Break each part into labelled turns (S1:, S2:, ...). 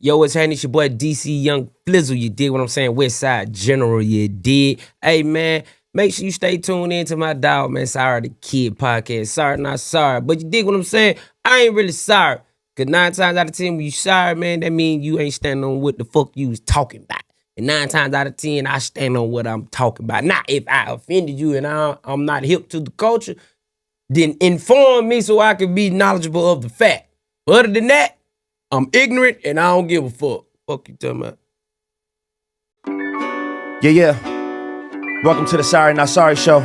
S1: Yo, what's happening? It's your boy DC Young Flizzle. You dig what I'm saying? West Side General, you dig? Hey, man, make sure you stay tuned in to my dog, man. Sorry, the Kid podcast. Sorry, not sorry. But you dig what I'm saying? I ain't really sorry. Because 9 times out of 10, when you sorry, man, that means you ain't standing on what the fuck you was talking about. And 9 times out of 10, I stand on what I'm talking about. Now, if I offended you and I'm not hip to the culture, then inform me so I can be knowledgeable of the fact. But other than that, I'm ignorant and I don't give a fuck. Fuck you talking about?
S2: Yeah. Welcome to the Sorry Not Sorry show.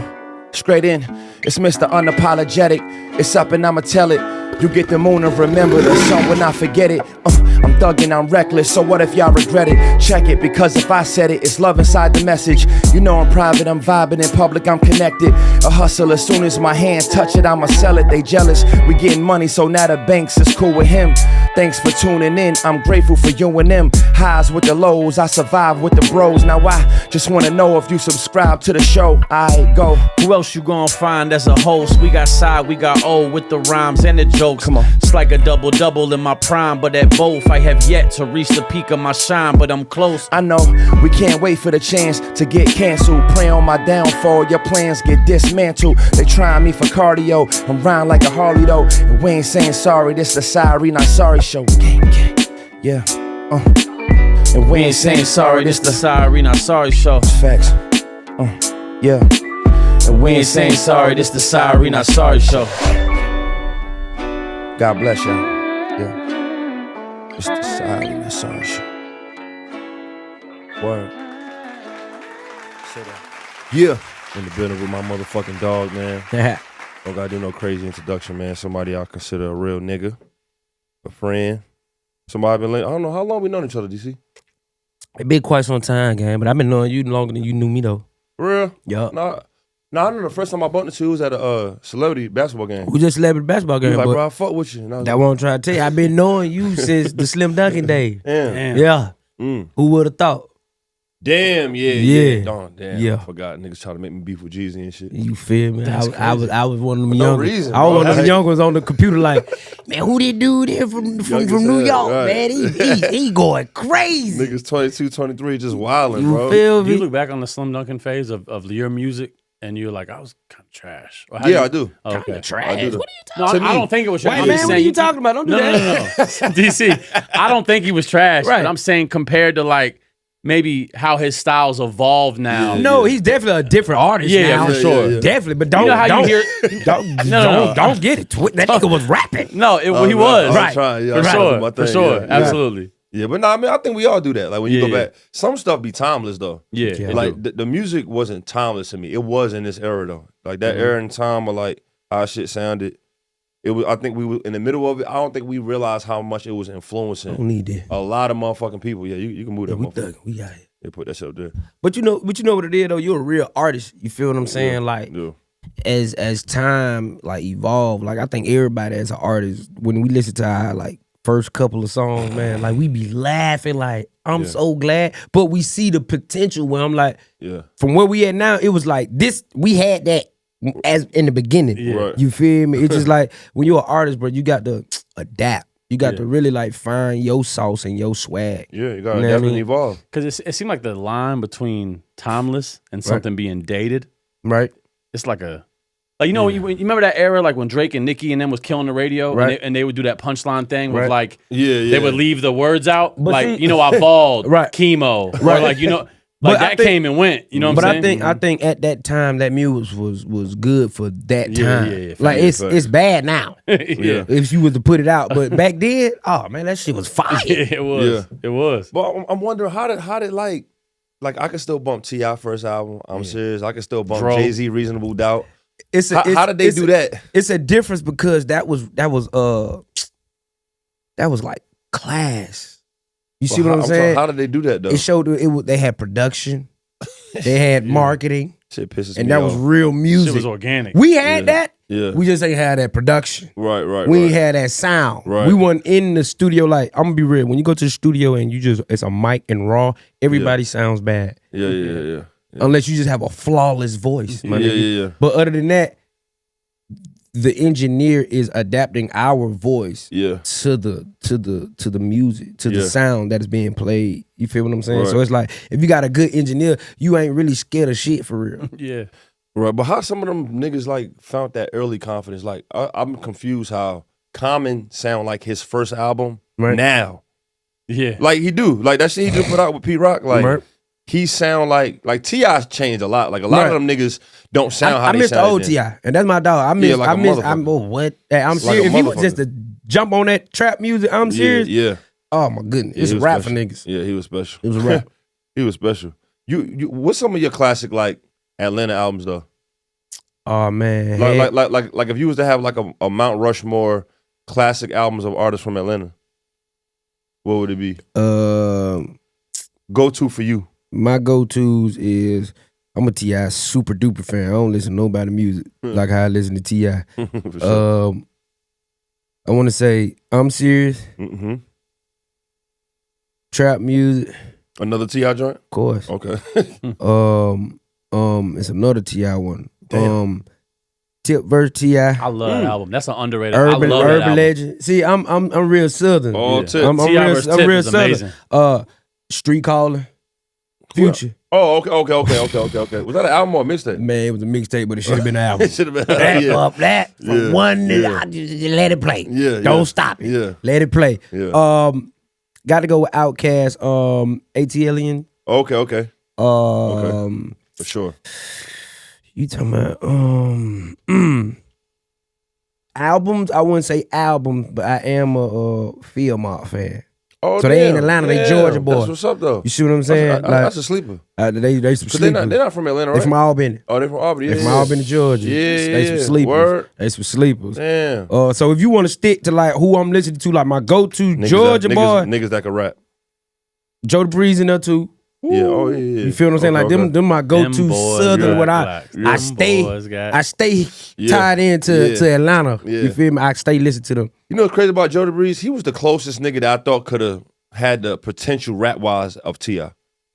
S2: Straight in, it's Mr. Unapologetic. It's up and I'ma tell it. You get the moon and remember the sun when I forget it. I'm thugging, I'm reckless, so what if y'all regret it? Check it, because if I said it, it's love inside the message. You know I'm private, I'm vibing, in public, I'm connected. A hustle, as soon as my hands touch it, I'ma sell it. They jealous, we getting money, so now the banks is cool with him. Thanks for tuning in, I'm grateful for you and them. Highs with the lows, I survive with the bros. Now I just wanna know if you subscribe to the show. I go.
S3: Who else you gonna find as a host? We got side, we got old with the rhymes and the jokes.
S2: Come on.
S3: It's like a double-double in my prime, but at both I have yet to reach the peak of my shine, but I'm close.
S2: I know, we can't wait for the chance to get canceled. Pray on my downfall, your plans get dismantled. They trying me for cardio, I'm riding like a Harley though. And we ain't saying sorry, this the Sorry Not Sorry show. Gang. Yeah, and we ain't saying sorry, this the
S3: Sorry Not Sorry show.
S2: Facts, yeah.
S3: And we ain't saying sorry, this the Sorry Not Sorry show.
S2: God bless y'all. Yeah. It's the Sorry Not Sorry show. Word.
S4: Yeah. In the building with my motherfucking dog, man. Don't gotta do no crazy introduction, man. Somebody I consider a real nigga, a friend. Somebody been, I don't know how long we known each other, DC.
S1: It been quite some time, gang, but I've been knowing you longer than you knew me though.
S4: For real?
S1: Yup.
S4: No, I know the first time I bumped into you was at a celebrity basketball game.
S1: We just celebrity basketball game.
S4: You was like,
S1: but
S4: bro, I fuck with you. And I was
S1: that
S4: like,
S1: what I'm trying to tell you. I've been knowing you since the Slim Dunkin' day.
S4: Damn.
S1: Yeah.
S4: Mm.
S1: Who would have thought?
S4: Damn,
S1: Yeah.
S4: Damn.
S1: Yeah.
S4: I forgot. Niggas trying to make me beef with Jeezy and shit.
S1: You feel me? I was one of them
S4: For no
S1: young.
S4: reason,
S1: I was
S4: bro.
S1: one of them young ones on the computer like, man, who this dude there from New York,
S4: right.
S1: man? He going crazy.
S4: Niggas 22, 23 just wilding,
S1: You
S4: bro.
S1: feel
S3: Do you
S1: me?
S3: look back on the Slim Dunkin' phase of your music and you're like, I was kind of trash? Or how
S4: Yeah, I do.
S3: Oh, okay.
S1: Trash.
S4: I do.
S1: What are you
S3: No,
S1: talking
S3: I don't think it was trash.
S1: Wait,
S3: I'm
S1: man,
S3: just
S1: what are
S3: saying,
S1: you talking about? Don't do that.
S3: No. DC, I don't think he was trash,
S1: Right.
S3: but I'm saying compared to like maybe how his styles evolved now.
S1: No, he's definitely a different artist
S3: Yeah,
S1: now.
S3: for sure.
S4: Yeah.
S1: Definitely, but don't
S3: You know how
S1: don't,
S3: you hear?
S1: don't get it. That nigga was rapping.
S3: No, he
S4: no,
S3: was.
S4: I'm trying, yeah,
S3: For
S4: I'm trying to do my
S3: sure. For
S4: thing,
S3: sure.
S4: yeah.
S3: Absolutely.
S4: Yeah, but I mean, I think we all do that. Like when you
S3: Yeah,
S4: go
S3: yeah.
S4: back, some stuff be timeless though.
S3: Yeah.
S1: Yeah.
S3: it
S4: Like
S3: do.
S4: the music wasn't timeless to me. It was in this era though. Like that era and time of like how shit sounded. It was. I think we were in the middle of it. I don't think we realized how much it was influencing
S1: Don't need that.
S4: a lot of motherfucking people. Yeah, you can move that
S1: We
S4: motherfucker.
S1: thugging. We got it.
S4: Yeah, put that shit up there.
S1: But you know what it is though. You're a real artist. You feel what I'm saying? Like
S4: Yeah.
S1: as time like evolved, like I think everybody as an artist, when we listen to our like first couple of songs, man, like we be laughing like I'm
S4: Yeah.
S1: so glad. But we see the potential where I'm like,
S4: Yeah.
S1: from where we at now, it was like this. We had that as in the beginning.
S3: Yeah.
S4: Right.
S1: You feel me? It's just like when you're an artist, bro, you got to adapt. You got
S3: Yeah.
S1: to really like find your sauce and your swag.
S4: Yeah, you gotta
S1: You know what I
S4: definitely
S1: mean?
S4: evolve.
S3: Because it seemed like the line between timeless and something being dated,
S1: Right?
S3: it's like a, like, you know, you remember that era, like when Drake and Nicki and them was killing the radio,
S1: Right.
S3: and they would do that punchline thing with
S1: Right.
S3: like,
S4: Yeah, yeah.
S3: they would leave the words out,
S1: But
S3: like,
S1: see-
S3: you know, I balled,
S1: Right.
S3: chemo,
S1: Right.
S3: or like, you know,
S1: But
S3: like
S1: I
S3: that
S1: think-
S3: came and went, you know what
S1: But
S3: I'm saying?
S1: I think at that time that music was good for that
S3: Yeah,
S1: time.
S3: yeah,
S1: like
S4: yeah,
S1: it's
S4: facts.
S1: bad now
S3: yeah.
S1: if you was to put it out. But back then, oh man, that shit was fire.
S3: It was.
S4: Yeah.
S3: It was.
S4: But I'm wondering how did like I could still bump T.I. first album. I'm serious. I could still bump
S3: Dro.
S4: Jay-Z Reasonable Doubt.
S1: It's
S4: How did they do that?
S1: It's a difference because that was like class. You see what I'm saying?
S4: How did they do that though?
S1: It showed they had production, they had marketing,
S4: Shit pisses
S1: and
S4: me
S1: that
S4: off.
S1: was real music.
S3: Shit was organic.
S1: We had that.
S4: Yeah.
S1: We just ain't had that production.
S4: Right.
S1: We ain't had that sound.
S4: Right.
S1: We wasn't in the studio. Like, I'm gonna be real. When you go to the studio and it's a mic and raw, everybody sounds bad.
S4: Yeah.
S1: Unless you just have a flawless voice. my nigga.
S4: Yeah.
S1: But other than that, the engineer is adapting our voice
S4: Yeah.
S1: to the music, to the sound that is being played. You feel what I'm saying?
S4: Right.
S1: So it's like if you got a good engineer, you ain't really scared of shit for real.
S3: Yeah.
S4: Right, but how some of them niggas like found that early confidence? Like I'm confused how Common sound like his first album now.
S3: Yeah.
S4: Like he do. Like that shit he just put out with Pete Rock. Like
S1: Right.
S4: he sound like T.I.'s changed a lot. Like a lot of them niggas don't sound how
S1: I
S4: they
S1: miss the
S4: sounded
S1: old
S4: then.
S1: T.I. And that's my dog. I miss
S4: like a motherfucker.
S1: what? Hey, I'm
S4: Like
S1: serious.
S4: a
S1: If he was
S4: motherfucker.
S1: just to jump on that trap music, I'm serious.
S4: Yeah.
S1: Oh my goodness.
S4: Yeah,
S1: It's
S4: he
S1: a
S4: was
S1: rap
S4: special.
S1: for niggas.
S4: Yeah, he was special.
S1: It was a rap.
S4: He was special. You what's some of your classic like Atlanta albums though?
S1: Oh man.
S4: Like if you was to have like a Mount Rushmore classic albums of artists from Atlanta, what would it be? Go to for you.
S1: My go-tos is I'm a T.I. super duper fan. I don't listen to nobody music like how I listen to T.I.
S4: For sure.
S1: I want to say I'm serious.
S4: Mm-hmm.
S1: Trap music,
S4: Another T.I. joint?
S1: of course.
S4: Okay.
S1: It's another T.I. one.
S4: Damn.
S1: Tip verse T.I.
S3: I love that album. That's an underrated. I love that
S1: Urban
S3: album.
S1: Legend. See, I'm real southern.
S4: All Tip.
S1: I'm
S3: T.I.
S1: real,
S3: versus
S1: I'm
S3: Tip
S1: real
S3: is
S1: southern.
S3: amazing.
S1: Street Calling, Future.
S4: Oh, okay. Was that an album or a mixtape?
S1: Man, it was a mixtape, but it should have been an album.
S4: It should have been.
S1: Back
S4: Yeah.
S1: up that from
S4: Yeah.
S1: one nigga.
S4: Yeah.
S1: I just let it play.
S4: Yeah,
S1: Don't
S4: yeah.
S1: stop it.
S4: Yeah.
S1: Let it play.
S4: Yeah.
S1: Got to go with Outkast. ATL.
S4: Okay. For sure.
S1: You talking about albums? I wouldn't say albums, but I am a Field Mob fan.
S4: Oh,
S1: So they ain't Atlanta, they Georgia boy.
S4: That's what's up though.
S1: You see what I'm saying?
S4: That's a sleeper.
S1: They some
S4: 'Cause they're
S1: sleepers.
S4: not from Atlanta, right?
S1: They from Albany.
S4: Oh, they from Albany.
S1: They
S4: Yeah.
S1: from Albany, Georgia.
S4: Yeah,
S1: They some sleepers.
S4: Word.
S1: They some sleepers.
S4: Damn.
S1: So if you want to stick to like who I'm listening to, like my go-to Georgia boy,
S4: Niggas that can rap.
S1: Joe the Breeze in there too.
S4: Yeah. Oh yeah.
S1: You feel what I'm saying? Like them my go-to southern. What I stay tied into Atlanta.
S4: Yeah.
S1: You feel me? I stay listening to them.
S4: You know what's crazy about Joe the Breeze? He was the closest nigga that I thought could have had the potential rap-wise of T.I.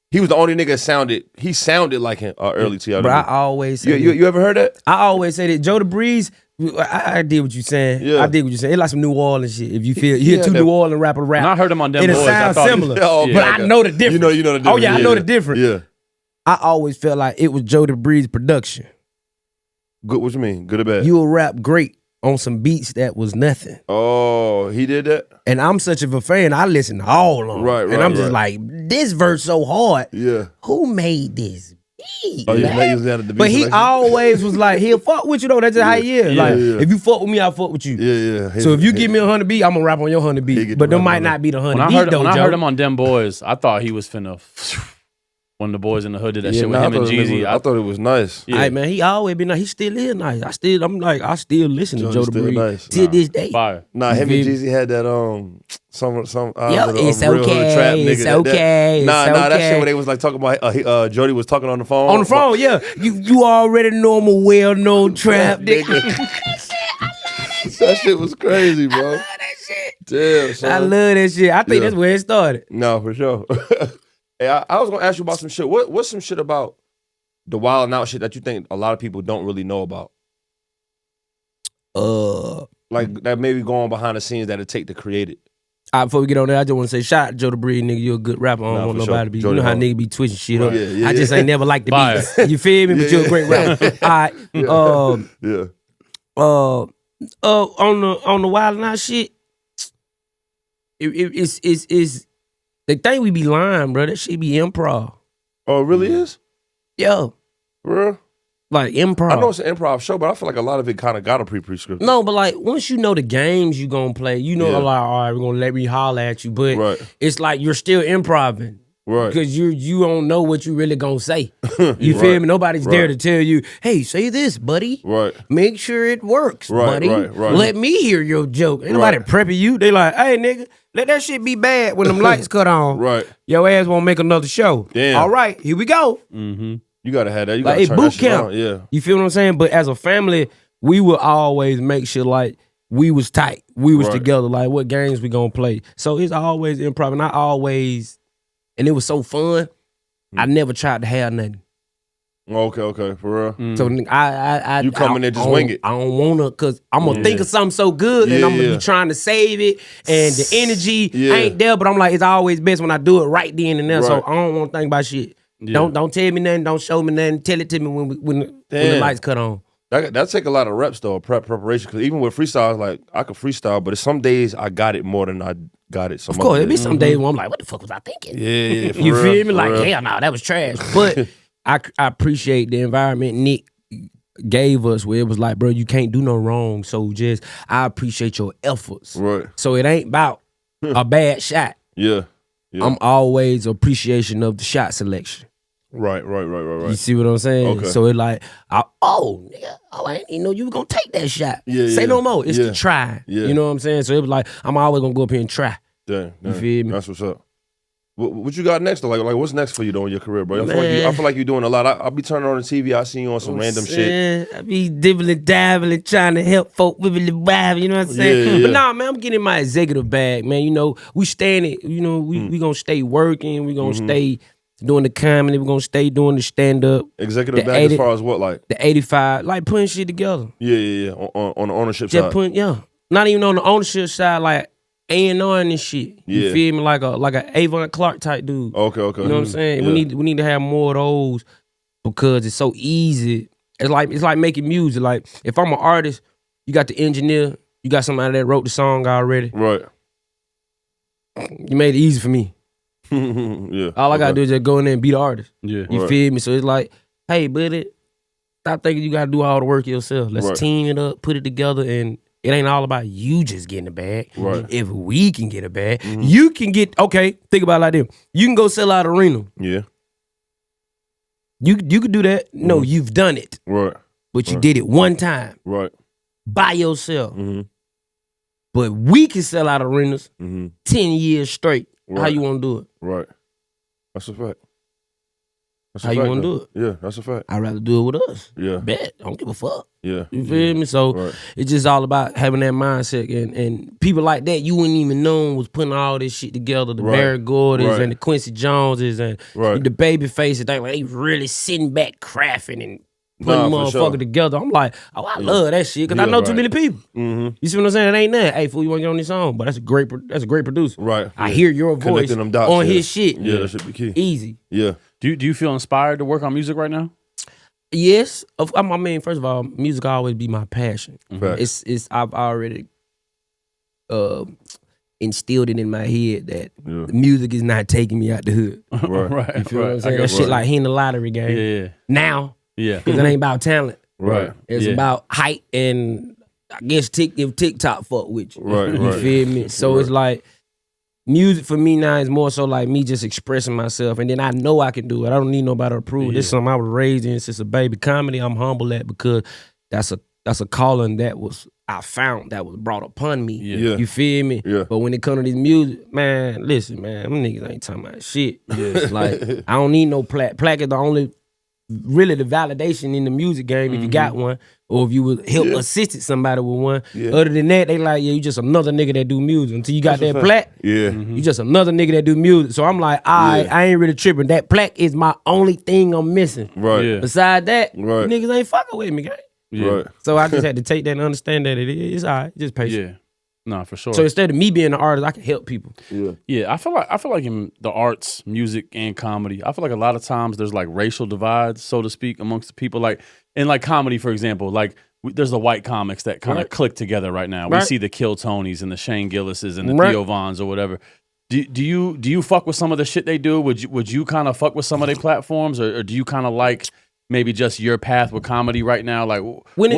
S4: He was the only nigga that sounded like him early T.I.
S1: But I always say
S4: You ever heard that?
S1: I always say that Joe the Breeze, I did what you saying.
S4: Yeah.
S1: I did what you saying. It's like some New Orleans shit. If you feel you hear two New Orleans rapper rap.
S3: When I heard him on them
S1: it
S3: boys, I
S1: sounds
S3: thought
S1: similar.
S4: Oh,
S1: but I know the difference.
S4: You know the difference.
S1: Oh yeah, I know the difference.
S4: Yeah.
S1: I always felt like it was Joe the Breeze production.
S4: Good. What you mean? Good or bad?
S1: You will rap great on some beats that was nothing.
S4: Oh, he did that?
S1: And I'm such of a fan, I listen to all of them.
S4: Right,
S1: And I'm just
S4: right.
S1: like, this verse so hard.
S4: Yeah.
S1: Who made this beat?
S4: Oh, you
S1: man?
S4: was out of the beat
S1: But he
S4: selection?
S1: always was like, he'll fuck with you though. That's just how he is.
S4: Yeah,
S1: Like,
S4: yeah.
S1: if you fuck with me, I'll fuck with you.
S4: Yeah.
S1: So if you give me 100 beat, I'm gonna rap on your 100
S4: He
S1: beat.
S4: get
S1: But
S4: to
S1: them
S4: rap
S1: might
S4: on
S1: not be the 100
S3: When
S1: beat though,
S3: I
S1: Joe.
S3: heard him on them boys, I thought he was finna. When the boys in the hood did that shit with
S4: I
S3: him and
S4: thought it was-
S3: Jeezy.
S4: I thought it was nice.
S3: Yeah.
S1: Hey man, he always been nice. He still is nice. I still listen to
S4: Joe
S1: Joe the
S4: still
S1: Breeze
S4: nice.
S1: till this day.
S3: Fire.
S4: Nah, him and Jeezy had that some
S1: Yo,
S4: little,
S1: it's
S4: real hood
S1: okay,
S4: trap nigga.
S1: it's
S4: That-
S1: okay, it's
S4: Nah, that
S1: okay.
S4: shit where they was like talking about Jody was talking on the phone.
S1: On the phone, yeah. You already know I'm a well-known trap nigga.
S4: That shit was crazy, bro.
S1: That shit.
S4: Damn, son.
S1: I love that shit. I think
S4: Yeah.
S1: that's where it started.
S4: No, for sure. Hey, I was gonna ask you about some shit. What's some shit about the wild and out shit that you think a lot of people don't really know about? Like that maybe going behind the scenes that it take to create it.
S1: Before we get on there, I just want to say, shout out to Joe the Breeze, nigga. You a good rapper. I don't
S4: Nah,
S1: want
S4: for
S1: nobody
S4: sure.
S1: to be.
S4: Joe
S1: You know
S4: the
S1: how
S4: hard.
S1: nigga be twitching shit up.
S4: Yeah,
S1: I just ain't never liked the
S3: Fire.
S1: beats. You feel me? But you're a great rapper. All right.
S4: Yeah.
S1: On the wild and out shit, it's the thing we be lying, bro. That shit be improv.
S4: Oh, it really is?
S1: Yo,
S4: For real?
S1: like improv.
S4: I know it's an improv show, but I feel like a lot of it kind of got a pre-scripted.
S1: No, but like once you know the games you gonna play, you know,
S4: Yeah.
S1: like, all right, we're gonna let me holler at you, but
S4: Right.
S1: it's like you're still improving.
S4: Right.
S1: Because you don't know what you really gonna say. You feel
S4: Right.
S1: me? Nobody's there
S4: Right.
S1: to tell you, hey, say this, buddy.
S4: Right.
S1: Make sure it works,
S4: Right,
S1: buddy.
S4: right.
S1: Let me hear your joke. Ain't nobody
S4: Right.
S1: prepping you. They like, hey, nigga, let that shit be bad when them lights cut on.
S4: Right.
S1: Your ass won't make another show.
S4: Damn.
S1: All right, here we go.
S4: You gotta have that. You
S1: Like,
S4: gotta
S1: it's
S4: turn
S1: boot
S4: that shit
S1: camp.
S4: on. Yeah.
S1: You feel what I'm saying? But as a family, we would always make sure like we was tight. We was
S4: Right.
S1: together. Like what games we gonna play. So it's always improv. And and it was so fun. I never tried to have nothing.
S4: Okay, for real.
S1: So I
S4: You come in there just wing it.
S1: I don't wanna, cause I'm gonna think of something so good and I'm gonna be trying to save it, and the energy ain't there. But I'm like, it's always best when I do it right then and there. So I don't want to think about shit. Don't tell me nothing. Don't show me nothing. Tell it to me when the lights cut on.
S4: That take a lot of reps though, preparation. Because even with freestyles, like I could freestyle, but some days I got it more than I got it.
S1: Of course, there be some days where I'm like, what the fuck was I thinking?
S4: Yeah, for
S1: you
S4: real,
S1: feel me? Like,
S4: real.
S1: hell no, that was trash. But I appreciate the environment Nick gave us where it was like, bro, you can't do no wrong. So I appreciate your efforts.
S4: Right.
S1: So it ain't about a bad shot.
S4: Yeah.
S1: I'm always appreciation of the shot selection.
S4: Right.
S1: You see what I'm saying?
S4: Okay.
S1: So it like, I didn't even know you were gonna take that shot.
S4: Yeah,
S1: Say
S4: yeah.
S1: no more. It's
S4: Yeah.
S1: the try.
S4: Yeah.
S1: You know what I'm saying? So it was like, I'm always gonna go up here and try.
S4: Damn.
S1: You feel me?
S4: That's what's up. What you got next though? Like what's next for you though in your career, bro? I
S1: Man.
S4: feel like you're doing a lot. I'll be turning on the TV. I see you on some random shit.
S1: I be dibbling, dabbling, trying to help folk wibbly wab, you know what I'm saying?
S4: Yeah.
S1: But nah, man, I'm getting my executive bag, man. You know, we staying it, you know, we gonna stay working, we gonna stay doing the comedy, we gonna stay doing the stand-up.
S4: Executive bag as far as what, like?
S1: The 85, like putting shit together.
S4: Yeah. On the ownership
S1: Just
S4: side.
S1: putting, not even on the ownership side, like A&R and shit. You
S4: Yeah.
S1: feel me? Like a Avon Clark type dude.
S4: Okay.
S1: You know what I'm saying?
S4: Yeah.
S1: We need to have more of those because it's so easy. It's like making music. Like if I'm an artist, you got the engineer, you got somebody that wrote the song already.
S4: Right.
S1: You made it easy for me.
S4: Yeah.
S1: All I gotta do is just go in there and be the artist.
S3: Yeah.
S1: You feel me? So it's like, hey, buddy, stop thinking you gotta do all the work yourself. Let's team it up, put it together, and it ain't all about you just getting a bag.
S4: Right.
S1: If we can get a bag, you can get, okay, think about it like this. You can go sell out arena.
S4: Yeah.
S1: You could do that. No, you've done it.
S4: Right.
S1: But you did it one time
S4: Right.
S1: by yourself.
S4: Mm-hmm.
S1: But we can sell out arenas
S4: Mm-hmm.
S1: 10 years straight. How
S4: Right.
S1: you want to do it?
S4: Right. That's a fact.
S1: How you want to do it?
S4: Yeah, that's a fact.
S1: I'd rather do it with us.
S4: Yeah.
S1: Bet. I don't give a fuck.
S4: Yeah.
S1: You feel me? So it's just all about having that mindset. And people like that, you wouldn't even know was putting all this shit together. The Barry Gordons and the Quincy Joneses and the baby faces. They really sitting back crafting and putting motherfucker together. I'm like, I love that shit because I know too many people.
S4: Mm-hmm.
S1: You see what I'm saying? It ain't that. Hey, fool, you want to get on this song? But that's a great producer.
S4: Right.
S1: I hear your voice
S4: Connecting them dots,
S1: on his shit.
S4: Yeah, that should be key.
S1: Easy.
S4: Yeah.
S3: Do you feel inspired to work on music right now?
S1: Yes. I mean, first of all, music will always be my passion.
S4: Facts.
S1: It's I've already instilled it in my head that music is not taking me out the hood.
S3: Right.
S1: You feel what I'm saying? That shit like hitting the lottery game.
S3: Yeah.
S1: Now.
S3: Yeah.
S1: Because it ain't about talent.
S4: Right.
S1: It's about height and I guess if TikTok fuck with you.
S4: Right,
S1: You
S4: right.
S1: feel me? So it's like music for me now is more so like me just expressing myself, and then I know I can do it. I don't need nobody to approve. This is something I was raised in since a baby. Comedy, I'm humble at because that's a calling that I found that was brought upon me.
S4: Yeah.
S1: You feel me?
S4: Yeah.
S1: But when it comes to this music, man, listen, man, them niggas ain't talking about shit. Like I don't need no plaque. Plaque is the only really the validation in the music game if you got one, or if you would help assisted somebody with one. Other than that, they like, you just another nigga that do music. Until you got that plaque, you just another nigga that do music. So I'm like, I ain't really tripping. That plaque is my only thing I'm missing.
S4: Right.
S3: Yeah.
S1: Besides that, niggas ain't fucking with me, gang.
S3: Yeah.
S4: Right.
S1: So I just had to take that and understand that it's all right, just patient.
S3: Yeah. No, for sure.
S1: So instead of me being an artist, I can help people.
S3: Yeah, I feel like in the arts, music and comedy, I feel like a lot of times there's like racial divides, so to speak, amongst the people. Like in like comedy, for example, like there's the white comics that kind of click together right now. We see the Kill Tonys and the Shane Gillises and the Theo Vons or whatever. Do you fuck with some of the shit they do? Would you kind of fuck with some of their platforms, or do you kind of like maybe just your path with comedy right now? Like
S1: when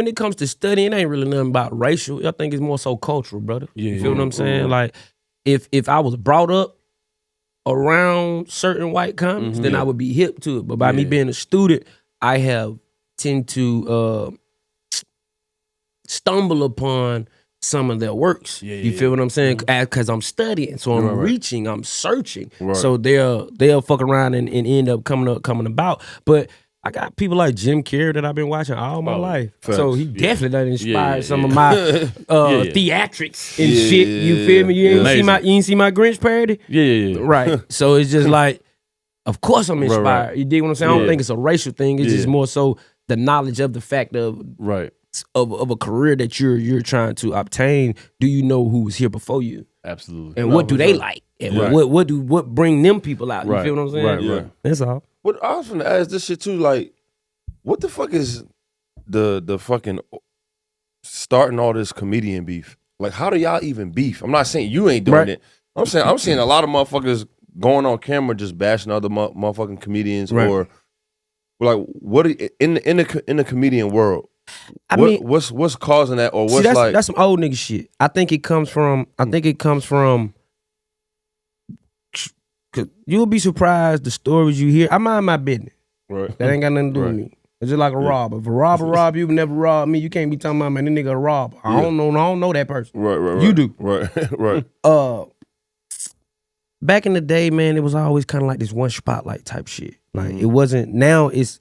S1: it comes to studying, it ain't really nothing about racial. I think it's more so cultural, brother. You feel what I'm saying? Like if I was brought up around certain white comics, then I would be hip to it. But by me being a student, I have tend to stumble upon some of their works. You feel what I'm saying? Because I'm studying, so I'm reaching, I'm searching. So they'll fuck around and end up coming about. But I got people like Jim Carrey that I've been watching all my life.
S4: Facts.
S1: So he definitely done inspired some of my theatrics and shit. You feel me? You ain't see my Grinch parody?
S3: Yeah.
S1: Right. So it's just like of course I'm inspired.
S3: Right.
S1: You dig what I'm saying? I don't think it's a racial thing. It's just more so the knowledge of the fact of of a career that you're trying to obtain. Do you know who was here before you?
S3: Absolutely.
S1: And what do they like? And what bring them people out? You feel what I'm saying?
S3: Right.
S1: That's all.
S4: But I was gonna ask this shit too. Like, what the fuck is the fucking starting all this comedian beef? Like, how do y'all even beef? I'm not saying you ain't doing it. I'm seeing a lot of motherfuckers going on camera just bashing other motherfucking comedians or like what in the comedian world. I mean, what's causing that, or what's
S1: that's some old nigga shit. I think it comes from. Cause you'll be surprised the stories you hear. I mind my business.
S4: Right.
S1: That ain't got nothing to do with me. It's just like a robber. If a robber rob you, never rob me. You can't be talking about, man, this nigga a robber. I don't know that person.
S4: Right.
S1: You do.
S4: Right.
S1: Back in the day, man, it was always kind of like this one spotlight type shit. Like it wasn't. Now it's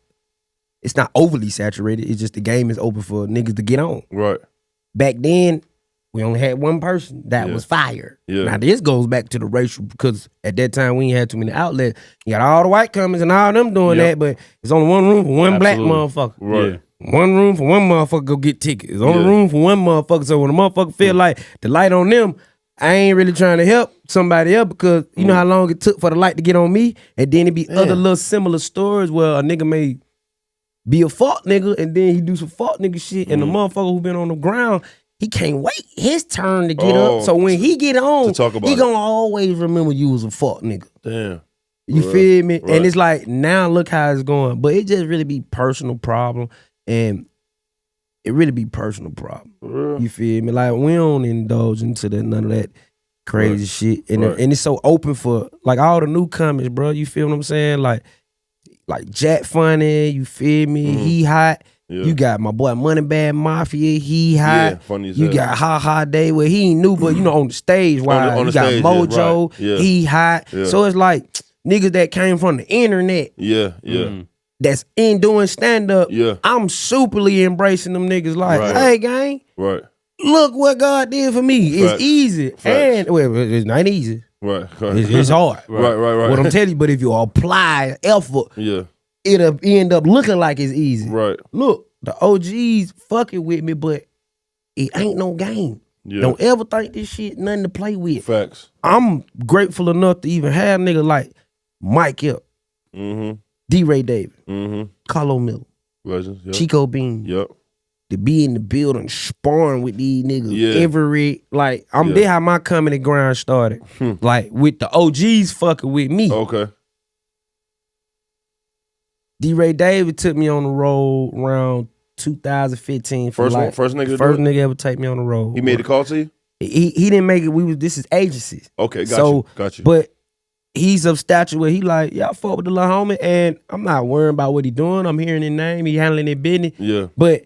S1: not overly saturated. It's just the game is open for niggas to get on.
S4: Right.
S1: Back then, we only had one person that was fired.
S4: Yeah.
S1: Now this goes back to the racial, because at that time we ain't had too many outlets. You got all the white comers and all them doing that, but it's only one room for one black motherfucker.
S4: Right.
S1: One room for one motherfucker go get tickets. It's only room for one motherfucker. So when a motherfucker feel like the light on them, I ain't really trying to help somebody else, because you know how long it took for the light to get on me, and then it be other little similar stories where a nigga may be a fuck nigga and then he do some fuck nigga shit, and the motherfucker who been on the ground, he can't wait his turn to get up. So when he get on, he gonna always remember you was a fuck nigga.
S4: Damn.
S1: You feel me? Right. And it's like, now look how it's going. But it just really be personal problem. And it really be personal problem. You feel me? Like, we don't indulge into none of that crazy shit. And it's so open for like all the newcomers, bro. You feel what I'm saying? Like Jack Funny, you feel me? He hot. Yeah. You got my boy Money Bad Mafia, he hot.
S4: Yeah, funny as
S1: you got Ha Ha Day, where he ain't new, but you know, on the stage, why you got Mojo, he hot. Yeah. So it's like niggas that came from the internet. That's in doing stand-up. I'm superly embracing them niggas like, hey gang, look what God did for me. It's easy. And well, it's not easy. It's hard. Right. What I'm telling you, but if you apply effort, it'll end up looking like it's easy. Look, the OGs fucking with me, but it ain't no game. Don't ever think this shit nothing to play with.
S4: Facts.
S1: I'm grateful enough to even have niggas like Mike Hill, D-Ray Davis, Carlo Miller,
S4: Legends,
S1: Chico Bean. To be in the building sparring with these niggas every, like, I'm there how my comedy grind started. Like, with the OGs fucking with me.
S4: Okay.
S1: D-Ray Davis took me on the road around 2015.
S4: First nigga
S1: nigga ever take me on the road.
S4: He made the call to you?
S1: He didn't make it. This is agencies.
S4: Okay, got you.
S1: But he's of stature where he like, y'all fuck with the little homie, and I'm not worrying about what he doing. I'm hearing his name. He handling his business. But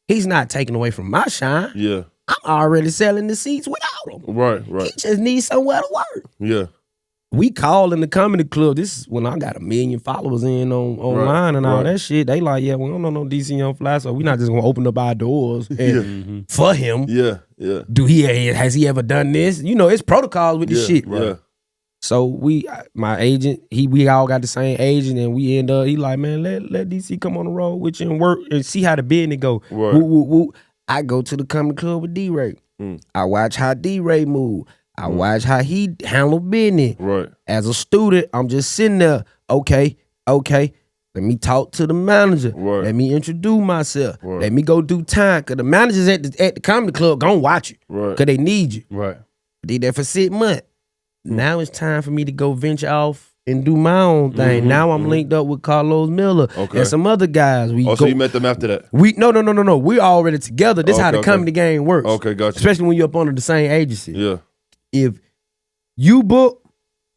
S1: he's not taking away from my shine. I'm already selling the seats without him.
S4: Right.
S1: He just needs somewhere to work. We call in the comedy club. This is when I got 1 million followers online and all that shit. They like, we don't know no DC Young Fly, so we're not just gonna open up our doors and for him. Has he ever done this? You know, it's protocols with this shit. So my agent, we all got the same agent, and we end up, he like, man, let DC come on the road with you and work and see how the business go. Woo. I go to the comedy club with D-Ray. I watch how D-Ray move. I watch how he handle business. As a student, I'm just sitting there. Okay. Let me talk to the manager. Let me introduce myself. Let me go do time. Cause the managers at the comedy club gonna watch you. Cause they need you. Did that for 6 months. Now it's time for me to go venture off and do my own thing. Now I'm linked up with Carlos Miller and some other guys.
S4: So you met them after that?
S1: No. We already together. This is how the comedy game works.
S4: Okay, gotcha.
S1: Especially when you're up under the same agency.
S5: if you book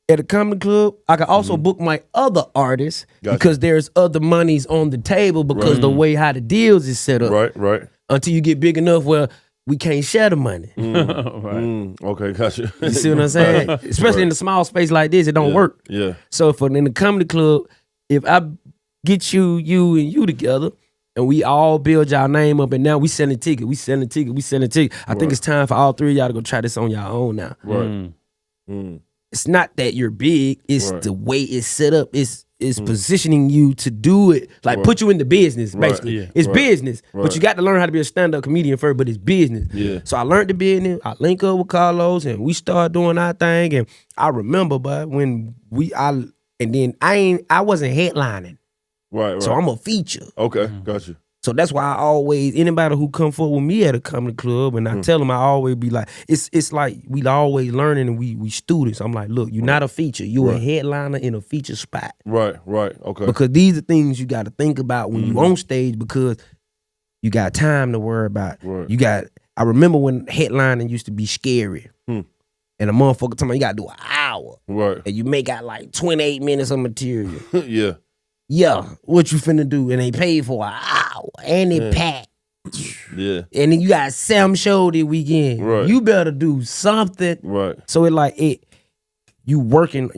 S5: at a comedy club, I can also book my other artists because there's other monies on the table because the way how the deals is set up.
S4: Right.
S5: Until you get big enough where we can't share the money.
S4: Okay, gotcha.
S5: You see what I'm saying? Especially in a small space like this, it don't work.
S4: Yeah.
S5: So in the comedy club, if I get you and you together, and we all build y'all name up, and now we selling tickets. I think it's time for all three of y'all to go try this on y'all own now.
S4: Right.
S5: It's not that you're big, it's the way it's set up. It's is positioning you to do it, like put you into business, basically.
S3: Yeah.
S5: It's business, but you got to learn how to be a stand-up comedian first, but it's business.
S4: Yeah.
S5: So I learned the business, I link up with Carlos, and we started doing our thing, and I remember, but when I wasn't headlining,
S4: Right.
S5: so I'm a feature.
S4: Okay, got you.
S5: So that's why I always, anybody who come forward with me at a comedy club, and I tell them, I always be like, it's like we always learning and we students. I'm like, look, you're not a feature. You're a headliner in a feature spot.
S4: Right. Okay.
S5: Because these are things you got to think about when you on stage, because you got time to worry about.
S4: Right.
S5: I remember when headlining used to be scary. And a motherfucker told me you got to do an hour.
S4: Right.
S5: And you make out like 28 minutes of material.
S4: Yeah.
S5: Yeah, what you finna do? And they paid for an hour and it packed.
S4: Yeah.
S5: And then you got Sam show this weekend.
S4: Right.
S5: You better do something.
S4: Right.
S5: So you working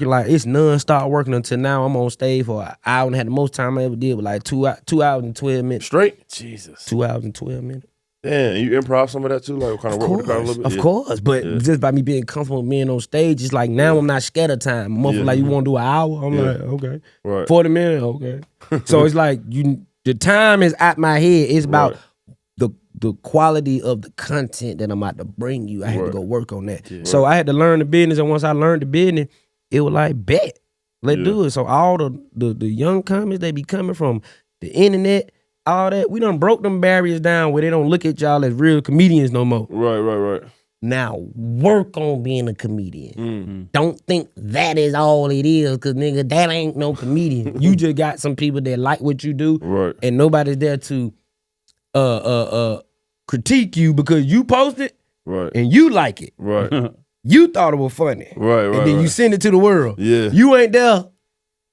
S5: like it's non-stop working until now. I'm on stage for an hour and had the most time I ever did with like 2 hours and 12 minutes.
S4: Straight?
S3: Jesus.
S5: 2 hours and 12 minutes.
S4: Damn, you improv some of that too? Like kind of work with the crowd a little bit?
S5: Of course. But just by me being comfortable being on stage, it's like now I'm not scared of time. Motherfucker like, you want to do an hour? I'm like, okay.
S4: Right.
S5: 40 minutes? Okay. So it's like the time is at my head. It's about the quality of the content that I'm about to bring you. I had to go work on that. Yeah. So I had to learn the business, and once I learned the business, it was like, bet, let's do it. So all the young comics, they be coming from the internet, all that. We done broke them barriers down where they don't look at y'all as real comedians no more.
S4: Right.
S5: Now work on being a comedian. Don't think that is all it is, cause nigga, that ain't no comedian. You just got some people that like what you do,
S4: Right.
S5: and nobody's there to critique you because you post it
S4: Right.
S5: and you like it.
S4: Right.
S5: You thought it was funny.
S4: Right.
S5: And then you send it to the world.
S4: Yeah.
S5: You ain't there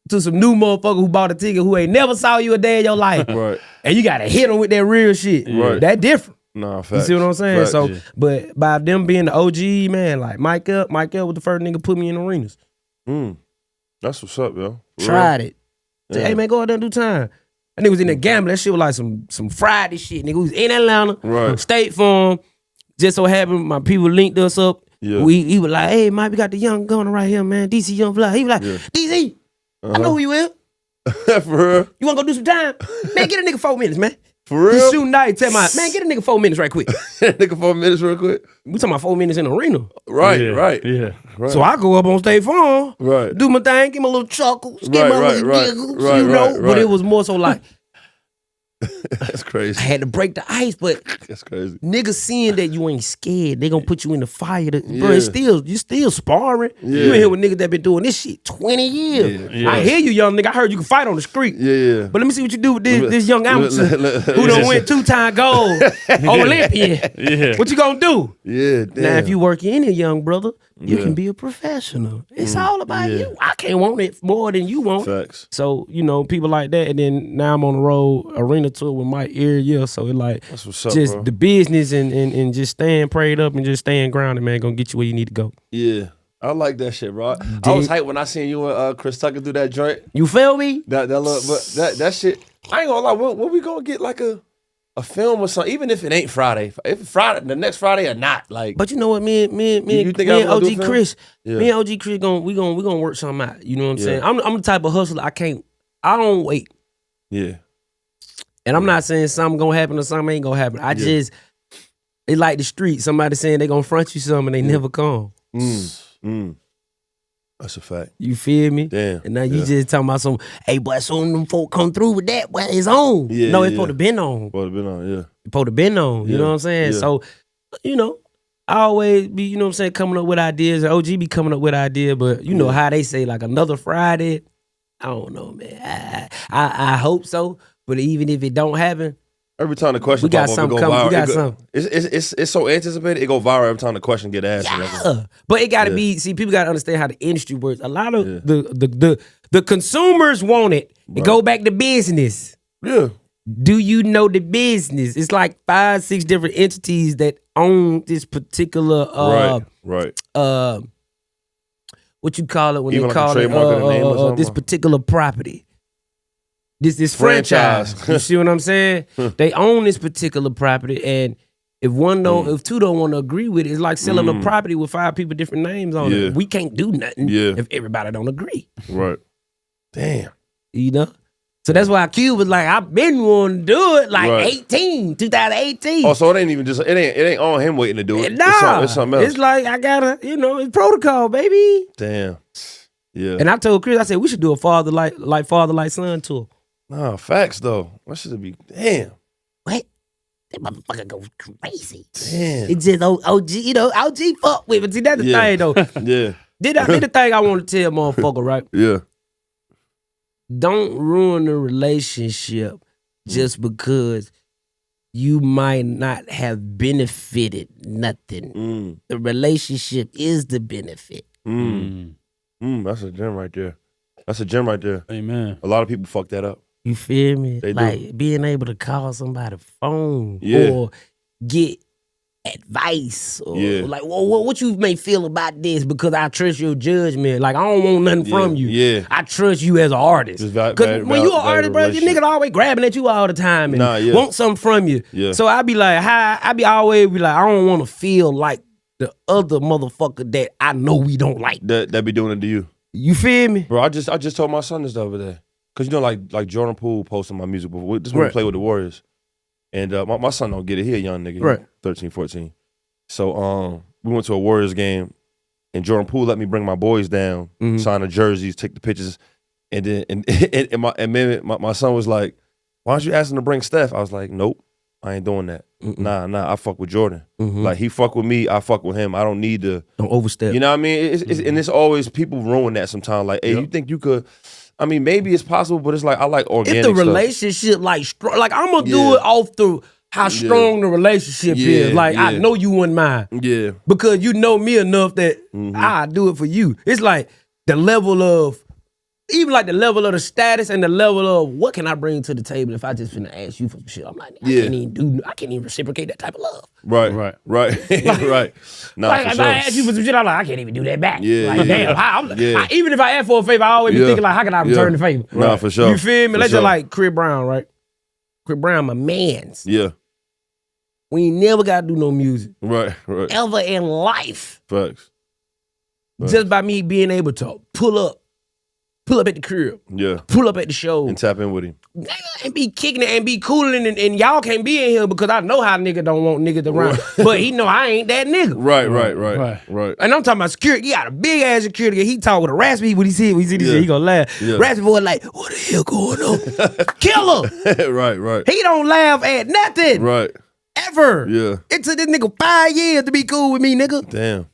S5: to some new motherfucker who bought a ticket who ain't never saw you a day in your life.
S4: Right.
S5: And you gotta hit them with that real shit.
S4: Right.
S5: That different.
S4: Nah, facts.
S5: You see what I'm saying?
S4: Facts.
S5: So, but by them being the OG, man, like Mike Up was the first nigga put me in arenas.
S4: That's what's up, yo.
S5: Tried it. Said,
S4: Yeah.
S5: hey man, go out there and do time. That nigga was in the gambling. That shit was like some Friday shit. Nigga was in Atlanta,
S4: Right.
S5: State Farm. Just so happened my people linked us up.
S4: Yeah.
S5: He was like, hey, Mike, we got the young gunner right here, man. DC Young Fly. He was like, DC, I know who you is.
S4: For real?
S5: You wanna go do some time? Man, get a nigga 4 minutes, man.
S4: For real?
S5: He's shooting night. Tell my man, get a nigga 4 minutes right quick.
S4: Nigga 4 minutes real quick?
S5: We talking about 4 minutes in the arena.
S4: Right.
S3: Yeah.
S4: Right.
S5: So I go up on State Farm,
S4: Right.
S5: do my thing, give him a little chuckles, give him a little giggles,
S4: right,
S5: you know.
S4: right.
S5: But it was more so like
S4: That's crazy.
S5: I had to break the ice, but
S4: That's crazy.
S5: niggas seeing that you ain't scared, they gonna put you in the fire. Bro,
S4: Yeah.
S5: you still sparring.
S4: Yeah.
S5: You in here with niggas that been doing this shit 20 years.
S3: Yeah.
S5: I hear you, young nigga. I heard you can fight on the street.
S4: Yeah.
S5: But let me see what you do with this young amateur who done went 2-time gold Olympian.
S3: Yeah.
S5: What you gonna do?
S4: Yeah, damn.
S5: Now, if you work in it, young brother, you can be a professional. It's all about you. I can't want it more than you want.
S4: Facts.
S5: So, you know, people like that. And then now I'm on the road, arena tour with Mike every year. So it like,
S4: That's what's up,
S5: just
S4: bro.
S5: the business and just staying prayed up and just staying grounded, man, gonna get you where you need to go.
S4: Yeah. I like that shit, bro. I was hyped when I seen you and Chris Tucker do that joint.
S5: You feel me?
S4: That little, but that shit. I ain't gonna lie. When we gonna get like a film or something? Even if it ain't Friday, if it's Friday, the next Friday or not, like.
S5: But you know what, me and
S4: think I'm gonna do
S5: OG
S4: film?
S5: Chris,
S4: Yeah.
S5: me and OG Chris we gonna work something out. You know what I'm saying? I'm the type of hustler. I don't wait.
S4: Yeah.
S5: And I'm not saying something gonna happen or something ain't gonna happen. It's like the street. Somebody saying they gonna front you something and they never come.
S4: That's a fact.
S5: You feel me?
S4: Damn.
S5: And now you just talking about some, hey, boy, soon them folk come through with that, boy, it's on.
S4: Yeah,
S5: no, it's
S4: yeah.
S5: supposed to been on.
S4: Well, been on, yeah.
S5: Supposed to been on. You
S4: Yeah,
S5: know what I'm saying?
S4: yeah.
S5: So, you know, I always be, you know what I'm saying, coming up with ideas. And OG be coming up with ideas, but you know how they say, like, another Friday. I don't know, man. I hope so. But even if it don't happen,
S4: Every time the question
S5: we got
S4: pop up,
S5: something
S4: it go
S5: coming.
S4: viral.
S5: We got
S4: It go-
S5: something.
S4: It's so anticipated. It go viral every time the question get asked.
S5: Yeah. But it gotta be, see, people gotta understand how the industry works. A lot of the consumers want it. It go back to business.
S4: Yeah.
S5: Do you know the business? It's like 5-6 different entities that own this particular
S4: Right.
S5: what you call it when
S4: Even
S5: they
S4: like a
S5: call
S4: trademark of the name or
S5: it
S4: something?
S5: this particular property. This
S4: Franchise.
S5: franchise. You see what I'm saying? They own this particular property, and if if two don't want to agree with it, it's like selling a property with 5 people different names on
S4: Yeah.
S5: it. We can't do nothing
S4: Yeah.
S5: if everybody don't agree.
S4: Right. Damn.
S5: You know? So that's why Q was like, I've been wanting to do it like
S4: Right.
S5: 2018.
S4: Oh, so it ain't even just it ain't on him waiting to do it.
S5: Nah,
S4: It's something else.
S5: It's like I gotta, it's protocol, baby.
S4: Damn. Yeah.
S5: And I told Chris, I said we should do a father like son tour.
S4: Nah, facts though. What should it be? Damn.
S5: What? That motherfucker goes crazy.
S4: Damn.
S5: It's just OG, OG fuck with it. See, that's the thing though.
S4: Yeah.
S5: Did the thing I want to tell motherfucker, right?
S4: Yeah.
S5: Don't ruin the relationship just because you might not have benefited nothing. The relationship is the benefit.
S4: That's a gem right there. That's a gem right there.
S3: Amen.
S4: A lot of people fuck that up.
S5: You feel me?
S4: They
S5: like
S4: do.
S5: being able to call somebody phone
S4: Yeah.
S5: or get advice or
S4: Yeah.
S5: like, well, what you may feel about this because I trust your judgment. Like I don't want nothing from you.
S4: Yeah.
S5: I trust you as an artist.
S4: Just
S5: Because when you an artist, bro, your nigga always grabbing at you all the time and want something from you.
S4: Yeah.
S5: So I be like, I always be like, I don't want to feel like the other motherfucker that I know we don't like.
S4: That be doing it to you.
S5: You feel me?
S4: Bro, I just told my son this the other day. Cause like Jordan Poole posted my music before. This when we play with the Warriors. And my son don't get it. He a young nigga.
S5: Right.
S4: 13, 14. So we went to a Warriors game and Jordan Poole let me bring my boys down, sign the jerseys, take the pictures. And then and my son was like, why don't you ask him to bring Steph? I was like, nope, I ain't doing that. Nah, I fuck with Jordan. Like he fuck with me, I fuck with him. I don't need to
S5: Don't overstep.
S4: You know what I mean? And it's always people ruin that sometimes. Like, hey, you think you could? I mean, maybe it's possible, but it's like I like organic
S5: if the
S4: stuff.
S5: relationship like strong, like I'm gonna do it off the how strong the relationship is. Like I know you wouldn't mind.
S4: Yeah.
S5: Because you know me enough that I do it for you. It's like the level of even like the level of the status and the level of what can I bring to the table if I just finna ask you for some shit. I'm like, I can't even reciprocate that type of love.
S4: Right. Right. Nah,
S5: Like
S4: for
S5: if
S4: sure.
S5: I ask you for some shit, I'm like, I can't even do that back.
S4: Yeah,
S5: Like, damn. Even if I ask for a favor, I always be thinking like, how can I return the favor?
S4: Nah, for sure.
S5: You feel me?
S4: For
S5: Let's
S4: sure.
S5: just like Chris Brown, right? Chris Brown, my mans.
S4: Yeah.
S5: We ain't never gotta do no music.
S4: Right.
S5: Ever in life.
S4: Facts.
S5: Just by me being able to pull up at the crib.
S4: Yeah.
S5: Pull up at the show.
S4: And tap in with him.
S5: And be kicking it and be cooling and y'all can't be in here because I know how nigga don't want niggas around. But he know I ain't that nigga.
S4: Right.
S5: And I'm talking about security. He got a big ass security. He talk with a raspy when he see this shit, he gonna laugh.
S4: Yeah.
S5: Raspy boy like, what the hell going on? Killer.
S4: Right.
S5: He don't laugh at nothing.
S4: Right.
S5: Ever.
S4: Yeah.
S5: It took this nigga 5 years to be cool with me, nigga.
S4: Damn.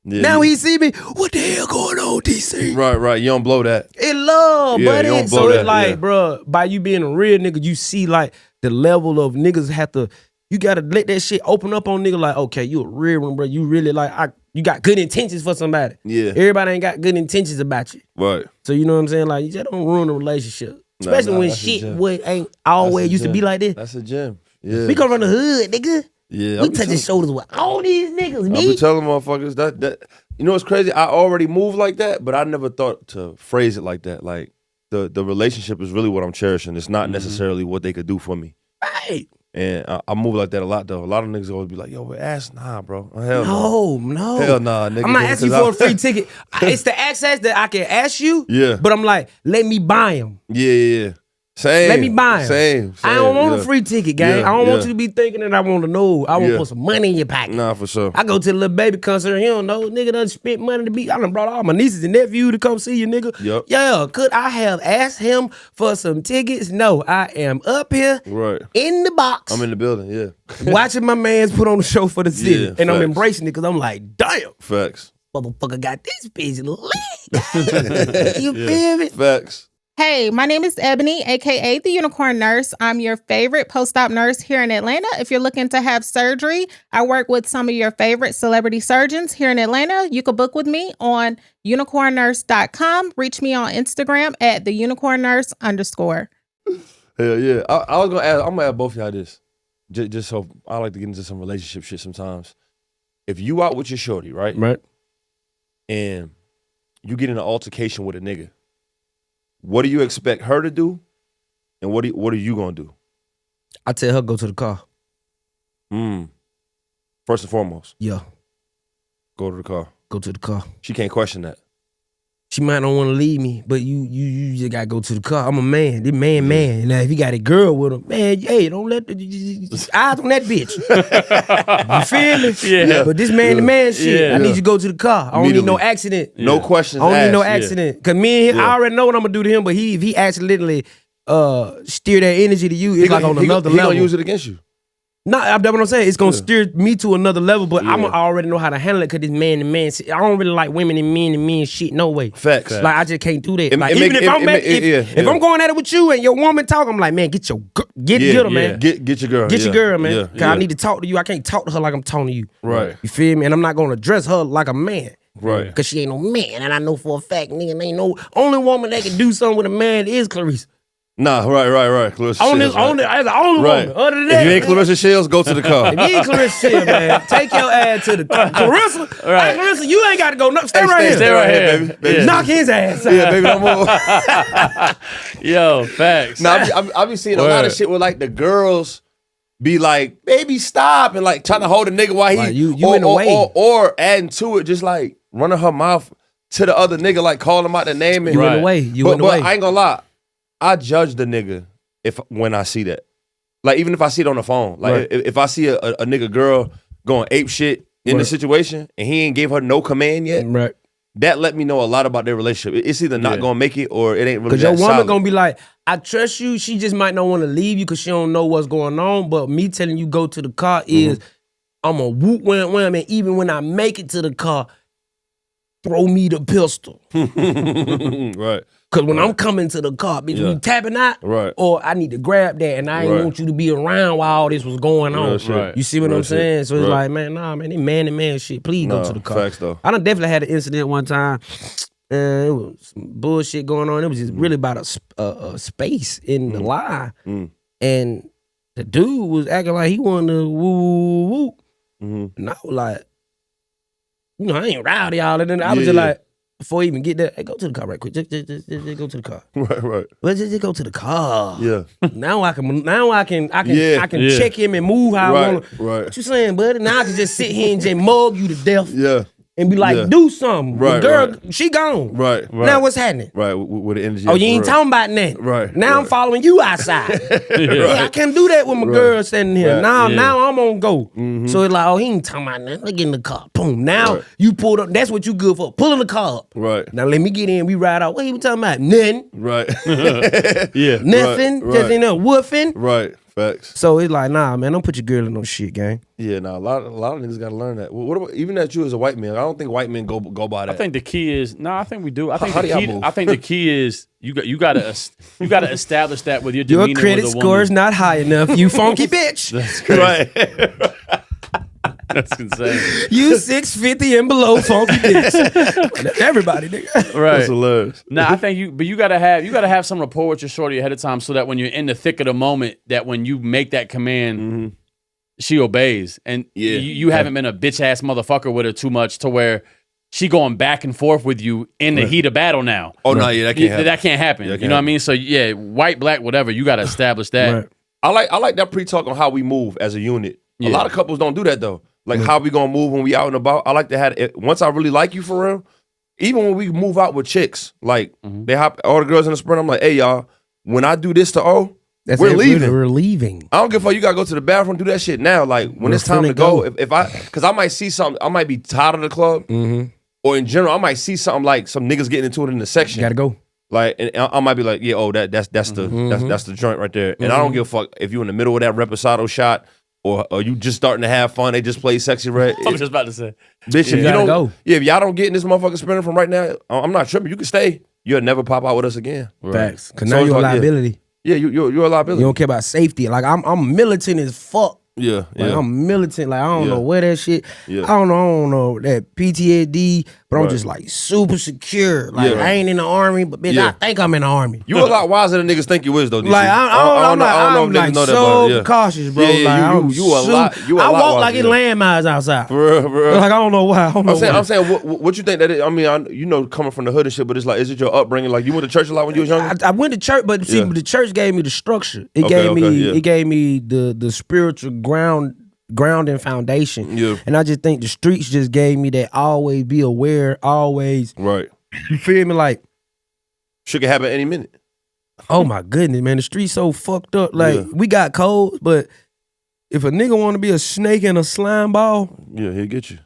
S4: Yeah,
S5: Now he see me, what the hell going on, DC?
S4: Right. You don't blow that.
S5: It love,
S4: Yeah,
S5: buddy.
S4: you don't blow
S5: So
S4: that,
S5: it's like,
S4: yeah.
S5: bruh, by you being a real nigga, you see like the level of niggas have to, you gotta let that shit open up on nigga like, okay, you a real one, bro. You really like, you got good intentions for somebody.
S4: Yeah.
S5: Everybody ain't got good intentions about you.
S4: Right.
S5: So you know what I'm saying? Like, you just don't ruin the relationship. Especially when
S4: that's a
S5: shit
S4: gem.
S5: ain't always used to be like this.
S4: That's a gem. Yeah.
S5: We come from the hood, nigga.
S4: Yeah.
S5: We touching shoulders with all these niggas,
S4: I
S5: me.
S4: be telling motherfuckers that you know what's crazy? I already move like that, but I never thought to phrase it like that. Like the relationship is really what I'm cherishing. It's not necessarily what they could do for me.
S5: Right.
S4: And I move like that a lot though. A lot of niggas always be like, "Yo, but ass, nah, bro. Hell
S5: No.
S4: Hell nah, nigga.
S5: I'm not asking you for a free ticket. It's the access that I can ask you.
S4: Yeah.
S5: But I'm like, let me buy them.
S4: Yeah. Same.
S5: Let me buy them.
S4: Same.
S5: I don't want a free ticket, gang.
S4: Yeah,
S5: I don't want
S4: yeah.
S5: you to be thinking that I want to know. I want to put some money in your pocket.
S4: Nah, for sure.
S5: I go to the little baby concert. He don't know. Nigga done spent money to be. I done brought all my nieces and nephews to come see you, nigga.
S4: Yep.
S5: Yeah. Could I have asked him for some tickets? No. I am up here
S4: Right.
S5: in the box.
S4: I'm in the building, yeah.
S5: watching my mans put on the show for the city.
S4: Yeah,
S5: and I'm
S4: facts.
S5: embracing it because I'm like, damn.
S4: Facts.
S5: Motherfucker got this bitch lit. You feel me?
S4: Facts.
S6: Hey, my name is Ebony, aka the Unicorn Nurse. I'm your favorite post-op nurse here in Atlanta. If you're looking to have surgery, I work with some of your favorite celebrity surgeons here in Atlanta. You can book with me on unicornnurse.com. Reach me on Instagram at @theunicornnurse_.
S4: Hell yeah. I was gonna add, I'm gonna add both of y'all this. Just so I like to get into some relationship shit sometimes. If you out with your shorty, right?
S5: Right.
S4: And you get in an altercation with a nigga, what do you expect her to do? And what are you gonna do?
S5: I tell her go to the car.
S4: First and foremost,
S5: Yeah.
S4: go to the car.
S5: Go to the car.
S4: She can't question that.
S5: she might not want to leave me, but you just gotta go to the car. I'm a man. This man. Now if he got a girl with him, man, hey, don't let eyes on that bitch. You feel me?
S3: Yeah.
S5: But this man shit,
S3: Yeah.
S5: I need you to go to the car. I don't need no accident.
S2: No questions
S5: I don't need no
S2: asked.
S5: accident. Cause me and him, I already know what I'm gonna do to him, but if he accidentally steer that energy to you, it's like on another
S2: He
S5: level.
S2: gonna use it against you.
S5: No, that's what I'm saying. It's gonna steer me to another level, but I'm already know how to handle it because this man to man shit. I don't really like women and men shit. No way.
S2: Facts.
S5: Like I just can't do that.
S2: It
S5: Like
S2: make-
S5: even if I'm going at it with you and your woman talk, I'm like, man, get her, man.
S2: Get your girl.
S5: Get your girl, man.
S2: Yeah,
S5: Cause I need to talk to you. I can't talk to her like I'm talking to you.
S2: Right.
S5: You feel me? And I'm not gonna address her like a man.
S2: Right.
S5: Cause she ain't no man, and I know for a fact, nigga, ain't no only woman that can do something with a man is Clarice.
S2: Nah, right. Clarissa
S5: Only
S2: Shields, right.
S5: woman. Other than that,
S2: If you ain't Clarissa Shields, go to the car.
S5: If you ain't Clarissa shit, man, take your ass to the Clarissa.
S3: Right.
S5: Hey, Clarissa, you ain't got to go. No, stay right here.
S3: Stay right here.
S2: baby.
S3: Yeah.
S5: Knock his ass out.
S2: Yeah, baby, don't move.
S3: Yo, facts.
S2: Nah, I be seeing a lot of shit where like the girls be like, baby, stop, and like trying to hold a nigga while he
S5: Like, you in the way.
S2: or adding to it, just like running her mouth to the other nigga, like calling him out the name. And,
S5: You in the way. You in the
S2: but
S5: way.
S2: I ain't gonna lie, I judge the nigga when I see that. Like even if I see it on the phone, like
S5: Right.
S2: if I see a nigga girl going ape shit in the situation and he ain't gave her no command yet,
S5: Right.
S2: that let me know a lot about their relationship. It's either not gonna make it or it ain't really.
S5: Because your
S2: that
S5: woman
S2: solid.
S5: gonna be like, I trust you. She just might not want to leave you because she don't know what's going on. But me telling you go to the car is, I'm a whoop wham, and even when I make it to the car, throw me the pistol.
S2: right.
S5: Because when I'm coming to the car, bitch, we tapping out,
S2: Right.
S5: or I need to grab that, and I ain't
S2: Right.
S5: want you to be around while all this was going on.
S2: Real shit.
S3: Right.
S5: You see what
S2: Real
S5: I'm
S2: shit.
S5: saying? So it's
S2: Right.
S5: like, man, nah, man, this man-to-man shit, please go
S2: Nah,
S5: to the car.
S2: facts, though.
S5: I done definitely had an incident one time. It was some bullshit going on. It was just really about a space in the line. And the dude was acting like he wanted to woo. And I was like, you know, I ain't rowdy all of that. I was just like, before he even get there, hey, go to the car right quick. Just go to the car.
S2: Right.
S5: Let's just go to the car.
S2: Yeah.
S5: Now I can
S2: Yeah.
S5: check him and move how I want.
S2: Right.
S5: What you saying, buddy? Now I can just sit here and just mug you to death
S2: Yeah.
S5: and be like,
S2: Yeah.
S5: do something.
S2: Right,
S5: The girl,
S2: right.
S5: she gone.
S2: Right.
S5: Now what's happening?
S2: Right. With the energy.
S5: Oh, you ain't
S2: right.
S5: talking about that.
S2: Right,
S5: Now I'm
S2: right.
S5: following you outside. Yeah, I can't do that with my girl standing here.
S2: Right,
S5: Now I'm on go. So it's like, oh, he ain't talking about nothing. Let's get in the car. Boom. Now you pulled up. That's what you good for. Pulling the car up.
S2: Right.
S5: Now let me get in. We ride out. What he was talking about? Nothing.
S2: Right.
S3: Yeah.
S5: Nothing.
S2: Right,
S5: Just in there woofing.
S2: Right. Facts.
S5: So it's like, nah, man, don't put your girl in no shit, gang.
S2: Yeah. Nah. A lot of niggas gotta learn that. What about even that you as a white man? I don't think white men go by that.
S3: I think the key is I think we do. I think
S2: How
S3: the
S2: do y'all
S3: key.
S2: move?
S3: I think the key is you got to establish that with your
S5: Your
S3: demeanor.
S5: credit
S3: with a
S5: score is
S3: woman.
S5: not high enough. You funky bitch.
S3: That's crazy.
S2: right.
S3: That's insane.
S5: You 650 and below funky bitch. Everybody, nigga.
S3: Right.
S2: That's hilarious.
S3: No, I think you gotta have some rapport with your shorty ahead of time so that when you're in the thick of the moment, that when you make that command, she obeys. And you haven't been a bitch ass motherfucker with her too much to where she going back and forth with you in the heat of battle now.
S2: Oh no, yeah, that can't happen.
S3: That can't happen.
S2: That can't
S3: you know what I
S2: happen.
S3: mean? So yeah, white, black, whatever, you gotta establish that.
S5: Right.
S2: I like that pre-talk on how we move as a unit. A
S3: Yeah.
S2: lot of couples don't do that though. Like how we gonna move when we out and about. I like to have it. Once I really like you for real, even when we move out with chicks, like they hop all the girls in the sprint. I'm like, hey y'all, when I do this to O, we're leaving.
S5: We're leaving.
S2: I don't give a fuck. You gotta go to the bathroom, do that shit now. Like when
S5: We're
S2: it's time
S5: finna
S2: to go.
S5: go.
S2: If I, cause I might see something. I might be tired of the club, or in general, I might see something like some niggas getting into it in the section.
S5: Gotta go.
S2: Like, and I might be like, yeah, oh, that's the joint right there. And I don't give a fuck if you in the middle of that reposado shot or you just starting to have fun. They just play Sexy Red.
S3: I was just about to say.
S2: Bitch, if
S5: You
S2: you
S5: gotta
S2: don't
S5: go.
S2: Yeah, if y'all don't get in this motherfucking spinner from right now, I'm not tripping. You can stay. You'll never pop out with us again.
S5: Facts. Cause
S2: So
S5: now
S2: it's
S5: you're a
S2: like, yeah.
S5: liability.
S2: Yeah, you're a liability.
S5: You don't care about safety. Like I'm militant as fuck.
S2: Yeah,
S5: Like
S2: yeah.
S5: I'm militant. Like I don't
S2: Yeah.
S5: know where that shit.
S2: Yeah.
S5: I don't know that PTSD, but I'm
S2: Right.
S5: just like super secure. Like
S2: Yeah.
S5: I ain't in the army, but bitch,
S2: Yeah.
S5: I think I'm in the army.
S2: You a lot wiser than niggas think you is though. DC.
S5: Like I'm like
S2: know that,
S5: so
S2: but yeah.
S5: cautious, bro.
S2: Yeah, yeah,
S5: like,
S2: you a lot. You a
S5: I
S2: lot
S5: walk like
S2: wiser,
S5: it's
S2: yeah.
S5: landmines outside.
S2: For real.
S5: Like I don't know why. I don't know why.
S2: I'm saying, what you think that is? I mean, you know, coming from the hood and shit, but it's like, is it your upbringing? Like, you went to church a lot when you was younger?
S5: I went to church, but see,
S2: Yeah.
S5: the church gave me the structure. It
S2: Okay,
S5: it gave me the spiritual grounding foundation.
S2: Yeah.
S5: And I just think the streets just gave me that always be aware, always
S2: Right.
S5: You feel me? Like,
S4: Shit could happen any minute.
S5: oh my goodness, man, the street's so fucked up. Like, we got codes, but if a nigga want to be a snake and a slime ball,
S4: Yeah, he'll get you.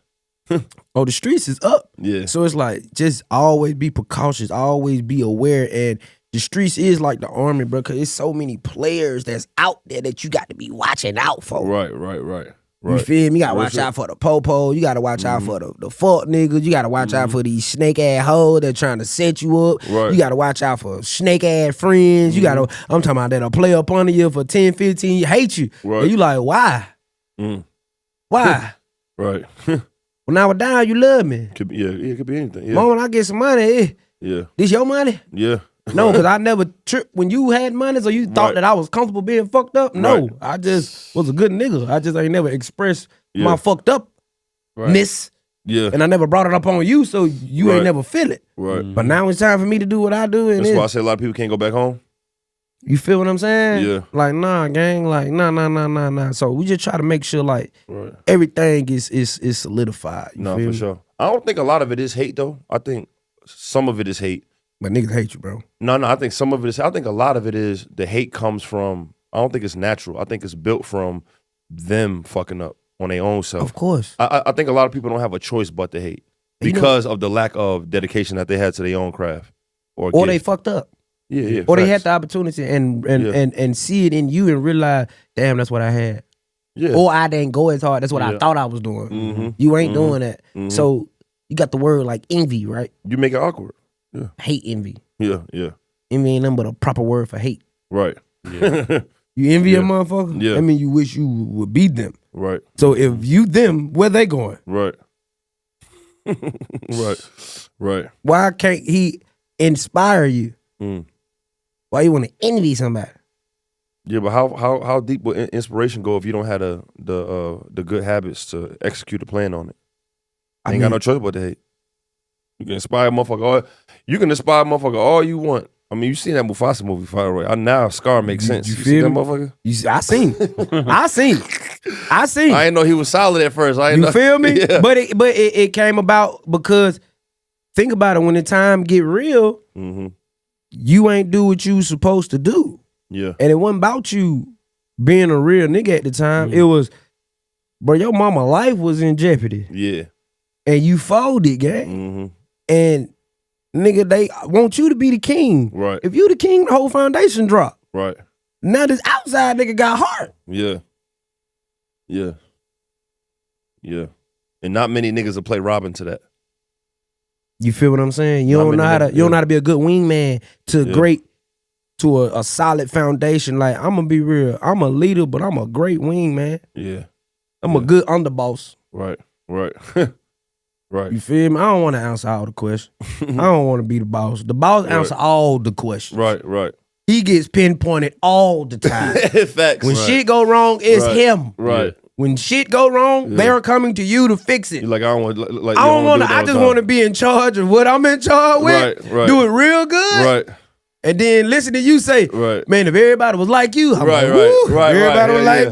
S5: oh, the streets is up.
S4: Yeah.
S5: So it's like, just always be precautious, always be aware. And the streets is like the army, bro, because there's so many players that's out there that you got to be watching out for.
S4: Right.
S5: You feel me? You got to watch out for the po-po. You got to watch out for the fuck niggas. You got to watch out for these snake-ass hoes that trying to set you up.
S4: Right.
S5: You got to watch out for snake-ass friends. You got to, I'm talking about that'll play up under you for 10, 15, hate you.
S4: Right.
S5: And you like, why? Why?
S4: Right.
S5: When I was down, you love me.
S4: Could be, it could be anything. Yeah.
S5: Moment I get some money,
S4: Yeah.
S5: this your money?
S4: Yeah.
S5: No, because I never tripped when you had money, so you thought that I was comfortable being fucked up. No,
S4: Right.
S5: I just was a good nigga. I just ain't never expressed my fucked upness,
S4: Yeah.
S5: and I never brought it up on you, so you ain't
S4: Right.
S5: never feel it.
S4: Right.
S5: But now it's time for me to do what I do, and
S4: That's why I
S5: then,
S4: say a lot of people can't go back home.
S5: you feel what I'm saying?
S4: Yeah.
S5: Like, nah, gang, like, nah. So we just try to make sure, like,
S4: Right.
S5: everything is solidified. You
S4: No,
S5: feel
S4: for
S5: me?
S4: sure. I don't think a lot of it is hate though. I think some of it is hate.
S5: But niggas hate you, bro.
S4: No, I think some of it is. I think a lot of it is the hate comes from. I don't think it's natural. I think it's built from them fucking up on their own self.
S5: Of course.
S4: I think a lot of people don't have a choice but to hate because of the lack of dedication that they had to their own craft,
S5: Or
S4: gift.
S5: they fucked up.
S4: Yeah.
S5: Or they had
S4: facts.
S5: the opportunity and see it in you and realize, damn, that's what I had.
S4: Yeah.
S5: Or I didn't go as hard. That's what I thought I was doing.
S4: Mhm.
S5: You ain't doing that.
S4: Mhm.
S5: So you got the word like envy, right?
S4: You make it awkward.
S5: Hate envy.
S4: Yeah.
S5: Envy ain't nothing but a proper word for hate.
S4: Right. Yeah.
S5: You envy a
S4: Yeah.
S5: motherfucker?
S4: Yeah.
S5: I mean, you wish you would be them.
S4: right.
S5: So if you them, where they going?
S4: Right. Right.
S5: Why can't he inspire you?
S4: Mm.
S5: Why you want to envy somebody?
S4: Yeah, but how deep would inspiration go if you don't have the good habits to execute a plan on it?
S5: I
S4: Ain't got no choice but to hate. You can inspire a motherfucker. You can inspire a motherfucker all you want. I mean, you seen that Mufasa movie, Fire Away. Now Scar makes sense.
S5: you
S4: You
S5: feel
S4: see that
S5: me?
S4: motherfucker?
S5: I seen. I seen.
S4: I didn't know he was solid at first. I didn't
S5: You
S4: know.
S5: feel me?
S4: Yeah.
S5: But it came about because think about it. When the time get real,
S4: Mm-hmm.
S5: you ain't do what you supposed to do,
S4: Yeah.
S5: and it wasn't about you being a real nigga at the time. It was, bro, your mama life was in jeopardy,
S4: Yeah.
S5: and you folded, gang.
S4: Mm-hmm.
S5: And nigga, they want you to be the king.
S4: Right.
S5: If you the king, the whole foundation drop.
S4: Right.
S5: Now this outside nigga got heart.
S4: Yeah. Yeah. Yeah. And not many niggas will play Robin to that.
S5: You feel what I'm saying? You
S4: Not
S5: don't know
S4: many
S5: how to.
S4: niggas,
S5: You don't
S4: yeah.
S5: know how to be a good wingman to
S4: Yeah.
S5: great, to a solid foundation. Like, I'm gonna be real. I'm a leader, but I'm a great wingman.
S4: Yeah.
S5: I'm a good underboss.
S4: Right. Right. Right.
S5: You feel me? I don't want to answer all the questions. I don't want to be the boss. The boss answer all the questions.
S4: Right. Right.
S5: He gets pinpointed all the time.
S4: Facts.
S5: When
S4: right.
S5: shit go wrong, it's
S4: Right.
S5: him.
S4: Right.
S5: When shit go wrong, they're coming to you to fix it.
S4: You're like, I don't want. Like,
S5: I don't want to. I just want to be in charge of what I'm in charge with.
S4: Right, right.
S5: Do it real good.
S4: Right.
S5: And then listen to you say,
S4: Right.
S5: man, if everybody was like you, I'm
S4: Right,
S5: like,
S4: right,
S5: woo,
S4: right,
S5: everybody
S4: right,
S5: was
S4: yeah,
S5: like
S4: yeah.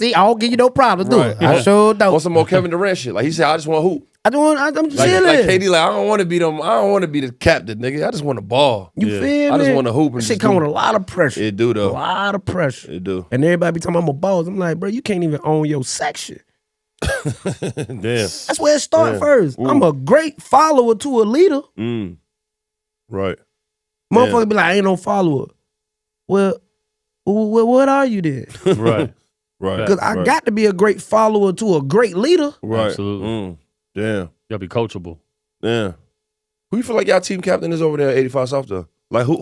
S5: me. I don't give you no problem. Do
S4: Right.
S5: it. I sure don't.
S4: Want some more Kevin Durant shit? Like he said, I just want to hoop.
S5: I'm
S4: Like,
S5: chilling.
S4: like KD, like I don't want to be them. I don't want to be the captain, nigga. I just want to ball.
S5: You feel me?
S4: I just want to hoop and
S5: Shit
S4: just
S5: come
S4: do-
S5: with a lot of pressure.
S4: It do
S5: A
S4: though.
S5: lot of pressure.
S4: It do.
S5: And everybody be talking about I'm a boss. I'm like, bro, you can't even own your section.
S4: Damn.
S5: That's where it starts
S4: Yeah.
S5: first.
S4: Ooh.
S5: I'm a great follower to a leader.
S4: Mm. Right.
S5: Motherfucker be like, I ain't no follower. Well, what are you then?
S3: Right.
S4: Right.
S5: Because I
S4: right.
S5: got to be a great follower to a great leader.
S4: Right.
S3: Absolutely.
S4: Mm. Damn.
S3: You gotta be coachable.
S4: Damn. Who you feel like y'all team captain is over there at 85 South though? Like who?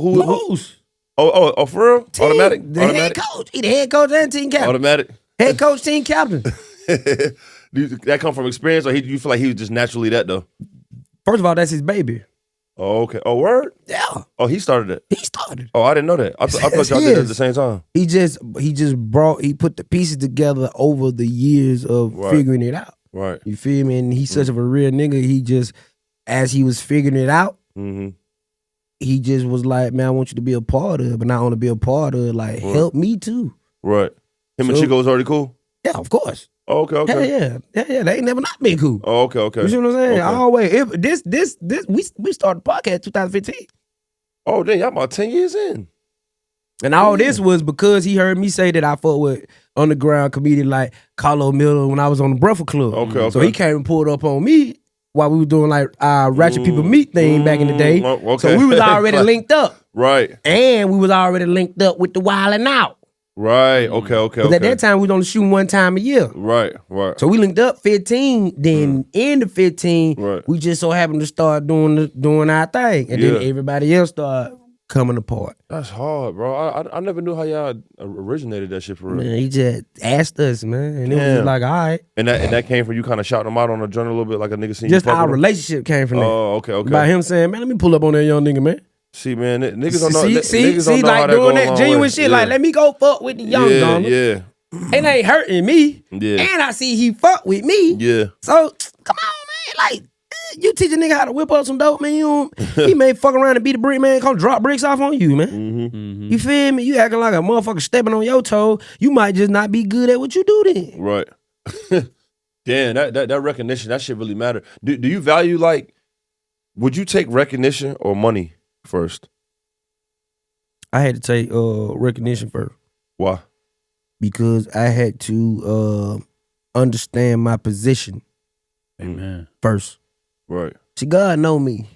S5: Moose.
S4: Oh, for real?
S5: Team-
S4: Automatic.
S5: The head
S4: Automatic.
S5: coach. He the head coach and team captain.
S4: Automatic.
S5: Head coach, team captain.
S4: That come from experience, or you feel like he was just naturally that though?
S5: First of all, that's his baby.
S4: Oh, okay. Oh, word.
S5: Yeah,
S4: Oh, he started it.
S5: he started.
S4: Oh, I didn't know that. I thought
S5: That's
S4: y'all did it at
S5: his.
S4: the same time.
S5: He just put the pieces together over the years of
S4: Right.
S5: figuring it out.
S4: Right.
S5: You feel me? And he's such of a real nigga. He just, as he was figuring it out,
S4: Mm-hmm.
S5: he just was like, man, I want you to be a part of it, but not only be a part of it, like,
S4: Right.
S5: help me too.
S4: Right. Him and
S5: So-
S4: Chico was already cool.
S5: Yeah, of course.
S4: Oh, okay, okay.
S5: Hell yeah. They ain't never not been cool.
S4: Oh, okay, okay.
S5: You see what I'm saying?
S4: Okay.
S5: Always. We started the podcast 2015.
S4: Oh, dang, y'all about 10 years in.
S5: And all this was because he heard me say that I fought with underground comedian like Carlo Miller when I was on the Breakfast Club.
S4: Okay.
S5: So he came and pulled up on me while we were doing like our Ratchet People Meet thing back in the day.
S4: Okay.
S5: So we was already linked up.
S4: Right.
S5: And we was already linked up with the Wild and Out.
S4: Right. Okay.
S5: Because at that time we was only shooting one time a year.
S4: Right.
S5: So we linked up 15. Then in the 15,
S4: Right.
S5: we just so happened to start doing our thing. And then everybody else started coming apart.
S4: That's hard, bro. I never knew how y'all originated that shit for real.
S5: Man, he just asked us, man. And it was just like, all right.
S4: And that came from you kind of shouting him out on the journal a little bit like a nigga seen
S5: Just
S4: you.
S5: our relationship came from that.
S4: Oh, okay.
S5: By him saying, man, let me pull up on that young nigga, man.
S4: See, man, niggas don't know.
S5: See,
S4: don't know
S5: like
S4: how
S5: doing
S4: go a
S5: that
S4: long
S5: genuine
S4: way.
S5: shit. Like, let me go fuck with the young dog.
S4: Yeah.
S5: It ain't hurting me.
S4: Yeah.
S5: And I see he fuck with me.
S4: Yeah.
S5: So, come on, man. Like, you teach a nigga how to whip up some dope, man. He may fuck around and beat a brick, man. Come drop bricks off on you, man.
S4: Mm-hmm.
S5: You feel me? You acting like a motherfucker stepping on your toe. You might just not be good at what you do then.
S4: Right. Damn, that recognition, that shit really matter. Do you value, like, would you take recognition or money first?
S5: I had to take recognition first.
S4: Why?
S5: Because I had to understand my position.
S3: Amen.
S5: First.
S4: Right.
S5: See, God know me.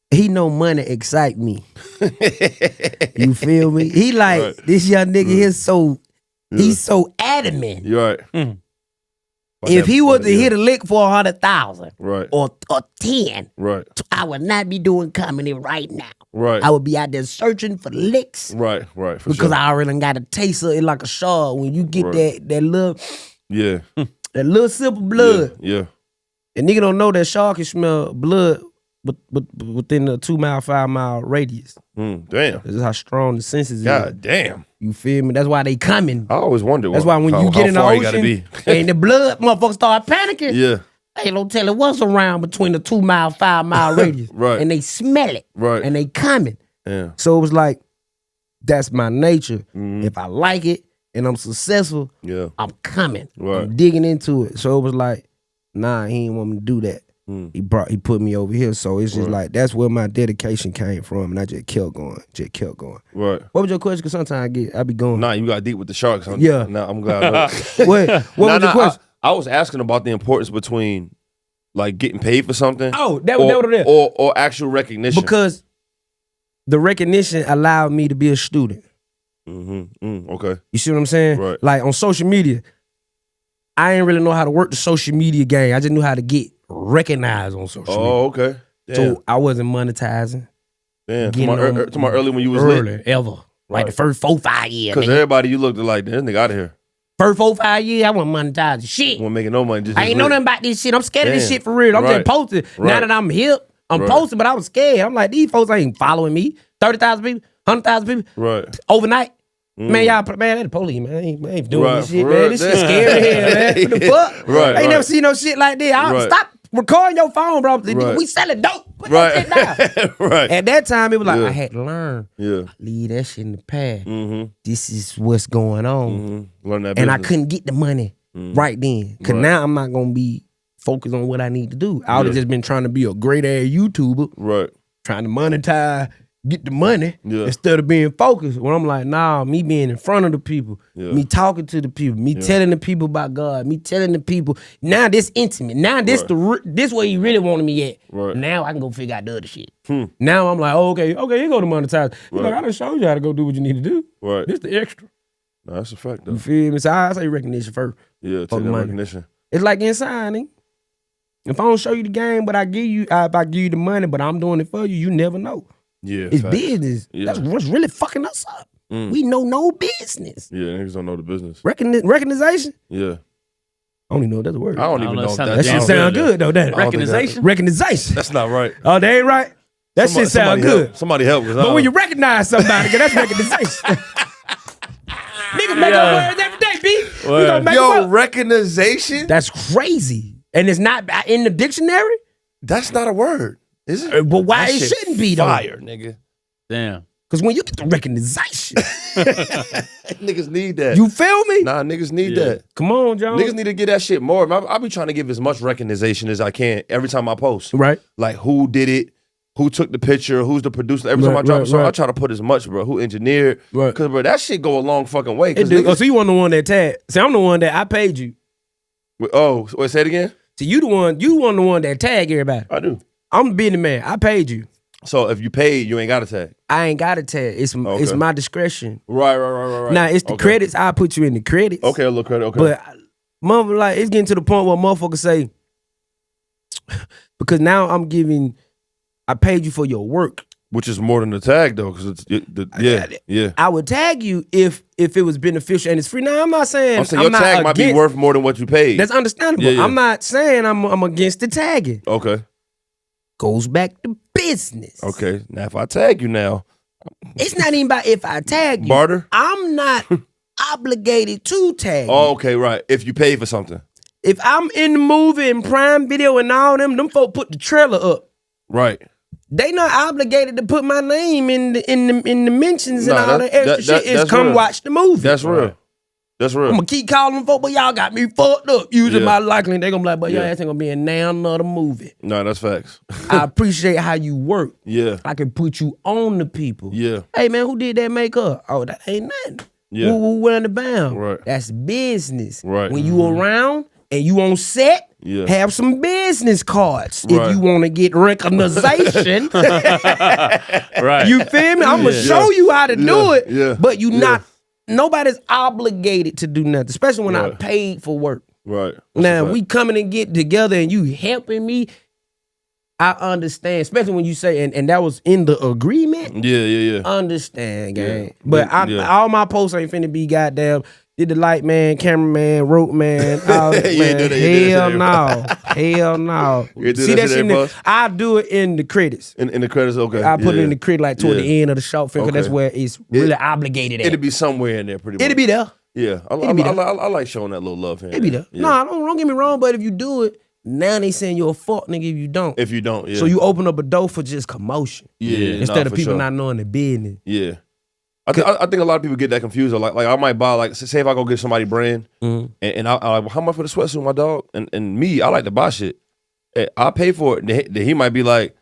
S5: He know money excite me. You feel me? He like, this young nigga here he's so adamant.
S4: You're right.
S5: If he was to hit a lick for 100,000
S4: right.
S5: or 10,
S4: right.
S5: I would not be doing comedy right now.
S4: Right.
S5: I would be out there searching for licks.
S4: Right, for
S5: because
S4: sure.
S5: I already got a taste of it like a shark. When you get that little that little sip of blood.
S4: Yeah.
S5: And nigga don't know that shark can smell blood within a 2 mile, 5 mile radius.
S4: Damn.
S5: This is how strong the senses is.
S4: God damn.
S5: You feel me? That's why they coming.
S4: I always wonder.
S5: That's why when you get in the ocean and the blood, motherfuckers start panicking.
S4: Yeah.
S5: Ain't no telling what's around between the 2 mile, 5 mile radius.
S4: Right.
S5: And they smell it.
S4: Right.
S5: And they coming.
S4: Yeah.
S5: So it was like, that's my nature. If I like it and I'm successful, I'm coming.
S4: Right.
S5: I'm digging into it. So it was like, nah, he didn't want me to do that. He put me over here. So it's just like, that's where my dedication came from. And I just kept going.
S4: Right.
S5: What was your question? Because sometimes I be going.
S4: Nah, you got deep with the sharks.
S5: Yeah.
S4: Nah, I'm glad.
S5: What was your question?
S4: I was asking about the importance between like getting paid for something.
S5: Oh, that was there.
S4: Or actual recognition.
S5: Because the recognition allowed me to be a student.
S4: Okay.
S5: You see what I'm saying?
S4: Right.
S5: Like on social media, I didn't really know how to work the social media game. I just knew how to get recognized on social media.
S4: Oh, okay. Damn.
S5: So I wasn't monetizing.
S4: Damn. To my early when you was lit.
S5: Ever. Like the first 4-5 years.
S4: Because everybody you looked at like, this nigga out of here.
S5: First 4-5 years, I wasn't monetizing shit.
S4: Wasn't making no money.
S5: I ain't know nothing about this shit. I'm scared of this shit for real. I'm just posting. Now that I'm hip, I'm posting, but I was scared. I'm like, these folks ain't following me. 30,000 people, 100,000 people. Right. Overnight. Man, man, that the police, man. I ain't doing this shit, man. This shit scary here, man. What the fuck? I ain't never seen no shit like this. Stop recording your phone, bro. We selling dope. Put that shit down. At that time, it was like, I had to learn. Leave that shit in the past. This is what's going on.
S4: Learn that
S5: and I couldn't get the money right then. Because now I'm not going to be focused on what I need to do. I would have just been trying to be a great ass YouTuber. Trying to monetize, get the money instead of being focused. When I'm like, nah, me being in front of the people, me talking to the people, me telling the people about God, me telling the people. Now this intimate. Now this this where he really wanted me at. Now I can go figure out the other shit. Now I'm like, okay, you go to monetize. Like, I done showed you how to go do what you need to do. This the extra.
S4: No, that's a fact though.
S5: You feel me? So I say recognition first.
S4: Yeah, take that recognition.
S5: It's like in signing. If I don't show you the game, but I give you the money, but I'm doing it for you, you never know.
S4: Yeah,
S5: it's business. That's what's really fucking us up. We know no business.
S4: Yeah, niggas don't know the business.
S5: Recognition?
S4: Yeah.
S5: I don't even know if that's a word.
S4: I don't even know that.
S5: That shit sound good though.
S3: Recognition?
S5: Recognition.
S4: That's not right.
S5: Oh, they ain't right? That shit sound good.
S4: Somebody help.
S5: But when you recognize somebody, that's recognition. Niggas make up words every day, B. We gonna make
S4: Yo, recognition?
S5: That's crazy. And it's not in the dictionary?
S4: That's not a word, is it?
S5: But why it shouldn't be though?
S4: Fire, nigga.
S3: Damn.
S5: Because when you get the recognition,
S4: Niggas need that.
S5: You feel me?
S4: Nah, niggas need that.
S5: Come on, John.
S4: Niggas need to get that shit more. I be trying to give as much recognition as I can every time I post.
S5: Right.
S4: Like who did it, who took the picture, who's the producer. Every time I drop a song, I try to put as much, bro. Who engineered.
S5: Right.
S4: Because, bro, that shit go a long fucking way.
S5: Oh, so you want the one that tagged. See, I'm the one that I paid you.
S4: Oh, wait, say it again?
S5: So you the one that tag everybody.
S4: I do.
S5: I'm a business man. I paid you.
S4: So if you paid, you ain't got to tag.
S5: I ain't got to tag. It's my discretion.
S4: Right.
S5: Now it's the credits. I put you in the credits.
S4: Okay, a little credit. Okay.
S5: But mother, like it's getting to the point where motherfuckers say, because now I paid you for your work.
S4: Which is more than the tag though, because yeah.
S5: I would tag you if it was beneficial and it's free. Now I'm not saying
S4: I'm saying your tag might be worth more than what you paid.
S5: That's understandable.
S4: Yeah.
S5: I'm not saying I'm against the tagging.
S4: Okay.
S5: Goes back to business.
S4: Okay. Now if I tag you now,
S5: it's not even about if I tag you.
S4: Barter?
S5: I'm not obligated to tag you.
S4: Oh, okay, right. If you pay for something.
S5: If I'm in the movie and Prime Video and all them folk put the trailer up.
S4: Right.
S5: They not obligated to put my name in the mentions and all that extra shit. It's come
S4: real.
S5: watch the movie.
S4: That's real. That's real.
S5: I'm gonna keep calling them folk, but y'all got me fucked up using my likeness. They gonna be like, but your ass ain't gonna be in now another movie.
S4: No, that's facts.
S5: I appreciate how you work.
S4: Yeah.
S5: I can put you on the people.
S4: Yeah.
S5: Hey man, who did that makeup? Oh, that ain't nothing.
S4: Yeah.
S5: Who wearing the bound?
S4: Right.
S5: That's business.
S4: Right.
S5: When you around and you on set,
S4: Yeah.
S5: have some business cards
S4: Right.
S5: if you want to get recognition.
S3: Right.
S5: You feel me? I'm gonna show you how to do it.
S4: Yeah.
S5: But nobody's obligated to do nothing, especially when I paid for work.
S4: Right.
S5: Now we coming and get together and you helping me. I understand, especially when you say and that was in the agreement.
S4: Yeah.
S5: Understand, gang.
S4: Yeah.
S5: But
S4: Yeah.
S5: all my posts ain't finna be goddamn. Did the light man, cameraman, rope man, all that, man. Hell no. See that shit? I do it in the credits.
S4: In the credits, okay.
S5: I put it in the credit like toward the end of the short film because
S4: Okay.
S5: that's where it's really obligated at.
S4: It'll be somewhere in there pretty much.
S5: It'll be there.
S4: Yeah. I like showing that little love here.
S5: It'll be there.
S4: Yeah.
S5: No, don't get me wrong, but if you do it, now they saying you're a fuck nigga if you don't.
S4: If you don't, yeah.
S5: So you open up a door for just commotion.
S4: Yeah.
S5: Instead of
S4: for
S5: people
S4: sure.
S5: not knowing the business.
S4: Yeah. I think a lot of people get that confused. Like I might buy, like, say if I go get somebody brand, and I like, how much for the sweatsuit, my dog? And me, I like to buy shit. I pay for it. Then he might be like,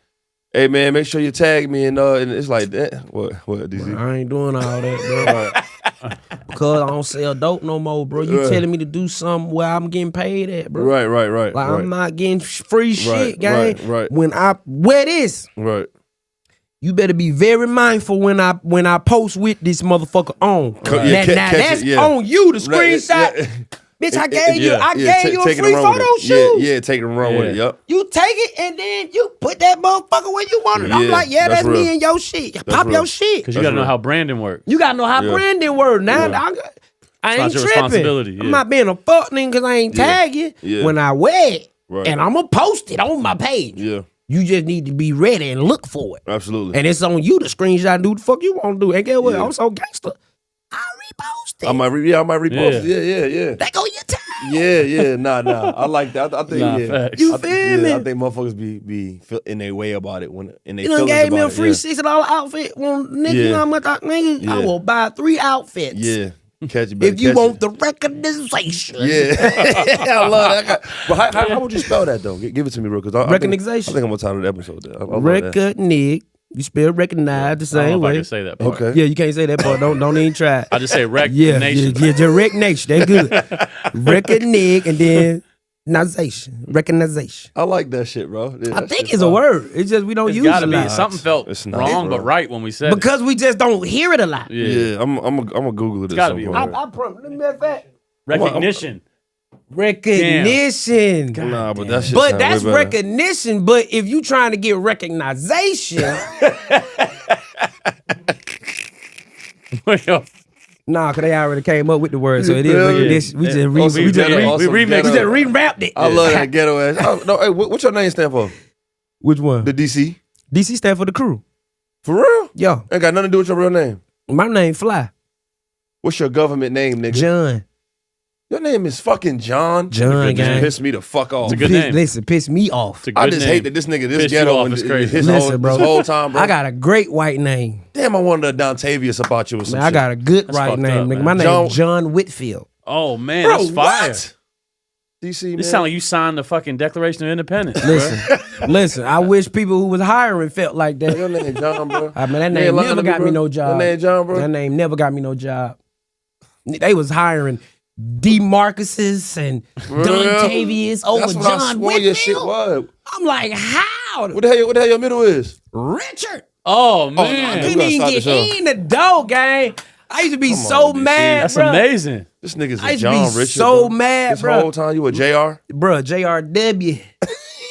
S4: hey man, make sure you tag me, and it's like that. What DC?
S5: I ain't doing all that, bro. Because I don't sell dope no more, bro. You telling me to do something where I'm getting paid at, bro.
S4: Right.
S5: Like I'm not getting free shit, gang.
S4: Right.
S5: When I wear this,
S4: Right.
S5: you better be very mindful when I post with this motherfucker on.
S4: Yeah,
S5: Now that's on you, the screenshot.
S4: Yeah.
S5: Bitch, I gave you a
S4: taking
S5: free
S4: it wrong with
S5: photo
S4: it.
S5: shoot.
S4: Yeah, taking it wrong with it. Yep.
S5: You take it and then you put that motherfucker where you want it. I'm
S4: Yeah,
S5: like,
S4: that's
S5: that's
S4: real.
S5: me and your shit. Pop
S4: real.
S5: your shit.
S3: Because you got to know how branding works.
S5: You gotta know how branding work. Now I ain't
S3: not your
S5: tripping.
S3: responsibility,
S5: I'm not being a fuck nigga because I ain't tagging
S4: Yeah.
S5: when I wear it.
S4: Right.
S5: And I'm gonna post it on my page.
S4: Yeah.
S5: You just need to be ready and look for it.
S4: Absolutely.
S5: And it's on you to screenshot and do the fuck you want to do. And get what?
S4: Yeah.
S5: I'm so gangster. I repost it.
S4: I might repost it. Yeah.
S5: That go your time.
S4: Yeah. Nah. I like that. I think
S3: facts.
S5: You feel me?
S4: I think motherfuckers be in their way about it when in they
S5: You done
S4: feelings
S5: gave me a
S4: about it.
S5: free $60 outfit. Well, nigga, you know how much I
S4: Yeah.
S5: will buy 3 outfits.
S4: Yeah. Catch it.
S5: If you want the recognition.
S4: Yeah. I love that. But how would you spell that though? Give it to me real quick.
S5: Recognition.
S4: I think I'm gonna title the episode. I love that.
S5: Recognize. You spell recognize the
S3: I don't
S5: same
S3: know if I
S5: way.
S3: can say that part.
S4: Okay.
S5: Yeah, you can't say that part. Don't even try.
S3: I just say
S5: Yeah,
S3: recognition.
S5: just recognition. That's good. Recognize and then recognition.
S4: I like that shit, bro. Yeah,
S5: I
S4: that
S5: think
S4: shit
S5: it's a
S4: fire.
S5: word. It's just we don't
S3: It's
S5: use
S3: got to
S5: it a
S3: be.
S5: lot.
S3: Something felt
S4: It's not,
S3: wrong,
S4: bro.
S3: but right when we said it.
S5: Because we just don't hear it a lot.
S4: Yeah, I'm gonna Google it.
S3: It's gotta be a
S5: I
S3: word.
S5: promise. Matter of fact,
S3: Recognition.
S5: recognition.
S4: Nah, but that shit.
S5: But
S4: sound
S5: that's
S4: way better.
S5: recognition. But if you trying to get recognition, nah, because they already came up with the word, so it is
S4: Really?
S5: recognition. We just rewrapped it.
S4: I love that ghetto ass. Oh, no, hey, what's your name stand for?
S5: Which one?
S4: The DC.
S5: DC stand for the crew.
S4: For real?
S5: Yo,
S4: Ain't got nothing to do with your real name.
S5: my name Fly.
S4: What's your government name, nigga?
S5: John.
S4: Your name is fucking John.
S5: John, gang.
S4: Piss me the fuck off.
S3: It's a good name.
S5: Listen, piss me off.
S3: It's a
S4: I
S3: good
S4: just
S3: name.
S4: hate that this nigga, this
S3: Piss you
S4: ghetto,
S3: off
S4: and
S3: is crazy.
S4: his
S5: Listen, bro.
S4: whole time, bro.
S5: I got a great white name.
S4: Damn, I wanted a Dontavius about you or some
S5: Man, I
S4: shit.
S5: got a good
S3: That's
S5: right
S3: fucked
S5: name,
S3: up,
S5: nigga.
S3: man.
S5: My name is John Whitfield.
S3: Oh man,
S4: Bro,
S3: that's fire.
S4: what? DC, man.
S3: This sound like you signed the fucking Declaration of Independence.
S5: Listen, I wish people who was hiring felt like that.
S4: Your name John, bro.
S5: I mean, that
S4: You
S5: name
S4: ain't lying
S5: never
S4: to me,
S5: got me
S4: bro?
S5: no job.
S4: Your name John, bro?
S5: That name never got me no job. They was hiring DeMarcuses and Dontavius over
S4: That's what I
S5: John
S4: swore your shit
S5: Whitfield.
S4: was.
S5: I'm like, how?
S4: What the hell your middle is?
S5: Richard.
S3: Oh
S4: no,
S3: man,
S5: I
S4: we
S5: couldn't
S4: gotta
S5: even
S4: start
S5: get
S4: the show.
S5: in the door, gang. I used to be
S4: Come on,
S5: so
S4: DC.
S5: mad,
S3: that's
S5: bro.
S3: amazing.
S4: This nigga's
S5: I
S4: a
S5: used to
S4: John
S5: be
S4: Richard.
S5: so
S4: bro.
S5: mad,
S4: This
S5: bro.
S4: whole time you a JR?
S5: Bro, JRW.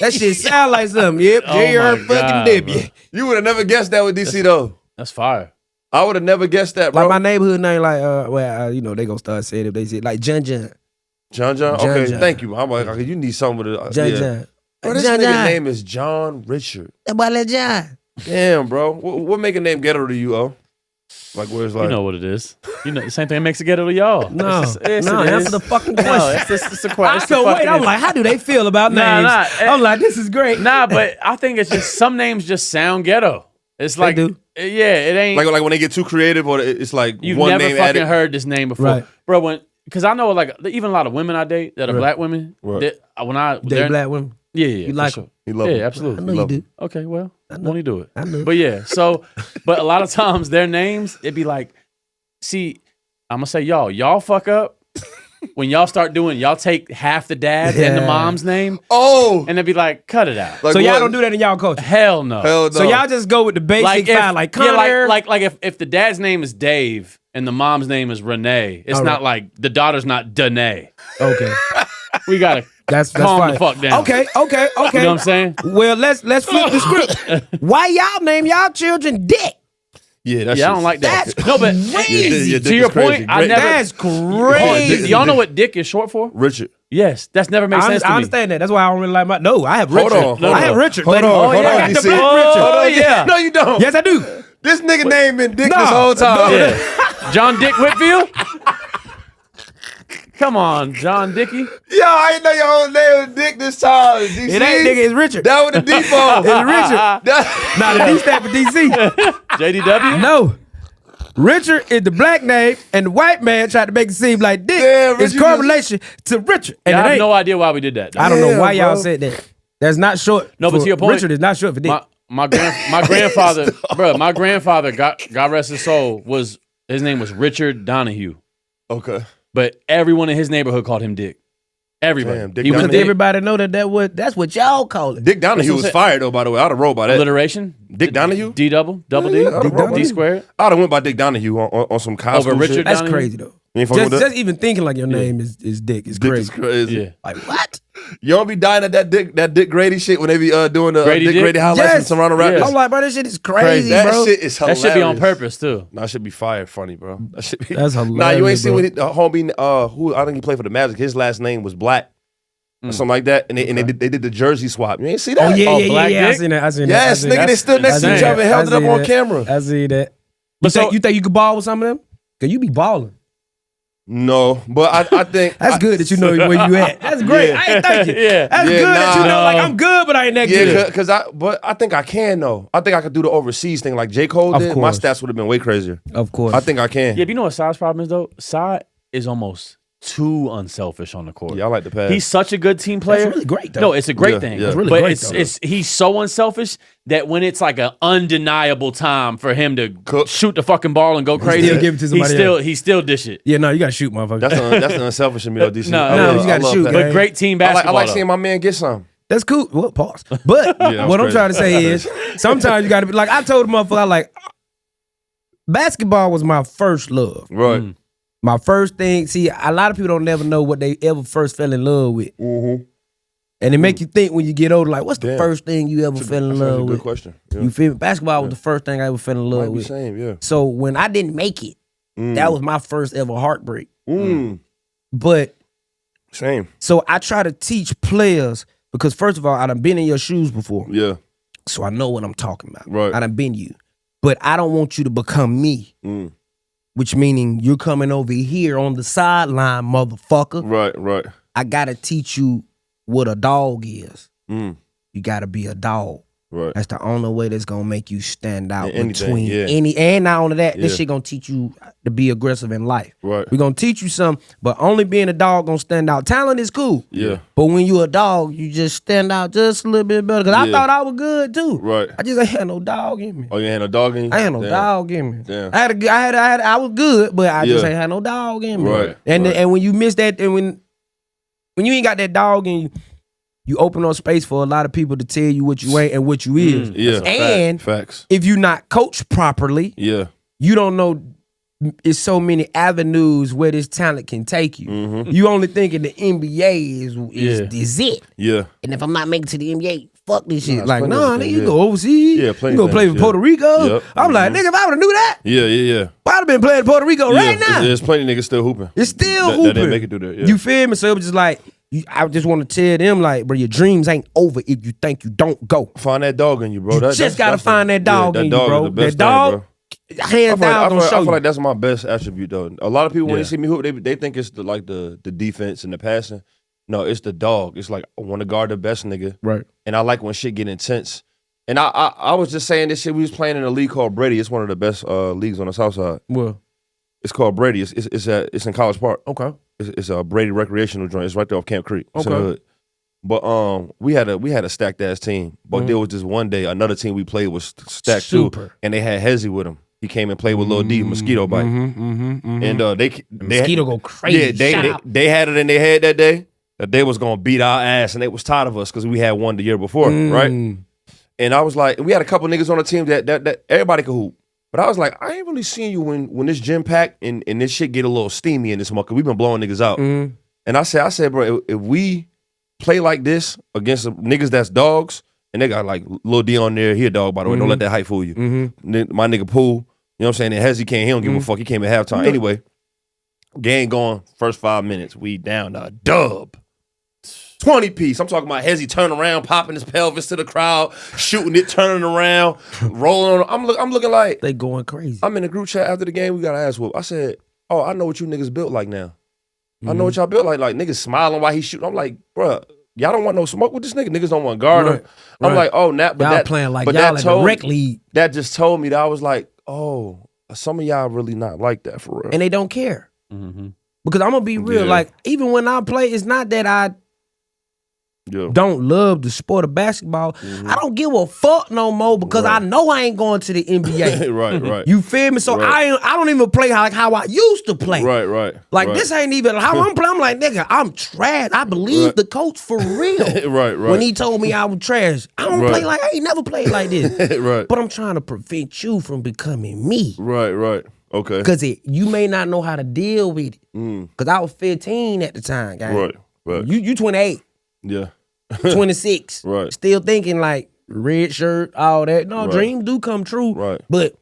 S5: That shit sound like something. Yep,
S3: Oh
S5: JR
S3: my
S5: fucking
S3: God,
S5: W.
S3: bro.
S4: You would have never guessed that with DC though.
S3: That's fire.
S4: I would have never guessed that, bro.
S5: Like my neighborhood name, like you know, they gonna start saying if they say like John.
S4: John.
S5: John
S4: Okay,
S5: John.
S4: thank you. I'm like, okay, you need something with it.
S5: John.
S4: Bro, this
S5: John
S4: nigga
S5: John.
S4: name is John Richard.
S5: That boy like John.
S4: Damn, bro. What make a name ghetto to you, oh? Like where it's like
S3: You know what it is. You know the same thing that makes it ghetto to y'all.
S5: No,
S3: It's just-
S5: no,
S3: it is.
S5: answer the fucking
S3: No,
S5: question.
S3: it's a
S5: I
S3: question.
S5: feel wait, I'm like, how do they feel about
S3: Nah,
S5: names?
S3: nah,
S5: I'm like, this is great.
S3: Nah, but I think it's just some names just sound ghetto. It's like,
S5: do.
S3: yeah, it ain't.
S4: like when they get too creative or it's like
S3: You've
S4: one
S3: never
S4: name
S3: fucking
S4: added.
S3: heard this name before,
S5: Right.
S3: bro. Because I know like even a lot of women I date that are black women.
S4: Right.
S5: They black women.
S3: Yeah,
S5: You
S3: for
S5: like
S3: sure.
S5: them?
S4: He love
S3: Yeah,
S4: him.
S3: absolutely.
S5: I know you do.
S3: Okay, well,
S5: know.
S3: won't he do it?
S5: I know.
S3: But yeah, so, but a lot of times their names, it'd be like, see, I'm gonna say y'all fuck up when y'all start doing, y'all take half the dad and the
S5: Yeah.
S3: mom's name,
S4: Oh,
S3: and they'd be like, cut it out.
S4: like
S5: So y'all
S4: what?
S5: don't do that in y'all culture.
S3: Hell no.
S4: Hell no.
S5: So y'all just go with the basic file, like
S3: yeah,
S5: Connor.
S3: like if the dad's name is Dave and the mom's name is Renee, it's
S5: All
S3: not
S5: right.
S3: like the daughter's not Danae.
S5: Okay,
S3: We gotta
S5: that's
S3: calm
S5: fine.
S3: the fuck down.
S5: Okay.
S3: You know what I'm saying?
S5: Well, let's flip the script. Why y'all name y'all children Dick?
S4: Yeah, that's
S3: Yeah, I don't like that.
S5: That's
S3: No, but
S5: crazy.
S3: to your point, I never.
S5: That's
S3: Oh,
S5: crazy.
S3: y'all know what Dick is short for?
S4: Richard.
S3: Yes, that's never made sense to me.
S5: I understand that. That's why I don't really like my. No, I have
S4: Hold
S5: Richard.
S4: on, hold
S5: I have
S4: on.
S5: Richard.
S4: Hold
S5: baby.
S4: on, hold
S5: I
S4: on,
S5: got the
S4: DC.
S5: black
S3: Oh,
S5: Richard.
S3: yeah.
S4: No, you don't.
S5: Yes, I do.
S4: This nigga name been Dick
S5: No,
S4: this whole time.
S3: Yeah. John Dick Whitfield? Come on, John Dickey.
S4: Yo, I ain't know your whole name was Dick this time. DC.
S5: It ain't nigga. It's Richard.
S4: That was the default.
S5: It's Richard. Nah, the D stand for DC.
S3: JDW?
S5: No. Richard is the black name, and the white man tried to make it seem like Dick
S4: Damn,
S5: is
S4: Richard
S5: correlation to Richard. And
S3: Yeah, I
S5: it
S3: have
S5: ain't.
S3: no idea why we did that.
S5: I don't know
S4: Damn,
S5: why y'all
S4: bro.
S5: said that. That's not short.
S3: No, but
S5: for-
S3: to your point,
S5: Richard is not short for Dick.
S3: My grandfather, bro, my grandfather, God rest his soul, his name was Richard Donahue.
S4: Okay.
S3: But everyone in his neighborhood called him Dick. Everybody.
S4: Damn, Dick
S3: He was
S4: Donahue.
S5: Because
S3: Dick.
S5: everybody know that's what y'all call it.
S4: Dick Donahue
S3: That's
S4: was
S3: what I'm
S4: fired though, by the way. I'd have rolled by that.
S3: Alliteration.
S4: Dick Donahue?
S3: D double
S4: Yeah,
S3: D,
S4: I'd have rolled by
S3: D
S4: that.
S3: squared.
S4: I'd have went by Dick Donahue on some Cosmo
S3: Over Richard
S4: shit.
S5: That's
S3: Donahue?
S5: crazy though.
S4: You ain't fucking with that?
S5: Just even thinking like your name is Dick is
S4: Dick
S5: crazy.
S4: is crazy.
S3: Yeah.
S5: Like what?
S4: You don't be dying at that Dick Grady shit when they be doing the
S3: Grady
S4: Dick
S3: Dick?
S4: Grady highlights
S5: Yes.
S4: from Toronto Raptors.
S3: Yeah.
S5: I'm like, bro, this shit is crazy,
S4: That
S5: bro.
S4: shit is
S3: That
S4: hilarious.
S3: should be on purpose too.
S4: Nah, should be fired funny, bro. That should be.
S5: That's
S4: Nah, you
S5: hilarious,
S4: ain't seen
S5: bro.
S4: when the homie who I think he played for the Magic. His last name was Black or something like that, and they did the jersey swap. You ain't see that?
S5: Oh yeah,
S3: Oh,
S5: yeah,
S3: Black
S5: yeah. I
S3: Dick?
S5: seen that. I seen
S4: Yes,
S5: that.
S4: nigga, they stood next to each other and held it up on camera.
S5: I see that.
S3: But
S5: You think you could ball with some of them? Cause you be balling.
S4: No, but I think
S5: That's good that you know where you at. That's great.
S4: Yeah.
S5: I ain't thank you.
S3: Yeah.
S5: That's
S4: Yeah,
S5: good that you
S4: nah.
S5: know, like I'm good, but I ain't that
S4: Yeah,
S5: good.
S4: because I think I can though. I think I could do the overseas thing like J. Cole
S5: Of
S4: did. My
S5: course.
S4: stats would have been way crazier.
S5: Of course.
S4: I think I can.
S3: Yeah, but you know what Sai's problem is though? Sai is almost too unselfish on the court.
S4: Yeah, I like the pass.
S3: He's such a good team player.
S5: really great, though.
S3: No, it's a great
S4: Yeah,
S3: thing.
S4: yeah. It's
S5: really
S3: but
S5: great,
S3: it's
S5: though.
S3: it's he's so unselfish that when it's like an undeniable time for him to
S4: Cook.
S3: shoot the fucking ball and go crazy,
S5: still give it to somebody
S3: he still dish it.
S5: Yeah, no, you gotta shoot, motherfucker.
S4: That's the unselfish in me though, DC.
S3: No,
S4: I
S3: no,
S4: love-
S5: you gotta
S4: I love
S5: shoot,
S4: that.
S5: man.
S3: But great team
S4: I
S3: basketball.
S4: like
S3: though.
S4: seeing my man get some.
S5: That's cool. Well, pause. But
S4: that was
S5: what I'm
S4: crazy.
S5: trying to say is sometimes you gotta be like I told the motherfucker, I like basketball was my first love.
S4: Right.
S3: Mm.
S5: My first thing, see, a lot of people don't never know what they ever first fell in love with.
S4: Mm-hmm.
S5: And it make you think when you get older, like, what's the
S4: Damn.
S5: first thing you ever fell in
S4: That's
S5: love
S4: a good
S5: with?
S4: question. Yeah.
S5: You feel me? Basketball was the first thing I ever fell in love
S4: Might be
S5: with.
S4: same, yeah.
S5: So when I didn't make it, that was my first ever heartbreak. But
S4: Same.
S5: so I try to teach players because first of all, I done been in your shoes before.
S4: Yeah.
S5: So I know what I'm talking about.
S4: Right.
S5: I done been you. But I don't want you to become me. which meaning you're coming over here on the sideline, motherfucker.
S4: Right.
S5: I gotta teach you what a dog is.
S4: Mm.
S5: You gotta be a dog.
S4: Right.
S5: That's the only way that's gonna make you stand out
S4: Anything,
S5: between
S4: yeah.
S5: any. And not only that, this
S4: Yeah.
S5: shit gonna teach you to be aggressive in life.
S4: Right.
S5: We're gonna teach you something, but only being a dog gonna stand out. Talent is cool.
S4: Yeah.
S5: But when you a dog, you just stand out just a little bit better. Cause I
S4: Yeah.
S5: thought I was good too.
S4: Right.
S5: I just ain't had no dog in me.
S4: Oh, you ain't no dog in you?
S5: I ain't had no
S4: Damn.
S5: dog in me.
S4: Damn.
S5: I was good, but I just
S4: Yeah.
S5: ain't had no dog in me.
S4: Right,
S5: And
S4: right.
S5: and when you miss that, and when you ain't got that dog in you, you open up space for a lot of people to tell you what you ain't and what you is.
S4: Yeah.
S5: And
S4: Facts.
S5: if you're not coached properly,
S4: Yeah.
S5: you don't know it's so many avenues where this talent can take you.
S4: Mm-hmm.
S5: You only thinking the NBA is it.
S4: Yeah.
S5: And if I'm not making it to the NBA, fuck this shit.
S4: it's
S5: Like,
S4: plenty
S5: nah,
S4: of
S5: nigga,
S4: things,
S5: you
S4: yeah.
S5: go overseas.
S4: Yeah, plenty
S5: you go
S4: of
S5: play
S4: things,
S5: for Puerto Rico.
S4: Yep.
S5: I'm like, nigga, if I would have knew that,
S4: Yeah.
S5: I'd have been playing Puerto Rico right now.
S4: There's plenty of niggas still hooping.
S5: It's still
S4: That
S5: hooping.
S4: didn't make it through there. Yeah.
S5: You feel me? So it was just like, I just want to tell them, like, bro, your dreams ain't over if you think you don't go.
S4: Find that dog in you, bro.
S5: You just gotta find that dog in you,
S4: dog
S5: bro.
S4: Is the best
S5: That dog,
S4: thing, bro.
S5: hands down, gonna
S4: I
S5: show
S4: feel
S5: you.
S4: like that's my best attribute, though. A lot of people, when
S3: Yeah.
S4: they see me hoop, they think it's the defense and the passing. No, it's the dog. It's like, I want to guard the best nigga.
S5: Right.
S4: And I like when shit get intense. And I was just saying this shit. We was playing in a league called Brady. It's one of the best leagues on the South Side.
S5: Well,
S4: It's called Brady. It's in College Park.
S5: okay.
S4: It's a Brady recreational joint. It's right there off Camp Creek. It's in the
S5: Okay.
S4: hood. But we had a stacked ass team. But there was this one day another team we played was stacked
S5: Super.
S4: too, and they had Hezzy with him. He came and played with Lil D, Mosquito Bite, and they
S5: Mosquito go crazy.
S4: Yeah,
S5: Shout out.
S4: they had it in their head that day that they was gonna beat our ass, and they was tired of us because we had won the year before, right? And I was like, we had a couple niggas on the team that everybody could hoop. But I was like, I ain't really seen you when this gym packed and this shit get a little steamy in this month, 'cause we've been blowing niggas out. And I said, bro, if we play like this against niggas that's dogs, and they got like Lil D on there, he a dog, by the way, don't let that hype fool you. My nigga Pooh, you know what I'm saying? And Hezzy he don't give a fuck. He came at halftime. Anyway, game going, first 5 minutes, we down a dub. 20 piece. I'm talking about Hezzy turning around, popping his pelvis to the crowd, shooting it, turning around, rolling on. I'm looking like
S5: They going crazy.
S4: I'm in the group chat after the game. We got an ass whoop. I said, "Oh, I know what you niggas built like now. I know what y'all built like. Like niggas smiling while he shooting. I'm like, bruh, y'all don't want no smoke with this nigga. Niggas don't want to guard him. I'm like, oh, but
S5: y'all
S4: that
S5: playing like
S4: but
S5: y'all
S4: that
S5: in the rec
S4: me,
S5: league.
S4: that just told me that I was like, oh, some of y'all really not like that for real.
S5: And they don't care.
S3: Mm-hmm.
S5: Because I'm going to be real.
S4: Yeah.
S5: Like, even when I play, it's not that I
S4: Yeah.
S5: don't love the sport of basketball. I don't give a fuck no more because I know I ain't going to the NBA.
S4: right.
S5: You feel me? So
S4: Right.
S5: I don't even play how I used to play.
S4: Right.
S5: Like
S4: right.
S5: this ain't even how I'm playing. I'm like, nigga, I'm trash. I believe
S4: Right.
S5: the coach for real.
S4: Right.
S5: When he told me I was trash. I don't
S4: Right.
S5: play like I ain't never played like this.
S4: right.
S5: But I'm trying to prevent you from becoming me.
S4: Right. Okay.
S5: Because you may not know how to deal with it. Because I was 15 at the time, guys.
S4: Right.
S5: You 28,
S4: Yeah.
S5: 26.
S4: Right.
S5: Still thinking like red shirt, all that. No,
S4: Right.
S5: dreams do come true.
S4: Right.
S5: But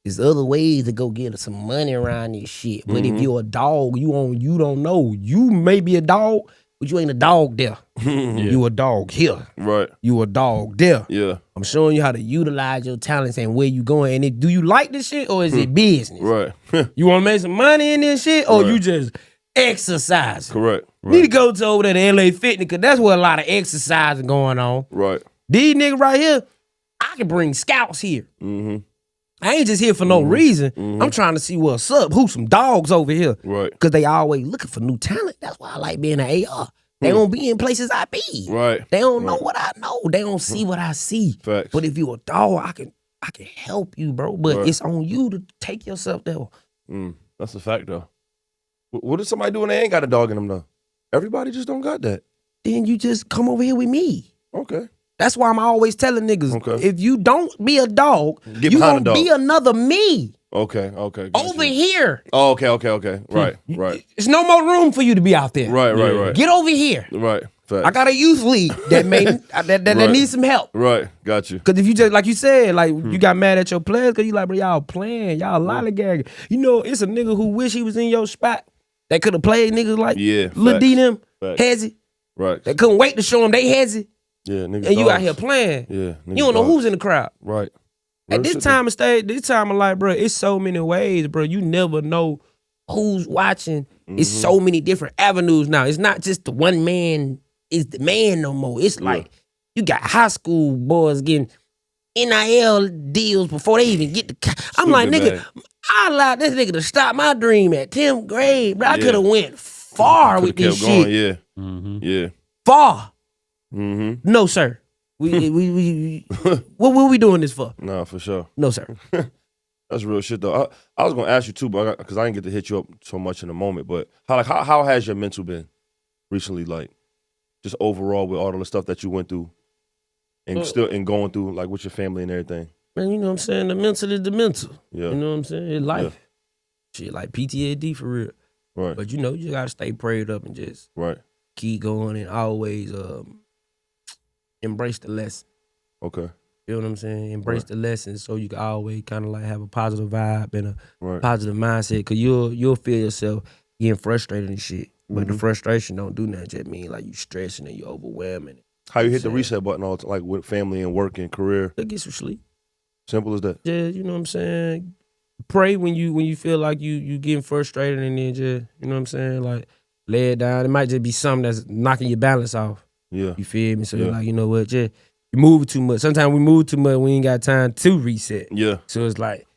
S5: there's other ways to go get some money around this shit. But if you're a dog, you don't know. You may be a dog, but you ain't a dog there. You a dog here.
S4: Right.
S5: You a dog there.
S4: Yeah.
S5: I'm showing you how to utilize your talents and where you going. And do you like this shit or is it business?
S4: Right.
S5: You want to make some money in this shit or
S4: Right.
S5: you just exercising?
S4: Correct.
S5: Need to go to over there to LA Fitness because that's where a lot of exercising going on.
S4: Right.
S5: These niggas right here, I can bring scouts here. I ain't just here for no reason. I'm trying to see what's up. Who some dogs over here?
S4: Right.
S5: Because they always looking for new talent. That's why I like being an AR. They don't be in places I be.
S4: Right.
S5: They don't know what I know. They don't see what I see.
S4: Facts.
S5: But if you a dog, I can help you, bro. But
S4: Right.
S5: it's on you to take yourself there.
S4: That's a fact, though. What does somebody do when they ain't got a dog in them, though? Everybody just don't got that.
S5: Then you just come over here with me.
S4: Okay.
S5: That's why I'm always telling niggas,
S4: Okay.
S5: if you don't be a dog,
S4: Get
S5: you
S4: behind
S5: gonna
S4: a dog.
S5: be another me
S4: Okay. Got
S5: over
S4: you.
S5: here.
S4: Oh, okay. Right.
S5: There's no more room for you to be out there.
S4: Right.
S5: Get over here.
S4: Right. Facts.
S5: I got a youth league that that
S4: Right.
S5: needs some help.
S4: Right. Got you.
S5: Cause if you just like you said, like you got mad at your players, cause you like, bro, y'all playing, y'all lollygagging. You know, it's a nigga who wish he was in your spot that could have played niggas like Lil
S4: facts.
S5: D them,
S4: Facts.
S5: Hezzy.
S4: Right.
S5: They couldn't wait to show him they Hezzy.
S4: Yeah, niggas.
S5: And you out
S4: dogs.
S5: here playing.
S4: Yeah.
S5: You don't know who's in the crowd.
S4: Right.
S5: At this time of stage, this time of life, bro, it's so many ways, bro. You never know who's watching. It's so many different avenues now. It's not just the one man is the man no more. It's like you got high school boys getting NIL deals before they even get the. I'm like, nigga, I allowed this nigga to stop my dream at 10th grade, bro. I could have went far with this shit.
S4: Yeah.
S5: Far. No, sir. We what we doing this for?
S4: No, for sure.
S5: No, sir.
S4: That's real shit though. I was gonna ask you too, but because I didn't get to hit you up so much in the moment. But how has your mental been recently? Like, just overall with all the stuff that you went through, and going through like with your family and everything.
S5: Man, you know what I'm saying? The mental is the mental.
S4: Yeah.
S5: You know what I'm saying? It's life. Shit, like PTSD for real.
S4: Right.
S5: But you know, you gotta stay prayed up and just
S4: Right.
S5: keep going and always embrace the lesson.
S4: Okay.
S5: You know what I'm saying? Embrace the lessons so you can always kind of like have a positive vibe and a
S4: Right.
S5: positive mindset. Cause you'll feel yourself getting frustrated and shit. But the frustration don't do nothing. Just mean like you stressing and you overwhelming.
S4: How you hit the reset button all like with family and work and career?
S5: Get some sleep.
S4: Simple as that.
S5: Yeah, you know what I'm saying? Pray when you feel like you getting frustrated and then just, you know what I'm saying? Like lay it down. It might just be something that's knocking your balance off.
S4: Yeah.
S5: You feel me? So you're like, you know what, just you move too much. Sometimes we move too much, we ain't got time to reset.
S4: Yeah.
S5: So it's like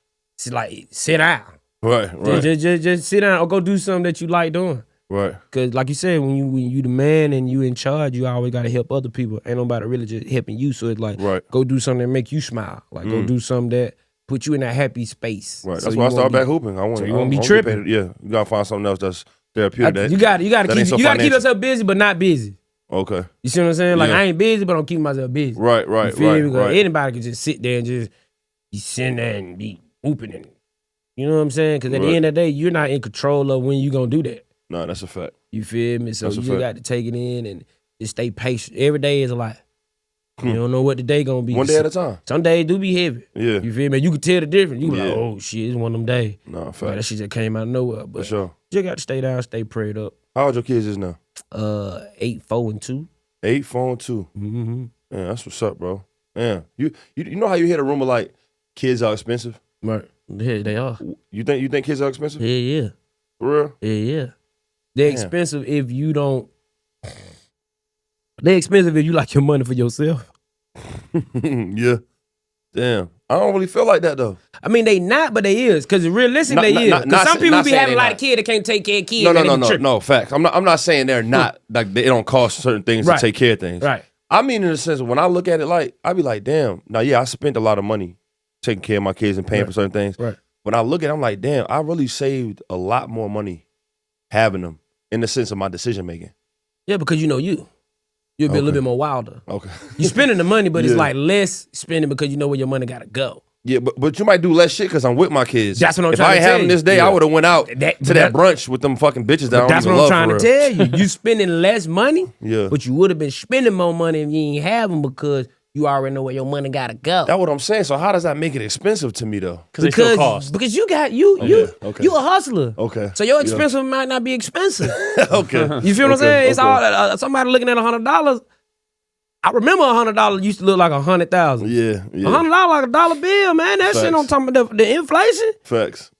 S5: sit down.
S4: Right.
S5: Just sit down or go do something that you like doing.
S4: Right.
S5: Cause like you said, when you the man and you in charge, you always gotta help other people. Ain't nobody really just helping you. So it's like go do something that make you smile. Like go do something that put you in that happy space.
S4: Right.
S5: So
S4: That's why I started back hooping. I want
S5: so you won't be tripping.
S4: You gotta find something else that's therapeutic.
S5: You gotta keep yourself busy, but not busy.
S4: Okay.
S5: You see what I'm saying? Like I ain't busy, but I'm keeping myself busy.
S4: Right.
S5: You feel me? Anybody can just sit there and just be sitting there and be hooping and you know what I'm saying? Because at the end of the day, you're not in control of when you gonna do that.
S4: No, that's a fact.
S5: You feel me? So
S4: That's a
S5: you
S4: fact.
S5: got to take it in and just stay patient. Every day is a lot. You don't know what the day gonna be.
S4: One day at a time.
S5: Some days do be heavy.
S4: Yeah.
S5: You feel me? You can tell the difference. You be like, oh shit, it's one of them days.
S4: No,
S5: Like,
S4: fact.
S5: that shit just came out of nowhere. But
S4: For sure.
S5: you got to stay down, stay prayed up.
S4: How old your kids is now?
S5: 8, 4, and 2.
S4: 8, 4, and 2.
S5: Mm-hmm.
S4: Man, that's what's up, bro. Man, you know how you hear the rumor like kids are expensive?
S5: Right. Yeah, they are.
S4: You think kids are expensive?
S5: Yeah.
S4: For real?
S5: Yeah. They're expensive if you don't. They're expensive if you like your money for yourself.
S4: Yeah. Damn. I don't really feel like that though.
S5: I mean, they not, but they is. Because realistically, they is. Because some people be having a lot of kids that can't take care of kids.
S4: No. Facts. I'm not saying they're not like they don't cost certain things to take care of things.
S5: Right.
S4: I mean, in the sense when I look at it, like I be like, damn. Now, I spent a lot of money taking care of my kids and paying for certain things.
S5: Right.
S4: When I look at it, I'm like, damn. I really saved a lot more money having them in the sense of my decision making.
S5: Yeah, because you know you'll be a little bit more wilder.
S4: Okay.
S5: You spending the money, but it's like less spending because you know where your money gotta go.
S4: Yeah, but you might do less shit because I'm with my kids.
S5: That's what I'm
S4: if
S5: trying to
S4: I ain't
S5: tell
S4: having
S5: you.
S4: this day, I would have went out to that brunch with them fucking bitches that I don't
S5: That's
S4: even
S5: what
S4: love.
S5: I'm trying to tell you. You spending less money,
S4: Yeah.
S5: but you would have been spending more money if you ain't have them because you already know where your money gotta go.
S4: That's what I'm saying. So how does that make it expensive to me though?
S3: Because they still cost.
S5: Because you got you a hustler.
S4: Okay.
S5: So your expensive might not be expensive.
S4: Okay.
S5: You feel what I'm saying? It's all somebody looking at $100. I remember $100 used to look like 100,000.
S4: Yeah.
S5: $100 like a dollar bill, man. That shit on top of the inflation.
S4: Facts.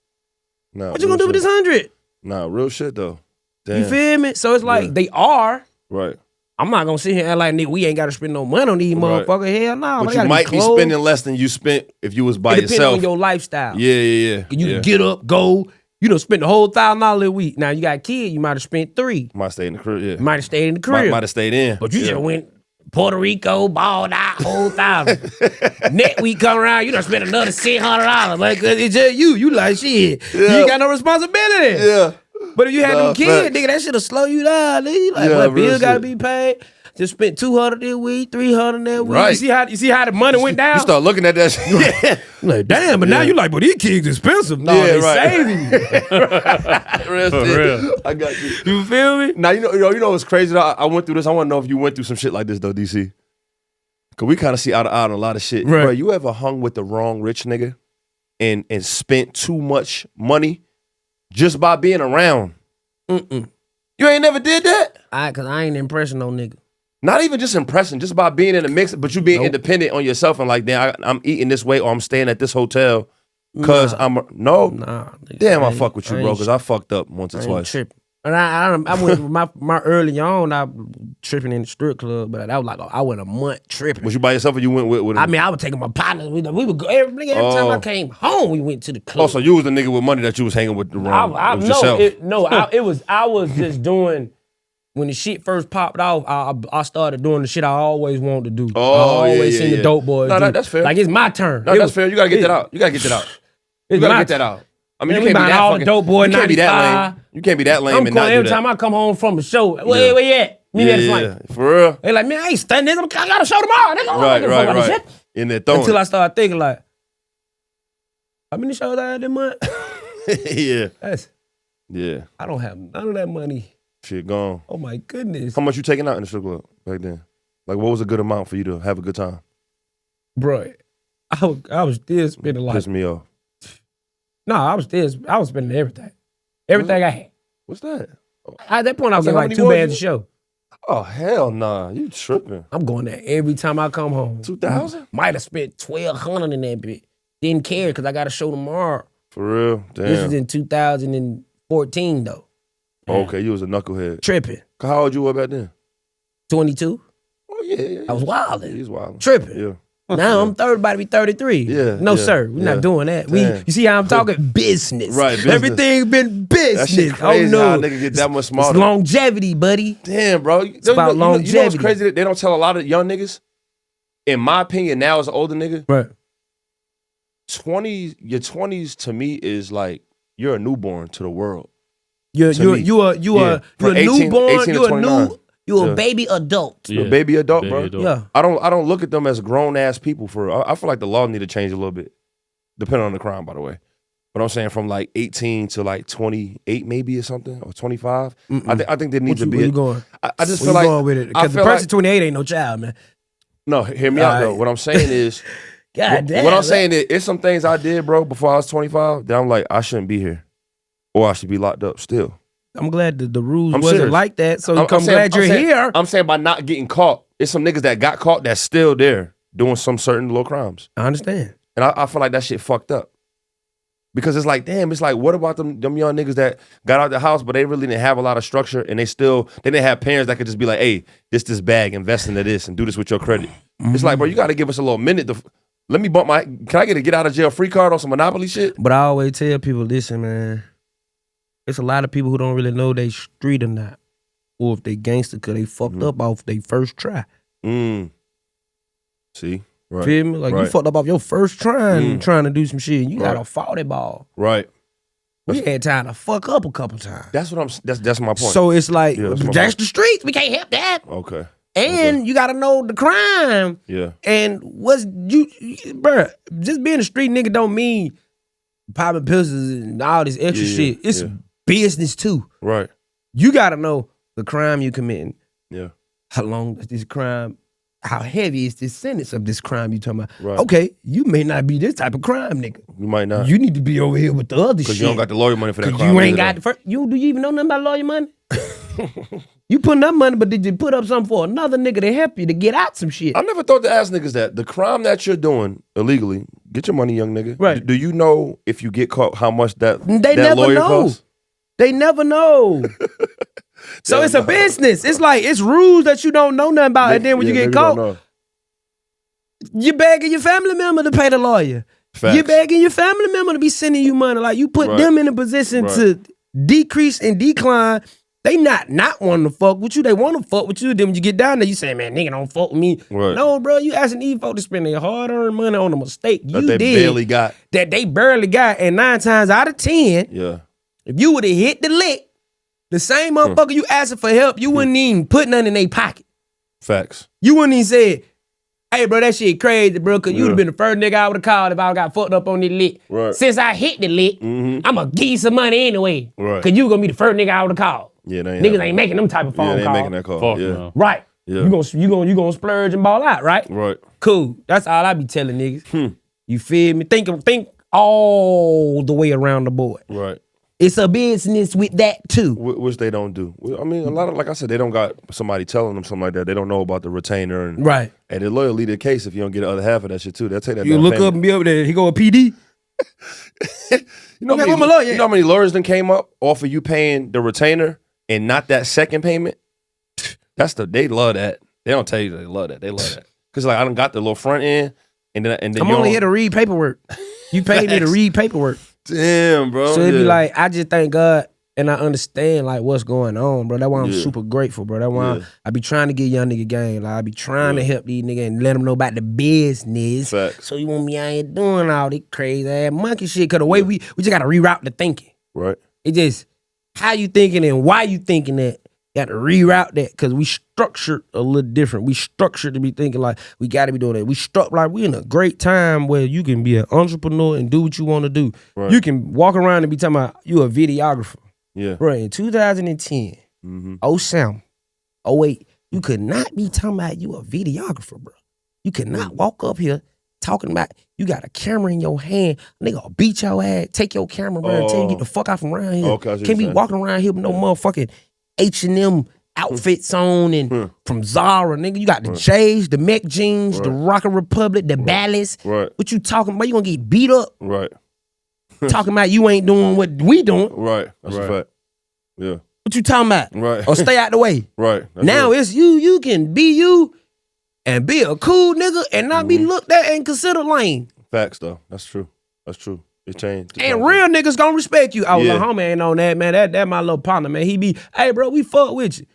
S4: Nah,
S5: What you gonna do with this 100?
S4: Nah, real shit though. Damn.
S5: You feel me? So it's like they are.
S4: Right.
S5: I'm not gonna sit here and act like nigga, we ain't gotta spend no money on these motherfuckers. Hell no.
S4: But you might be spending less than you spent if you was by
S5: it depends
S4: yourself.
S5: on your lifestyle.
S4: Yeah.
S5: You can get up, go. You done spend the whole $1,000 a week. Now you got a kid, you might have spent $3.
S4: Might stay in the crib. Yeah.
S5: You might have stayed in the crib.
S4: Might have stayed in.
S5: But you just went Puerto Rico, balled out, whole $1,000. Next week come around, you done spent another $600. Like it's just you. You like shit. You ain't got no responsibility.
S4: Yeah.
S5: But if you had them kids, nigga, that shit'll slow you down. Nigga. You like, what bill gotta be paid? Just spent $200 this week, $300 that week.
S4: Right.
S5: You see how the money went down?
S4: You start looking at that shit.
S5: Like, damn, but now you like, but these kids expensive. No, they saving you.
S4: real. I got you.
S5: You feel me?
S4: Now you know what's crazy? I went through this. I want to know if you went through some shit like this though, DC. Cause we kind of see eye to eye on a lot of shit.
S5: Right.
S4: Bro, you ever hung with the wrong rich nigga and spent too much money just by being around?
S5: Mm-mm.
S4: You ain't never did that?
S5: Cause I ain't impressing no nigga.
S4: Not even just impressing, just about being in the mix, but you being independent on yourself and like, damn, I'm eating this way or I'm staying at this hotel because I fuck with you, bro, because I fucked up once or twice.
S5: Tripping. And I went my early on. I tripping in the strip club, but that was like I went a month tripping.
S4: Was you by yourself or you went with him?
S5: I mean, I was taking my partners. We would go every time I came home. We went to the club.
S4: Oh, so you was the nigga with money that you was hanging with the wrong? I
S5: was just doing. When the shit first popped off, I started doing the shit I always wanted to do.
S4: Oh,
S5: I always seen the dope boys.
S4: No,
S5: do.
S4: that's fair.
S5: Like it's my turn.
S4: No, that's fair. You gotta get that out. You gotta get that out. You gotta get that out. I mean, you can't be that fucking
S5: dope boy.
S4: You can't be that lame. You can't be that lame and not do that.
S5: Every time I come home from the show, where you at? Meet me at the flank.
S4: For real.
S5: They like, man, I ain't stunning this. I got a show tomorrow.
S4: Right. In there throwing.
S5: Until I started thinking like, how many shows I had this month?
S4: Yeah.
S5: I don't have none of that money.
S4: Shit gone.
S5: Oh my goodness.
S4: How much you taking out in the strip club back then? Like, what was a good amount for you to have a good time?
S5: Bro, I was still spending like.
S4: Piss me off.
S5: No, I was spending everything. Everything I had.
S4: What's that?
S5: At that point, I was getting like 2 bands a show.
S4: Oh, hell nah. You tripping.
S5: I'm going there every time I come home.
S4: 2,000?
S5: Might have spent 1,200 in that bit. Didn't care because I got a show tomorrow.
S4: For real? Damn.
S5: This was in 2014 though.
S4: Okay, you was a knucklehead.
S5: Tripping.
S4: How old you were back then?
S5: 22.
S4: Oh, yeah.
S5: I was wilding.
S4: He was wilding.
S5: Tripping.
S4: Yeah.
S5: Now I'm about to be 33.
S4: Yeah.
S5: No, sir. We're not doing that. You see how I'm talking? Business.
S4: Right, business.
S5: Everything been business.
S4: That shit crazy how a nigga get that much smarter.
S5: It's longevity, buddy.
S4: Damn, bro.
S5: It's about longevity.
S4: You know what's crazy? They don't tell a lot of young niggas. In my opinion, now as an older nigga,
S5: right.
S4: Your 20s to me is like you're a newborn to the world.
S5: You're a newborn. You're a baby adult.
S4: You're a baby adult, bro.
S5: Yeah.
S4: I don't look at them as grown ass people. I feel like the law need to change a little bit, depending on the crime, by the way. But I'm saying from like 18 to like 28 maybe or something, or 25. I think there needs to be.
S5: Where you going?
S4: I just feel like
S5: going with it? Because the person 28 ain't no child, man.
S4: No, hear me out though. What I'm saying is,
S5: God damn.
S4: What I'm saying is, it's some things I did, bro, before I was 25 that I'm like, I shouldn't be here, or I should be locked up still.
S5: I'm glad the rules wasn't like that, so I'm glad you're here.
S4: I'm saying by not getting caught, it's some niggas that got caught that's still there doing some certain little crimes.
S5: I understand.
S4: And I feel like that shit fucked up. Because it's like, damn, it's like, what about them young niggas that got out the house, but they really didn't have a lot of structure, and they didn't have parents that could just be like, hey, this bag, invest into this, and do this with your credit. It's like, bro, you got to give us a little minute to, let me bump can I get a get out of jail free card on some Monopoly shit?
S5: But I always tell people, listen, man, it's a lot of people who don't really know they street or not, or if they gangster because they fucked up off their first try.
S4: See? Right.
S5: Feel me? Like you fucked up off your first trying to do some shit. You got a 40 ball.
S4: Right.
S5: We had time to fuck up a couple times.
S4: That's my point.
S5: So it's like, that's the streets. We can't help that.
S4: Okay.
S5: And you gotta know the crime.
S4: Yeah.
S5: And bruh, just being a street nigga don't mean popping pistols and all this extra shit. It's business too.
S4: Right.
S5: You gotta know the crime you committing.
S4: Yeah.
S5: How long does this crime, how heavy is this sentence of this crime you talking about?
S4: Right.
S5: Okay, you may not be this type of crime nigga.
S4: You might not.
S5: You need to be over here with the other shit.
S4: Because you don't got the lawyer money for that crime.
S5: You ain't got the first. Do you even know nothing about lawyer money? You putting up money, but did you put up something for another nigga to help you to get out some shit?
S4: I never thought to ask niggas that. The crime that you're doing illegally, get your money, young nigga.
S5: Right.
S4: Do you know if you get caught how much that
S5: They
S4: lawyer costs?
S5: They never know. So it's a business. It's like, it's rules that you don't know nothing about. And then when you get caught, you're begging your family member to pay the lawyer.
S4: Facts.
S5: You're begging your family member to be sending you money. Like, you put them in a position to decrease and decline. They not wanting to fuck with you. They want to fuck with you. Then when you get down there, you say, man, nigga don't fuck with me.
S4: Right.
S5: No, bro, you asking these folks to spend their hard-earned money on a mistake you
S4: that they barely got.
S5: That they barely got. And 9 times out of 10, if you would have hit the lick, the same motherfucker you asking for help, you wouldn't even put nothing in their pocket.
S4: Facts.
S5: You wouldn't even say, hey, bro, that shit crazy, bro, because you would have been the first nigga I would have called if I got fucked up on this lick.
S4: Right.
S5: Since I hit the lick, I'm going to give you some money anyway.
S4: Right.
S5: Because you going to be the first nigga I would have called.
S4: Yeah,
S5: Niggas ain't making them type of phone calls.
S4: they ain't making that call.
S3: Fuck
S4: yeah.
S3: no.
S5: Right.
S4: Yeah.
S5: You gonna splurge and ball out, right?
S4: Right.
S5: Cool. That's all I be telling niggas. You feel me? Think all the way around the board.
S4: Right.
S5: It's a business with that too.
S4: Which they don't do. I mean, a lot of, like I said, they don't got somebody telling them something like that. They don't know about the retainer. And,
S5: Right.
S4: And it loyally the case if you don't get the other half of that shit too. They'll take that.
S5: You
S4: down
S5: look
S4: payment.
S5: up and be over there. He go a PD.
S4: You know,
S5: Okay, where my lawyer?
S4: you know how many lawyers then came up off of you paying the retainer and not that second payment? They love that. They don't tell you they love that. They love that. Because like I done got the little front end and then
S5: I'm only here to read paperwork. You paid me to read paperwork.
S4: Damn, bro.
S5: So it'd be like, I just thank God and I understand like what's going on, bro. That's why I'm super grateful, bro. That's why I be trying to get young nigga game. Like I be trying to help these niggas and let them know about the business.
S4: Facts.
S5: So you want me out here doing all this crazy ass monkey shit. Cause the way we just gotta reroute the thinking.
S4: Right.
S5: It just how you thinking and why you thinking that. You got to reroute that because we structured a little different. We structured to be thinking like we got to be doing that. We like we in a great time where you can be an entrepreneur and do what you want to do.
S4: Right.
S5: You can walk around and be talking about you a videographer.
S4: Yeah.
S5: Bro, in 2010, 07, 08, you could not be talking about you a videographer, bro. You could not walk up here talking about you got a camera in your hand. Nigga will beat your ass, take your camera, bro, and tell you get the fuck out from around here.
S4: Okay,
S5: Can't be walking around here with no motherfucking H&M outfits on and from Zara, nigga. You got the J's, the Mech jeans, the Rocket Republic, the Ballast.
S4: Right.
S5: What you talking about? You gonna get beat up
S4: Right.
S5: talking about you ain't doing what we doing.
S4: Right. That's a fact. Yeah.
S5: What you talking about?
S4: Right.
S5: Or stay out the way.
S4: Right. That's
S5: Now
S4: right.
S5: it's you can be you and be a cool nigga and not be looked at and considered lame.
S4: Facts though. That's true. That's true. It changed.
S5: And real niggas gonna respect you. Oh,
S4: Yeah.
S5: little homie ain't on that, man. That my little partner, man. He be, hey, bro, we fuck with you.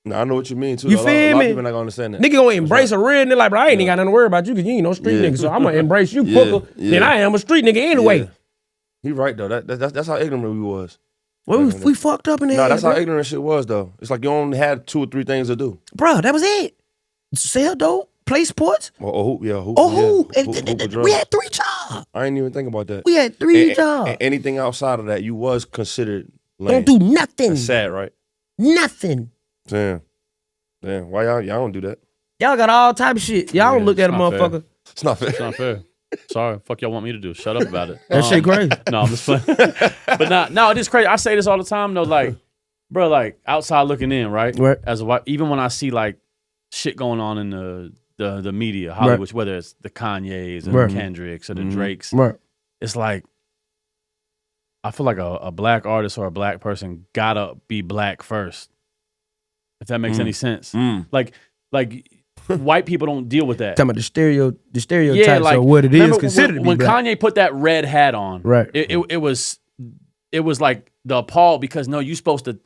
S4: No, I know what you mean too.
S5: You
S4: a lot
S5: feel
S4: of
S5: me?
S4: people not gonna understand that.
S5: Nigga gonna embrace a real nigga like, bro, I ain't even got nothing to worry about you because you ain't no street
S4: Yeah.
S5: nigga. So I'm gonna embrace you
S4: Yeah.
S5: quicker
S4: Yeah.
S5: than I am a street nigga anyway.
S4: Yeah. He right though. That's how ignorant we was.
S5: Well, we fucked up in the
S4: No,
S5: head,
S4: that's
S5: bro.
S4: how ignorant shit was though. It's like you only had 2 or 3 things to do.
S5: Bro, that was it. Sell dope, play sports.
S4: Or hoop, yeah, hoop.
S5: Oh,
S4: yeah.
S5: who?
S4: Hoop or
S5: We
S4: drugs.
S5: had 3 jobs.
S4: I ain't even think about that.
S5: We had 3
S4: And-
S5: jobs.
S4: and anything outside of that, you was considered lame.
S5: Don't do nothing.
S4: That's sad, right?
S5: Nothing.
S4: Damn. Why y'all don't do that?
S5: Y'all got all type of shit. Y'all don't look at a
S3: it's not fair.
S5: motherfucker.
S4: It's not fair.
S3: It's not fair. Sorry, fuck y'all want me to do? Shut up about it.
S5: That shit crazy.
S3: No, I'm just playing. But no, it is crazy. I say this all the time though, like, bro, like outside looking in, right?
S5: Right.
S3: As a wife, even when I see like shit going on in the media, Hollywood, whether it's the Kanyes and
S5: Right.
S3: the Kendricks or the Drakes,
S5: Right.
S3: it's like I feel like a black artist or a black person gotta be black first. If that makes any sense. Like white people don't deal with that.
S5: Talking about the stereotypes
S3: Yeah, like,
S5: of what it is
S3: remember
S5: considered to be
S3: when
S5: black.
S3: Kanye put that red hat on,
S5: Right.
S3: It was like the appall because no, you supposed to.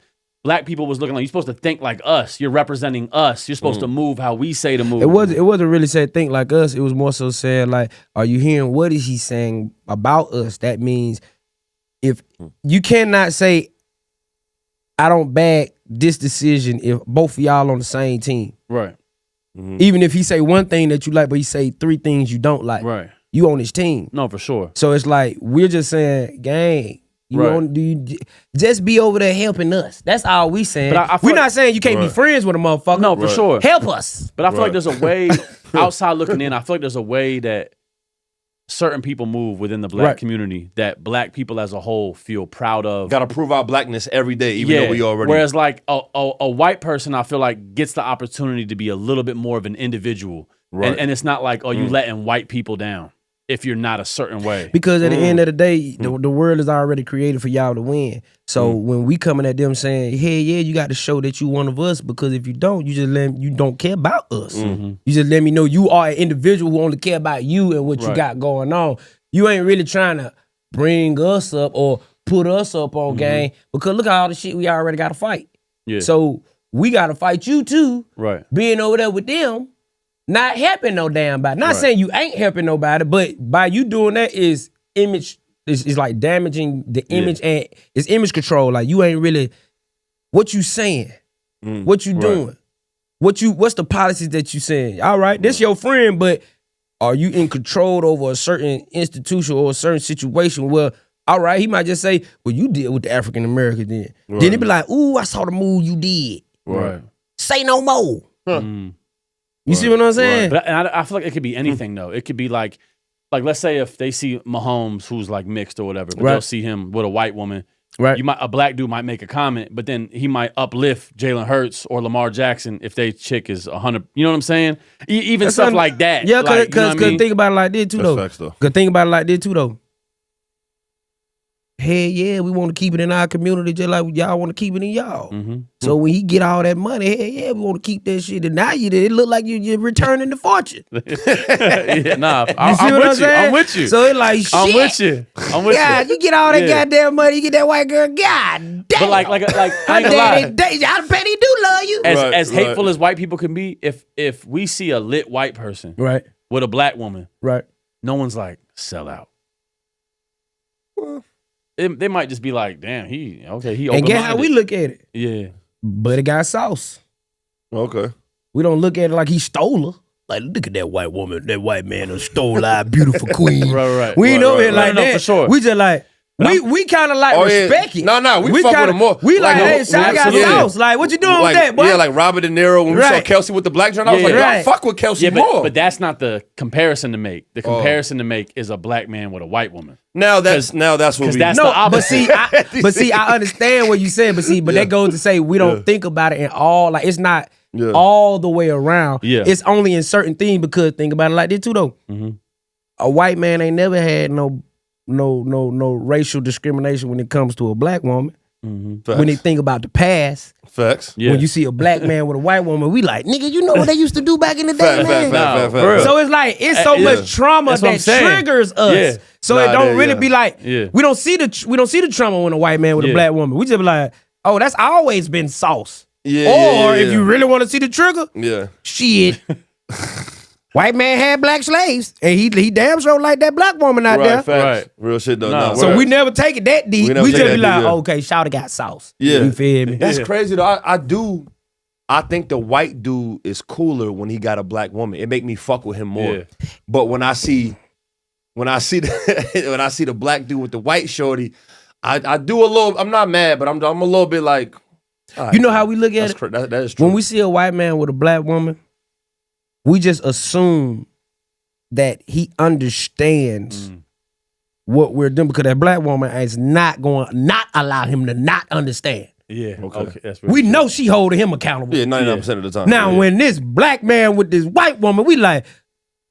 S3: Black people was looking like you're supposed to think like us. You're representing us. You're supposed to move how we say to move.
S5: It wasn't really saying think like us. It was more so saying like, are you hearing what is he saying about us? That means if you cannot say, I don't back this decision if both of y'all on the same team.
S3: Right.
S5: Even if he say one thing that you like, but he say 3 things you don't like.
S3: Right.
S5: You on his team.
S3: No, for sure.
S5: So it's like we're just saying, gang. You
S3: Right.
S5: want you just be over there helping us. That's all we saying.
S3: But I feel
S5: We're
S3: like-
S5: not saying you can't be friends with a motherfucker.
S3: No, for sure.
S5: Help us.
S3: But I feel like there's a way outside looking in. I feel like there's a way that certain people move within the black community that black people as a whole feel proud of.
S4: Got to prove our blackness every day, even though we already.
S3: Whereas like a white person, I feel like gets the opportunity to be a little bit more of an individual.
S4: Right.
S3: And it's not like, you letting white people down if you're not a certain way.
S5: Because at the end of the day, the world is already created for y'all to win. So when we coming at them saying, hey, yeah, you got to show that you one of us, because if you don't, you don't care about us. You just let me know you are an individual who only care about you and what you got going on. You ain't really trying to bring us up or put us up on game, because look at all the shit we already got to fight.
S3: Yeah.
S5: So we got to fight you too.
S3: Right.
S5: Being over there with them, not helping no damn body. Not saying you ain't helping nobody, but by you doing that is image, is like damaging the image, and it's image control. Like you ain't really, what you saying, what you doing, what's the policies that you saying? All right, this your friend, but are you in control over a certain institution or a certain situation where, all right, he might just say, well, you deal with the African American then. Then it be like, ooh, I saw the move you did.
S3: Right.
S5: Say no more. You see what I'm saying?
S3: But I feel like it could be anything though. It could be like let's say if they see Mahomes who's like mixed or whatever, but they'll see him with a white woman
S5: Right.
S3: A black dude might make a comment, but then he might uplift Jalen Hurts or Lamar Jackson if they chick is 100. You know what I'm saying? Even
S5: That's
S3: stuff like that.
S5: Yeah,
S3: like,
S5: because think about it like this too,
S4: That's
S5: though.
S4: facts, though.
S5: Cause think about it like this too, though. Hell yeah, we want to keep it in our community just like y'all want to keep it in y'all.
S3: Mm-hmm.
S5: So when he get all that money, hell yeah, we want to keep that shit. And now it look like you're returning the fortune.
S3: Yeah, nah,
S5: You see
S3: I'm
S5: what I'm
S3: with you.
S5: saying?
S3: I'm with you.
S5: So it's like shit.
S3: I'm with you. I'm with
S5: God,
S3: you.
S5: you get all that
S3: Yeah.
S5: goddamn money, you get that white girl. God damn.
S3: But like I ain't
S5: Her
S3: gonna lie.
S5: daddy, I bet he do love you.
S3: As
S4: Right,
S3: hateful
S4: right.
S3: as white people can be, if we see a lit white person
S5: Right,
S3: with a black woman,
S5: right.
S3: no one's like, sell out. They might just be like, damn, he
S5: And
S3: open-minded.
S5: get how we look at it.
S3: Yeah.
S5: But it got sauce.
S4: Okay.
S5: We don't look at it like he stole her. Like, look at that white woman, that white man who stole our beautiful queen.
S3: Right.
S5: We ain't
S4: Right,
S5: over here
S4: right,
S5: like
S3: right. No,
S5: that.
S3: for sure.
S5: We just like, we kind of like
S4: Oh, yeah.
S5: respect it.
S4: No, we fuck with
S5: kinda,
S4: him more.
S5: We like,
S4: Like,
S5: hey,
S4: no,
S5: Shy got
S4: absolutely.
S5: sauce. Like, what you doing
S4: Like,
S5: with that, boy?
S4: yeah, like Robert De Niro when we saw
S5: Right.
S4: Kelsey with the black joint. I was
S3: Yeah,
S4: like,
S5: right.
S4: I fuck with Kelsey
S3: Yeah,
S4: more.
S3: but that's not the comparison to make. The comparison to make is a black man with a white woman.
S4: now that's what we
S3: that's
S4: do.
S3: the
S5: no,
S3: opposite.
S5: but see, I understand what you said, but that goes to say we don't think about it in all. Like, it's not
S4: Yeah.
S5: all the way around.
S3: Yeah.
S5: It's only in certain things because think about it like this too, though.
S3: Mm-hmm.
S5: A white man ain't never had no racial discrimination when it comes to a black woman.
S3: Mm-hmm.
S5: When they think about the past,
S4: Facts.
S3: Yeah.
S5: when you see a black man with a white woman, we like, nigga, you know what they used to do back in the day, man.
S4: Fact.
S5: So it's like it's so
S3: Yeah.
S5: much trauma
S3: That's what I'm
S5: that
S3: saying.
S5: triggers us.
S3: Yeah.
S5: So
S4: Nah,
S5: it don't
S4: yeah,
S5: really
S4: yeah.
S5: be like
S3: Yeah.
S5: we don't see the trauma when a white man with a
S3: Yeah.
S5: black woman. We just be like, oh, that's always been sauce.
S4: Yeah,
S5: Or
S4: yeah,
S5: if you really want to see the trigger,
S4: Yeah.
S5: shit. White man had black slaves, and he damn sure like that black woman out there.
S4: Right, facts.
S3: Right.
S4: Real shit though.
S3: Nah,
S4: Nah,
S5: So
S4: word.
S5: we never take it that deep.
S4: We
S5: We,
S4: never
S5: just
S4: take
S5: be
S4: that
S5: like,
S4: deep, yeah.
S5: okay, Shawty got sauce.
S4: Yeah.
S5: You feel me?
S4: That's
S3: Yeah.
S4: crazy though. I think the white dude is cooler when he got a black woman. It make me fuck with him more.
S3: Yeah.
S4: But when I see the black dude with the white shorty, I do a little. I'm not mad, but I'm a little bit like. all right,
S5: You know how we look at
S4: that's
S5: it?
S4: that is true.
S5: When we see a white man with a black woman, we just assume that he understands what we're doing because that black woman is not going to not allow him to not understand.
S3: Yeah.
S4: Okay.
S3: That's
S5: We know she holding him accountable.
S4: yeah, 99% of the time.
S5: Now,
S4: yeah.
S5: when this black man with this white woman, we like,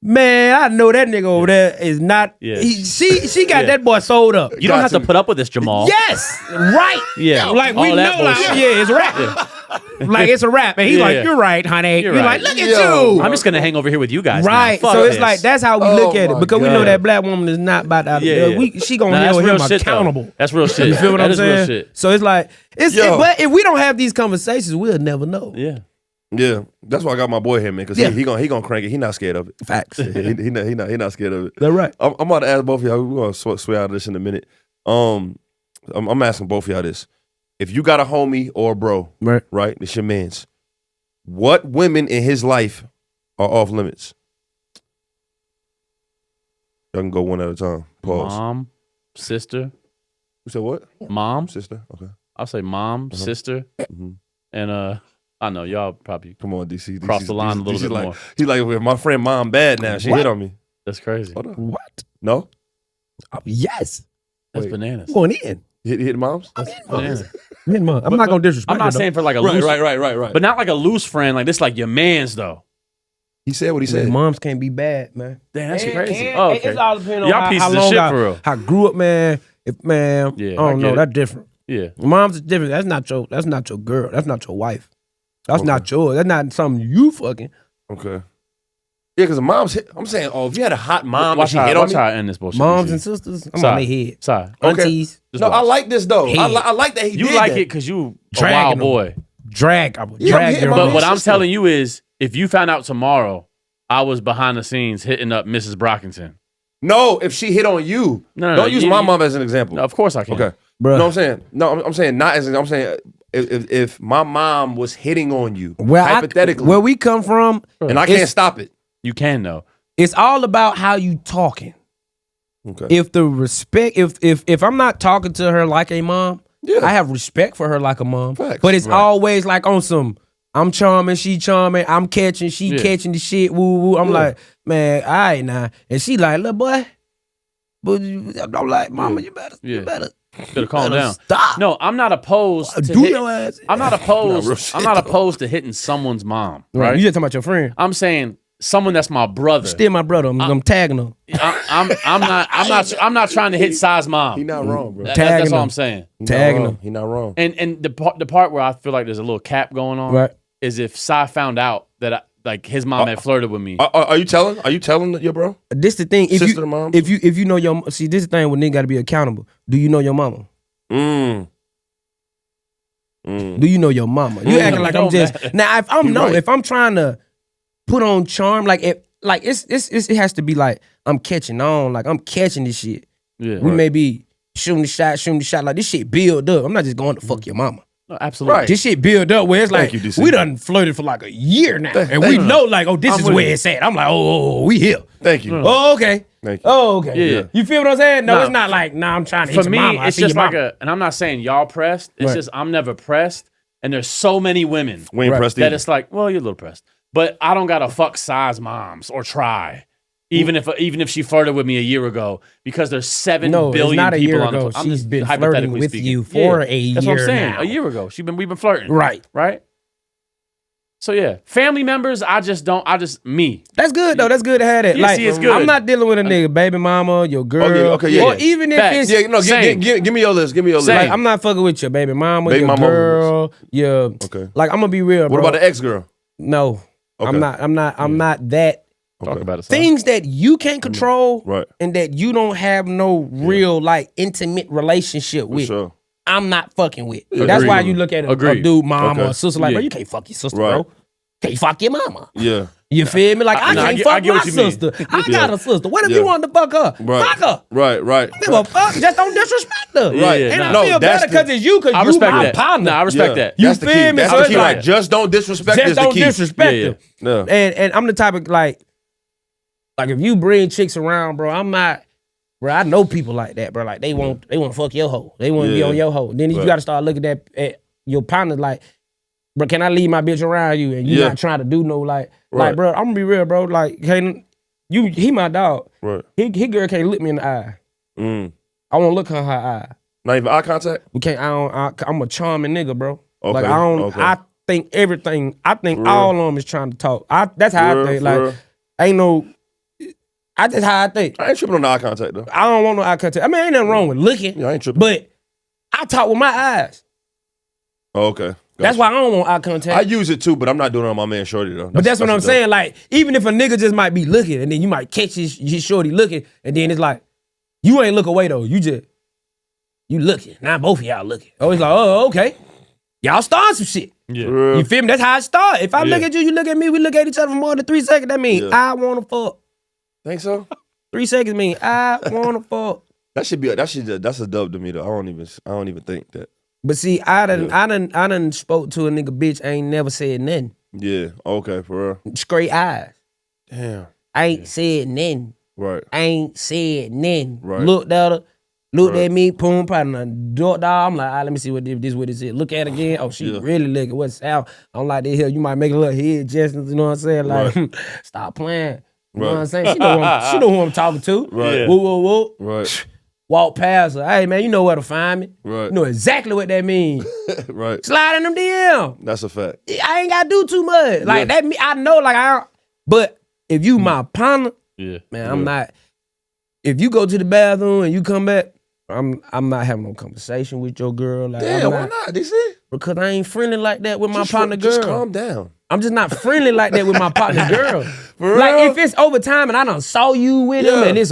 S5: man, I know that nigga over there is not.
S3: Yeah.
S5: She got
S3: Yeah.
S5: that boy sold up.
S7: You don't have to put up with this, Jamal.
S5: Yes, right.
S3: Yeah.
S5: Like we
S3: All
S5: know,
S3: that
S5: like
S3: bullshit.
S5: yeah, it's rap. Like it's a rap, and he's
S3: Yeah,
S5: like,
S3: yeah.
S5: "You're right, honey." You're
S3: right.
S5: like, "Look at
S4: Yo.
S5: you."
S7: I'm just gonna hang over here with you guys. now.
S5: Right.
S7: Fuck
S5: So it's
S7: this.
S5: like that's how we
S4: Oh
S5: look at it
S4: my
S5: because we know
S4: God.
S5: that black woman is not about to.
S3: Yeah.
S5: She gonna
S3: Nah, that's
S5: hold him
S3: real shit, though.
S5: accountable.
S3: That's real shit.
S5: You feel what
S3: That
S5: I'm
S3: is
S5: saying?
S3: real shit.
S5: So it's like
S4: Yo.
S5: but if we don't have these conversations, we'll never know.
S3: Yeah.
S4: Yeah, that's why I got my boy here, man, because
S5: Yeah.
S4: he gonna crank it. He not scared of it.
S5: Facts.
S4: he not scared of it.
S5: That's right.
S4: I'm about to ask both of y'all. We're gonna swear out of this in a minute. I'm asking both of y'all this: if you got a homie or a bro,
S5: Right.
S4: it's your man's. What women in his life are off limits? Y'all can go one at a time. Pause.
S3: Mom, sister,
S4: You said what?
S3: mom.
S4: Sister. Okay.
S3: I'll say mom, sister,
S4: Mhm.
S3: and I know y'all probably.
S4: Come on, DC.
S3: Cross the line a little bit
S4: like,
S3: more.
S4: He's like, well, my friend mom bad now. She
S5: What?
S4: hit on me.
S3: That's crazy.
S4: Hold on.
S5: What?
S4: No?
S5: Yes.
S3: That's
S4: Wait.
S3: bananas.
S5: Going in.
S4: You hit moms?
S3: Bananas.
S5: I'm not gonna disrespect.
S3: I'm not
S5: her, though.
S3: saying for like a loose,
S4: Right.
S3: but not like a loose friend. Like this, like your man's though.
S4: He said what he said.
S5: Moms can't be bad, man.
S3: Damn, that's crazy.
S5: And
S3: Oh, okay.
S5: It's all depending on
S3: Y'all
S5: how
S3: pieces of
S5: long
S3: shit
S5: I,
S3: for real.
S5: how I grew up, man. If man,
S3: Yeah,
S5: I
S3: I
S5: don't
S3: get
S5: know.
S3: it.
S5: That's different.
S3: Yeah.
S5: Mom's is different. That's not your girl. That's not your wife. That's not yours. That's not something you fucking.
S4: Okay. Yeah, because the mom's hit. I'm saying, if you had a hot mom and
S3: Watch
S4: she hit on
S3: watch
S4: me.
S3: how I end this bullshit.
S5: Moms
S3: DC.
S5: and sisters. I'm
S3: Sorry.
S5: on their head.
S3: Sorry.
S4: Okay.
S5: Aunties.
S3: Just
S4: No, I
S3: watch.
S4: like this though.
S5: Hey.
S4: I like that he
S3: You
S4: did
S3: like
S4: that.
S3: it because you a
S5: Dragging
S3: wild
S5: them.
S3: boy.
S5: Drag. I would
S4: Yeah, I'm
S5: drag
S4: hitting
S5: their
S4: my
S3: But
S5: mom.
S3: what I'm
S4: sister.
S3: telling you is, if you found out tomorrow I was behind the scenes hitting up Mrs. Brockington.
S4: No, if she hit on you.
S3: No,
S4: Don't use
S3: you-
S4: my
S3: you-
S4: mom as an example.
S3: No, of course I can.
S4: Okay.
S5: Bruh.
S4: No, I'm saying. No, I'm saying not as I'm saying if my mom was hitting on you, hypothetically,
S5: where we come from,
S4: and I
S5: it's-
S4: can't stop it.
S3: You can though.
S5: it's all about how you talking.
S4: Okay.
S5: If the respect, if I'm not talking to her like a mom,
S4: Yeah.
S5: I have respect for her like a mom.
S4: Facts.
S5: But it's
S4: Right.
S5: always like on some, I'm charming, she charming, I'm catching, she
S3: Yeah.
S5: catching the shit, woo woo. I'm
S4: Yeah.
S5: like, man, all right now. And she like, little boy, But I'm like, mama, you better
S3: calm down.
S5: Stop.
S3: No, I'm not opposed to
S5: Do your ass.
S3: I'm not opposed. I'm not opposed to hitting someo's mom. Right?
S5: You just talking about your friend.
S3: I'm saying someone that's my brother.
S5: Still my brother. I'm tagging him.
S3: I'm not trying to hit Sy's mom.
S4: He not wrong, bro.
S3: That's all I'm saying.
S5: Tagging him.
S4: He not wrong.
S3: And the part where I feel like there's a little cap going on is if Sy found out that like his mom had flirted with me.
S4: Are you telling? Are you telling your bro?
S5: This the thing. If
S4: Sister
S5: you,
S4: mom?
S5: if you know your this is the thing when nigga got to be accountable. Do you know your mama? Do you know your mama? You acting like I'm just now. If I'm trying to put on charm, like it has to be like I'm catching on, like I'm catching this shit.
S3: Yeah,
S5: we may be shooting the shot, like this shit build up. I'm not just going to fuck your mama.
S3: No, absolutely.
S4: Right.
S5: This shit build up where it's like we done flirted for like a year now, and we know like this is where it's at. I'm like we here.
S4: Thank you.
S5: Oh okay.
S4: Thank you.
S5: Oh okay.
S3: Yeah.
S5: You feel what I'm saying? No, it's not like I'm trying to hit
S3: For
S5: your
S3: me,
S5: mama.
S3: it's just like and I'm not saying y'all pressed. It's just I'm never pressed, and there's so many women
S4: We ain't pressed
S3: that
S4: either.
S3: it's like, well, you're a little pressed, but I don't gotta fuck Sy's moms or try. Even if she flirted with me a year ago, because there's 7 billion
S5: it's not a
S3: people
S5: year
S3: on the
S5: ago.
S3: planet.
S5: She's been flirting with you for a year
S3: That's what I'm saying.
S5: now.
S3: A year ago, we've been flirting.
S5: Right.
S3: So yeah, family members. Me.
S5: That's good though. That's good to have that.
S3: Yeah,
S5: like,
S3: see, it's good.
S5: I'm not dealing with a nigga, baby mama, your girl, or even if
S3: Facts.
S5: it's
S4: Give me your list. Give me your list.
S5: like I'm not fucking with your baby mama, your girl, your like I'm gonna be real, bro.
S4: What about the ex girl?
S5: No, I'm not that.
S3: Talk about it.
S5: Things that you can't control,
S4: Right.
S5: and that you don't have no real like intimate relationship with.
S4: Sure.
S5: I'm not fucking with. That's why you look at a dude, mom or a sister, like, bro, you can't fuck your sister, bro. Can't fuck your mama.
S4: Yeah.
S5: You feel me? Like, I can't fuck my sister. I got a sister. What if you wanted to fuck her? Fuck her.
S4: Right.
S5: Give a fuck. Just don't disrespect her.
S4: Right.
S5: And I feel better because it's you, because
S3: I
S5: you
S3: respect
S5: my
S3: that.
S5: partner.
S3: I respect that.
S5: You
S4: That's the key.
S5: feel me?
S4: That's
S5: So
S4: the
S5: it's
S4: key.
S5: like,
S4: Like, just don't disrespect
S5: just
S4: is the
S5: don't
S4: key.
S5: disrespect
S4: Yeah.
S5: her. And I'm the type of like if you bring chicks around, bro, I'm not. Bro, I know people like that, bro. Like they want to fuck your hoe. They want to be on your hoe. Then you got to start looking at your partner like, bro, can I leave my bitch around you? And you not trying to do no like, bro, I'm gonna be real, bro. Like, he my dog.
S4: Right.
S5: He girl can't look me in the eye. I won't look her in her eye.
S4: Not even eye contact?
S5: We can't. I'm a charming nigga, bro.
S4: Okay.
S5: Like I don't.
S4: Okay.
S5: I think everything. I think all of them is trying to talk. That's how I think. Like,
S4: real.
S5: ain't no. That's how I think.
S4: I ain't tripping on the eye contact though.
S5: I don't want no eye contact. I mean, ain't nothing wrong with looking.
S4: Yeah, I ain't tripping.
S5: But I talk with my eyes.
S4: Oh, okay.
S5: That's why I don't want eye contact.
S4: I use it too, but I'm not doing it on my man Shorty though.
S5: But that's what I'm saying. Like, even if a nigga just might be looking, and then you might catch his shorty looking, and then it's like, you ain't look away though. You looking. Now both of y'all looking. Oh, it's like, oh, okay. Y'all start some shit.
S3: Yeah.
S5: You feel me? That's how it start. If I look at you, you look at me, we look at each other for more than 3 seconds, that means I want to fuck.
S4: Think so?
S5: 3 seconds mean I want to fuck.
S4: That's a dub to me though. I don't even think that.
S5: But see, I done spoke to a nigga bitch, ain't never said nothing.
S4: Yeah. Okay, for real.
S5: Straight eyes.
S4: Damn.
S5: I ain't said nothing.
S4: Right.
S5: I ain't said nothing.
S4: Right.
S5: Looked at her, at me, boom, probably dog. I'm like, let me see what this is. Look at it again. Oh, she really looking. What's sound? I'm like, this here, you might make a little head gestures, you know what I'm saying? Like, stop playing. You know what I'm saying? She know who I'm talking to.
S4: Right.
S5: Whoa.
S4: Right.
S5: Walk past her. Hey, man, you know where to find me.
S4: Right.
S5: You know exactly what that means.
S4: Right.
S5: Slide in them DM.
S4: That's a fact.
S5: I ain't got to do too much. Like, that, I know, like, I don't. But if you my partner, man, I'm not. If you go to the bathroom and you come back, I'm not having no conversation with your girl. Like,
S4: Damn, why not? DC?
S5: Because I ain't friendly like that with my partner girl.
S4: Just calm down.
S5: I'm just not friendly like that with my partner girl.
S4: For
S5: like,
S4: real?
S5: if it's over time and I done saw you with him and it's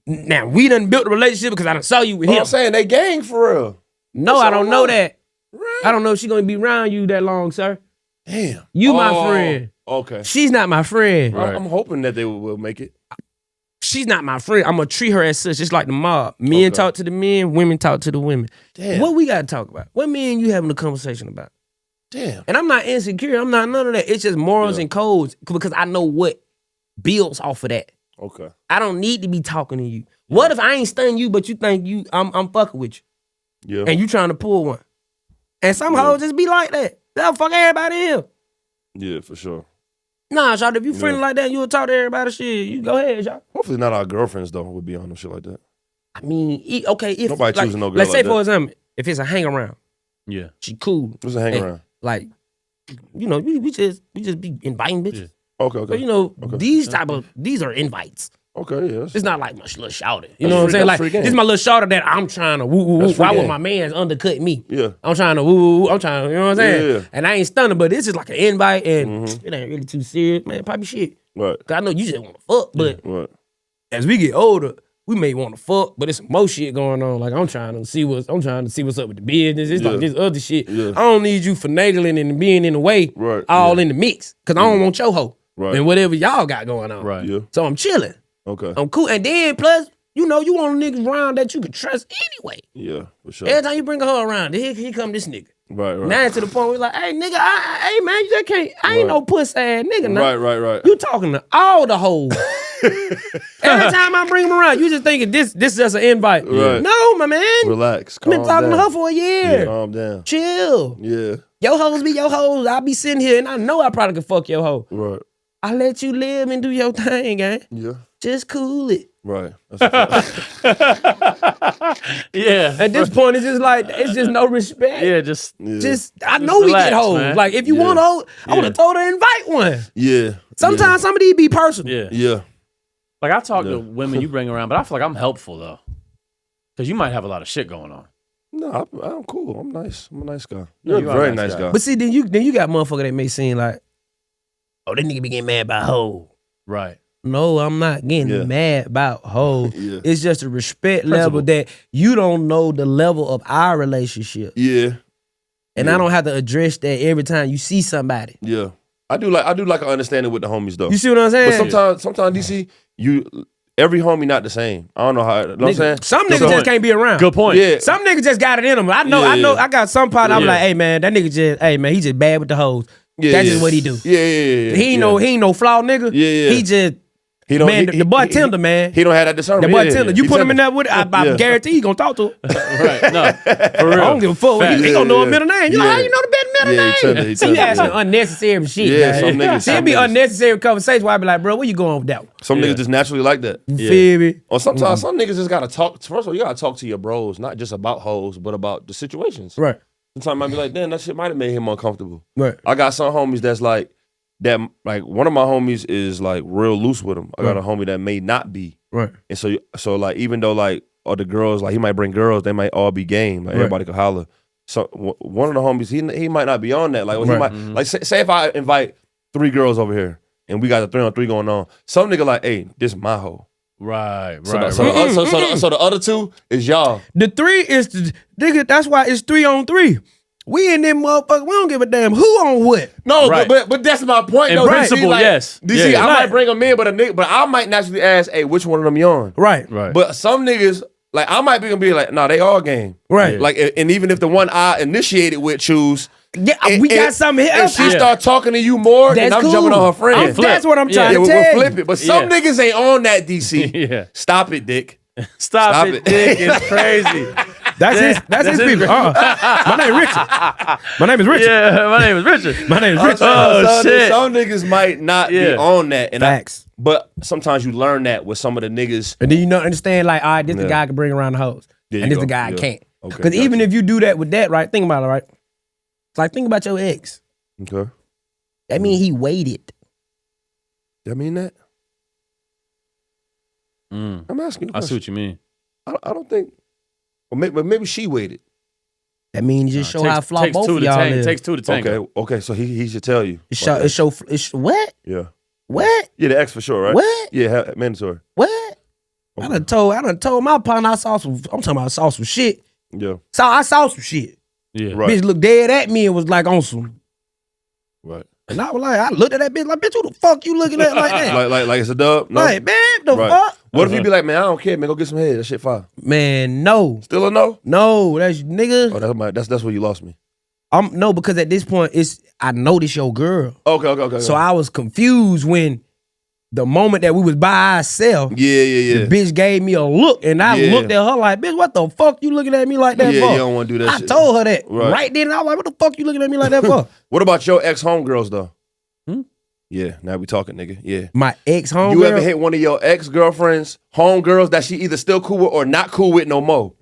S5: now we done built a relationship because I done saw you with him.
S4: I'm saying they gang for real.
S5: No, I don't know that. Right. I don't know if she's gonna be around you that long, sir.
S4: Damn.
S5: You my friend.
S4: Okay.
S5: She's not my friend.
S4: Right. I'm hoping that they will make it.
S5: She's not my friend. I'm gonna treat her as such. It's like the mob. Men talk to the men, women talk to the women.
S4: Damn.
S5: What we gotta talk about? What me and you having a conversation about?
S4: Damn.
S5: And I'm not insecure. I'm not none of that. It's just morals and codes because I know what builds off of that.
S4: Okay.
S5: I don't need to be talking to you. What if I ain't stunning you, but you think I'm fucking with you?
S4: Yeah.
S5: And you trying to pull one. And some hoes just be like that. They'll fuck everybody here.
S4: Yeah, for sure.
S5: Nah, Shawty, if you friendly like that, you would talk to everybody. Shit, you go ahead, Shawty.
S4: Hopefully not our girlfriends though would be on no shit like that.
S5: I mean, okay, if
S4: Nobody
S5: like,
S4: choosing no girl
S5: let's say
S4: like
S5: for
S4: that.
S5: example, if it's a hang around,
S3: Yeah.
S5: she cool.
S4: What's a hang
S5: And,
S4: around?
S5: Like, you know, we just be inviting bitches.
S4: Okay.
S5: But you know, these are invites.
S4: Okay, yes.
S5: It's not like my little shouter. You
S4: That's
S5: know what I'm
S4: free-
S5: saying?
S4: that's
S5: Like,
S4: free game.
S5: this is my little shouter that I'm trying to woo woo woo.
S4: That's free
S5: Why would
S4: game.
S5: my man's undercut me?
S4: Yeah.
S5: I'm trying to woo woo woo. I'm trying to, you know what I'm saying?
S4: Yeah.
S5: And I ain't stunning, but this is like an invite and it ain't really too serious, man. Probably shit.
S4: Right.
S5: Cause I know you just want to fuck, but
S4: Right.
S5: as we get older, we may want to fuck, but it's some more shit going on. Like I'm trying to see what's up with the business. It's like this other shit.
S4: Yeah.
S5: I don't need you finagling and being in the way,
S4: Right.
S5: all in the mix. Cause I don't want your hoe.
S4: Right.
S5: And whatever y'all got going on.
S3: Right.
S4: Yeah.
S5: So I'm chilling.
S4: Okay.
S5: I'm cool. And then plus, you know, you want niggas around that you can trust anyway.
S4: Yeah, for sure.
S5: Every time you bring her around, here come this nigga.
S4: Right.
S5: Now it's to the point where it's like, hey nigga, hey man, you just can't, I ain't no puss ass nigga now.
S4: Right.
S5: You talking to all the hoes. Every time I bring them around, you just thinking this is just an invite.
S4: Right.
S5: No, my man.
S4: Relax.
S5: I've been
S4: calm
S5: talking
S4: down.
S5: to her for a year.
S4: Calm down.
S5: Chill.
S4: Yeah.
S5: Your hoes be your hoes. I be sitting here and I know I probably could fuck your hoe.
S4: Right.
S5: I let you live and do your thing, gang.
S4: Yeah.
S5: Just cool it.
S4: Right. That's a fact.
S3: Yeah.
S5: At this point, it's just like, it's just no respect.
S3: Yeah, just
S5: I know we
S3: relax,
S5: get hoes.
S3: man.
S5: Like, if you want hoes, I would have told her to invite one.
S4: Yeah.
S5: Sometimes some of these be personal.
S3: yeah.
S4: Yeah.
S3: Like I talk to women you bring around, but I feel like I'm helpful though. Cause you might have a lot of shit going on.
S4: No, I'm cool. I'm nice. I'm a nice guy.
S3: No,
S4: You're
S3: you
S4: a
S3: are a
S4: very
S3: nice
S4: nice
S3: guy.
S4: guy.
S5: But see, then you got motherfucker that may seem like, oh, that nigga be getting mad about hoes.
S3: Right.
S5: No, I'm not getting mad about hoes.
S4: Yeah.
S5: It's just a respect level that you don't know the level of our relationship.
S4: Yeah.
S5: And I don't have to address that every time you see somebody.
S4: Yeah. I do like an understanding with the homies though.
S5: You see what I'm saying?
S4: But sometimes DC, every homie not the same. I don't know how. You know what I'm saying?
S5: Some niggas just can't be around.
S3: Good point.
S4: Yeah.
S5: Some niggas just got it in them. I know. I got some partner. I'm like, hey man, that nigga just, hey man, he just bad with the hoes.
S4: Yeah,
S5: That's just what he do.
S4: Yeah.
S5: He ain't no flaw nigga.
S4: Yeah.
S5: He just the boy tender, man.
S4: He don't have that discernment.
S5: The boy tender. You
S4: He
S5: put him
S4: tender.
S5: in that with it, I guarantee he gonna talk to him.
S3: Right. No. For real.
S5: I don't give a fuck. He gonna know a middle name. You know how you know the middle
S4: Yeah, he
S5: name?
S4: tender, he
S5: See, you
S4: tender,
S5: asking
S4: yeah.
S5: unnecessary shit.
S4: Yeah,
S5: guys.
S4: some niggas-
S5: See, it
S4: some
S5: be
S4: niggas-
S5: unnecessary conversation where I be like, bro, where you going with that one?
S4: Some niggas just naturally like that.
S5: You feel me?
S4: Or sometimes some niggas just gotta talk. First of all, you gotta talk to your bros, not just about hoes, but about the situations.
S5: Right.
S4: Sometimes I might be like, damn, that shit might have made him uncomfortable.
S5: Right.
S4: I got some homies that's like one of my homies is like real loose with him. I got a homie that may not be.
S5: Right.
S4: And so like even though like all the girls, like he might bring girls, they might all be game. Like everybody could holler. So one of the homies, he might not be on that. Like he might like say if I invite 3 girls over here and we got a 3-on-3 going on, some nigga like, hey, this my hoe.
S3: Right.
S4: So
S3: Right.
S4: so the other 2 is y'all.
S5: The 3 is the nigga. That's why it's 3-on-3. We in them motherfucker. We don't give a damn who on what.
S4: No,
S3: Right.
S4: but that's my point.
S3: In
S4: though.
S3: principle,
S4: DC, like,
S3: yes.
S4: DC,
S3: Yeah.
S4: I
S5: Right.
S4: might bring them in, but I might naturally ask, hey, which one of them you on?
S5: Right.
S3: Right.
S4: But some niggas, like I might be gonna be like, nah, they all game.
S5: Right.
S4: Like, and even if the one I initiated with choose,
S5: Yeah, we got something here.
S4: if she start talking to you more, then
S5: That's
S4: I'm
S5: cool.
S4: jumping on her friend.
S5: That's what I'm trying to
S4: we'll
S5: tell
S4: flip
S5: you.
S4: it. But some niggas ain't on that, DC.
S3: Yeah.
S4: Stop it, Dick.
S3: Stop it, Dick. It's crazy.
S5: That's his people. My name Richard. My name is Richard.
S3: Yeah, my name is Richard.
S5: My name is Richard.
S3: Oh, shit.
S4: Some niggas might not be on that. And
S5: Facts.
S4: but sometimes you learn that with some of the niggas.
S5: And then you know understand like, all right, this the guy I can bring around the hoes.
S4: There
S5: And
S4: you
S5: this the
S4: go.
S5: guy I
S4: Yeah.
S5: can't.
S4: Okay,
S5: Because even
S4: gotcha.
S5: if you do that with that, right? Think about it, right? It's like think about your ex.
S4: Okay.
S5: That mean he waited.
S4: That mean that?
S3: Mm.
S4: I'm asking you. a
S3: I see
S4: question.
S3: what you mean.
S4: I don't think. Well, maybe she waited.
S5: That mean you just show how flawed
S3: takes
S5: both
S3: 2
S5: of
S3: to
S5: y'all
S3: tango.
S5: is.
S3: Takes 2 to tango.
S4: Okay. So he should tell you.
S5: What?
S4: Yeah.
S5: What?
S4: Yeah, the ex for sure, right?
S5: What?
S4: Yeah, mandatory.
S5: What? I done told my partner I saw some. I'm talking about I saw some shit.
S4: Yeah.
S5: So I saw some shit.
S3: Yeah.
S4: Right.
S5: Bitch looked dead at me and was like on some.
S4: Right.
S5: And I was like, I looked at that bitch like, bitch, who the fuck you looking at like that?
S4: like it's a dub. No.
S5: Like, man, the
S4: Right.
S5: fuck?
S4: What if you be like, man, I don't care, man, go get some head. That shit fire.
S5: Man, no.
S4: Still a no?
S5: No, that's nigga.
S4: Oh, that's where you lost me.
S5: No, because at this point I know this your girl.
S4: Okay.
S5: So I was confused when the moment that we was by ourselves,
S4: Yeah.
S5: the bitch gave me a look and I looked at her like, bitch, what the fuck you looking at me like that
S4: Yeah,
S5: for?
S4: you don't wanna do that
S5: I
S4: shit.
S5: told her that
S4: Right.
S5: right then. I was like, what the fuck you looking at me like that for?
S4: What about your ex homegirls though? Yeah, now we talking, nigga. Yeah.
S5: My ex homegirl.
S4: You ever hit one of your ex-girlfriends, homegirls that she either still cool with or not cool with no more?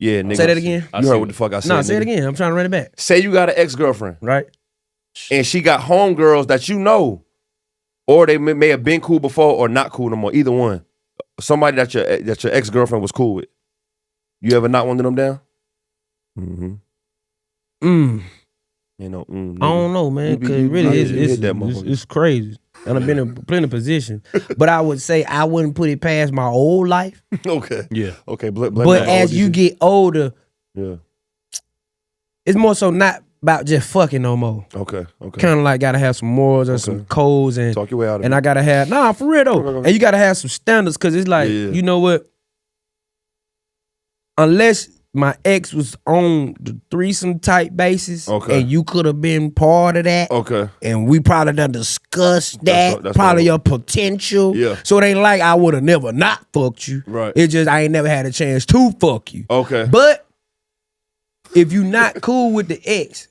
S4: Yeah, nigga.
S5: Say that again.
S4: You heard what the fuck I said,
S5: No, say it
S4: nigga.
S5: again. I'm trying to run it back.
S4: Say you got an ex-girlfriend,
S5: Right.
S4: and she got homegirls that you know, or they may have been cool before or not cool no more. Either one. Somebody that your ex-girlfriend was cool with. You ever knock one of them down? You know,
S5: I don't know, man, because really it's crazy. And I've been in plenty of positions. But I would say I wouldn't put it past my old life.
S4: Okay.
S3: Yeah.
S4: Okay. Blame
S5: But
S4: that
S5: as you get older,
S4: yeah.
S5: it's more so not about just fucking no more.
S4: Okay. Okay.
S5: Kind of like gotta have some morals and some codes and
S4: Talk your way out of
S5: and
S4: it.
S5: I gotta have for real though. And you gotta have some standards because it's like, you know what? Unless my ex was on the threesome type basis, and you could have been part of that, and we probably done discussed that,
S4: that's
S5: probably your potential.
S4: Yeah.
S5: So it ain't like I would have never not fucked you.
S4: Right.
S5: It just I ain't never had a chance to fuck you.
S4: Okay.
S5: But if you not cool with the ex,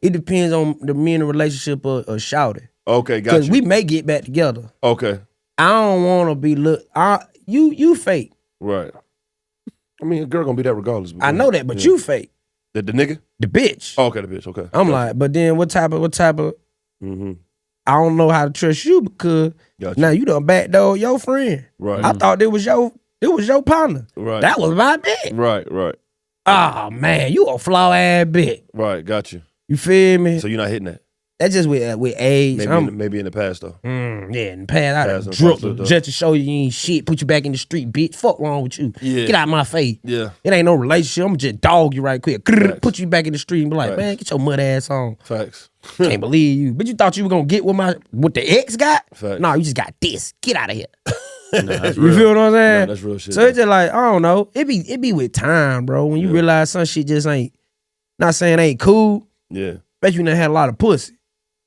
S5: it depends on the me in the relationship or shouty.
S4: Okay, got
S5: Because
S4: you.
S5: we may get back together.
S4: Okay.
S5: I don't want to be you fake.
S4: Right. I mean, a girl gonna be that regardless.
S5: I know that, but you fake.
S4: The nigga?
S5: The bitch.
S4: Oh, okay, the bitch. Okay.
S5: I'm like, but then what type of I don't know how to trust you because now you done backdoor your friend.
S4: Right.
S5: I thought it was your partner.
S4: Right.
S5: That was my bitch.
S4: Right.
S5: Oh man, you a flaw ass bitch.
S4: Right, got you.
S5: You feel me?
S4: So you're not hitting that?
S5: That's just with age.
S4: Maybe in the past though.
S5: Yeah, in the past, I done
S4: Past
S5: dropped
S4: and
S5: her just to show you ain't shit, put you back in the street, bitch. Fuck wrong with you.
S4: Yeah.
S5: Get out my face.
S4: Yeah.
S5: It ain't no relationship. I'm just dog you right quick.
S4: Facts.
S5: Put you back in the street and be like,
S4: Facts.
S5: man, get your mud ass on.
S4: Facts.
S5: Can't believe you. But you thought you were gonna get what the ex got?
S4: Facts.
S5: No, you just got this. Get out of here.
S4: No, that's
S5: You
S4: real.
S5: feel what I'm saying?
S4: No, that's real shit.
S5: So it's just like, I don't know. It be with time, bro. When you realize some shit just ain't, not saying ain't cool,
S4: Yeah.
S5: bet you done had a lot of pussy.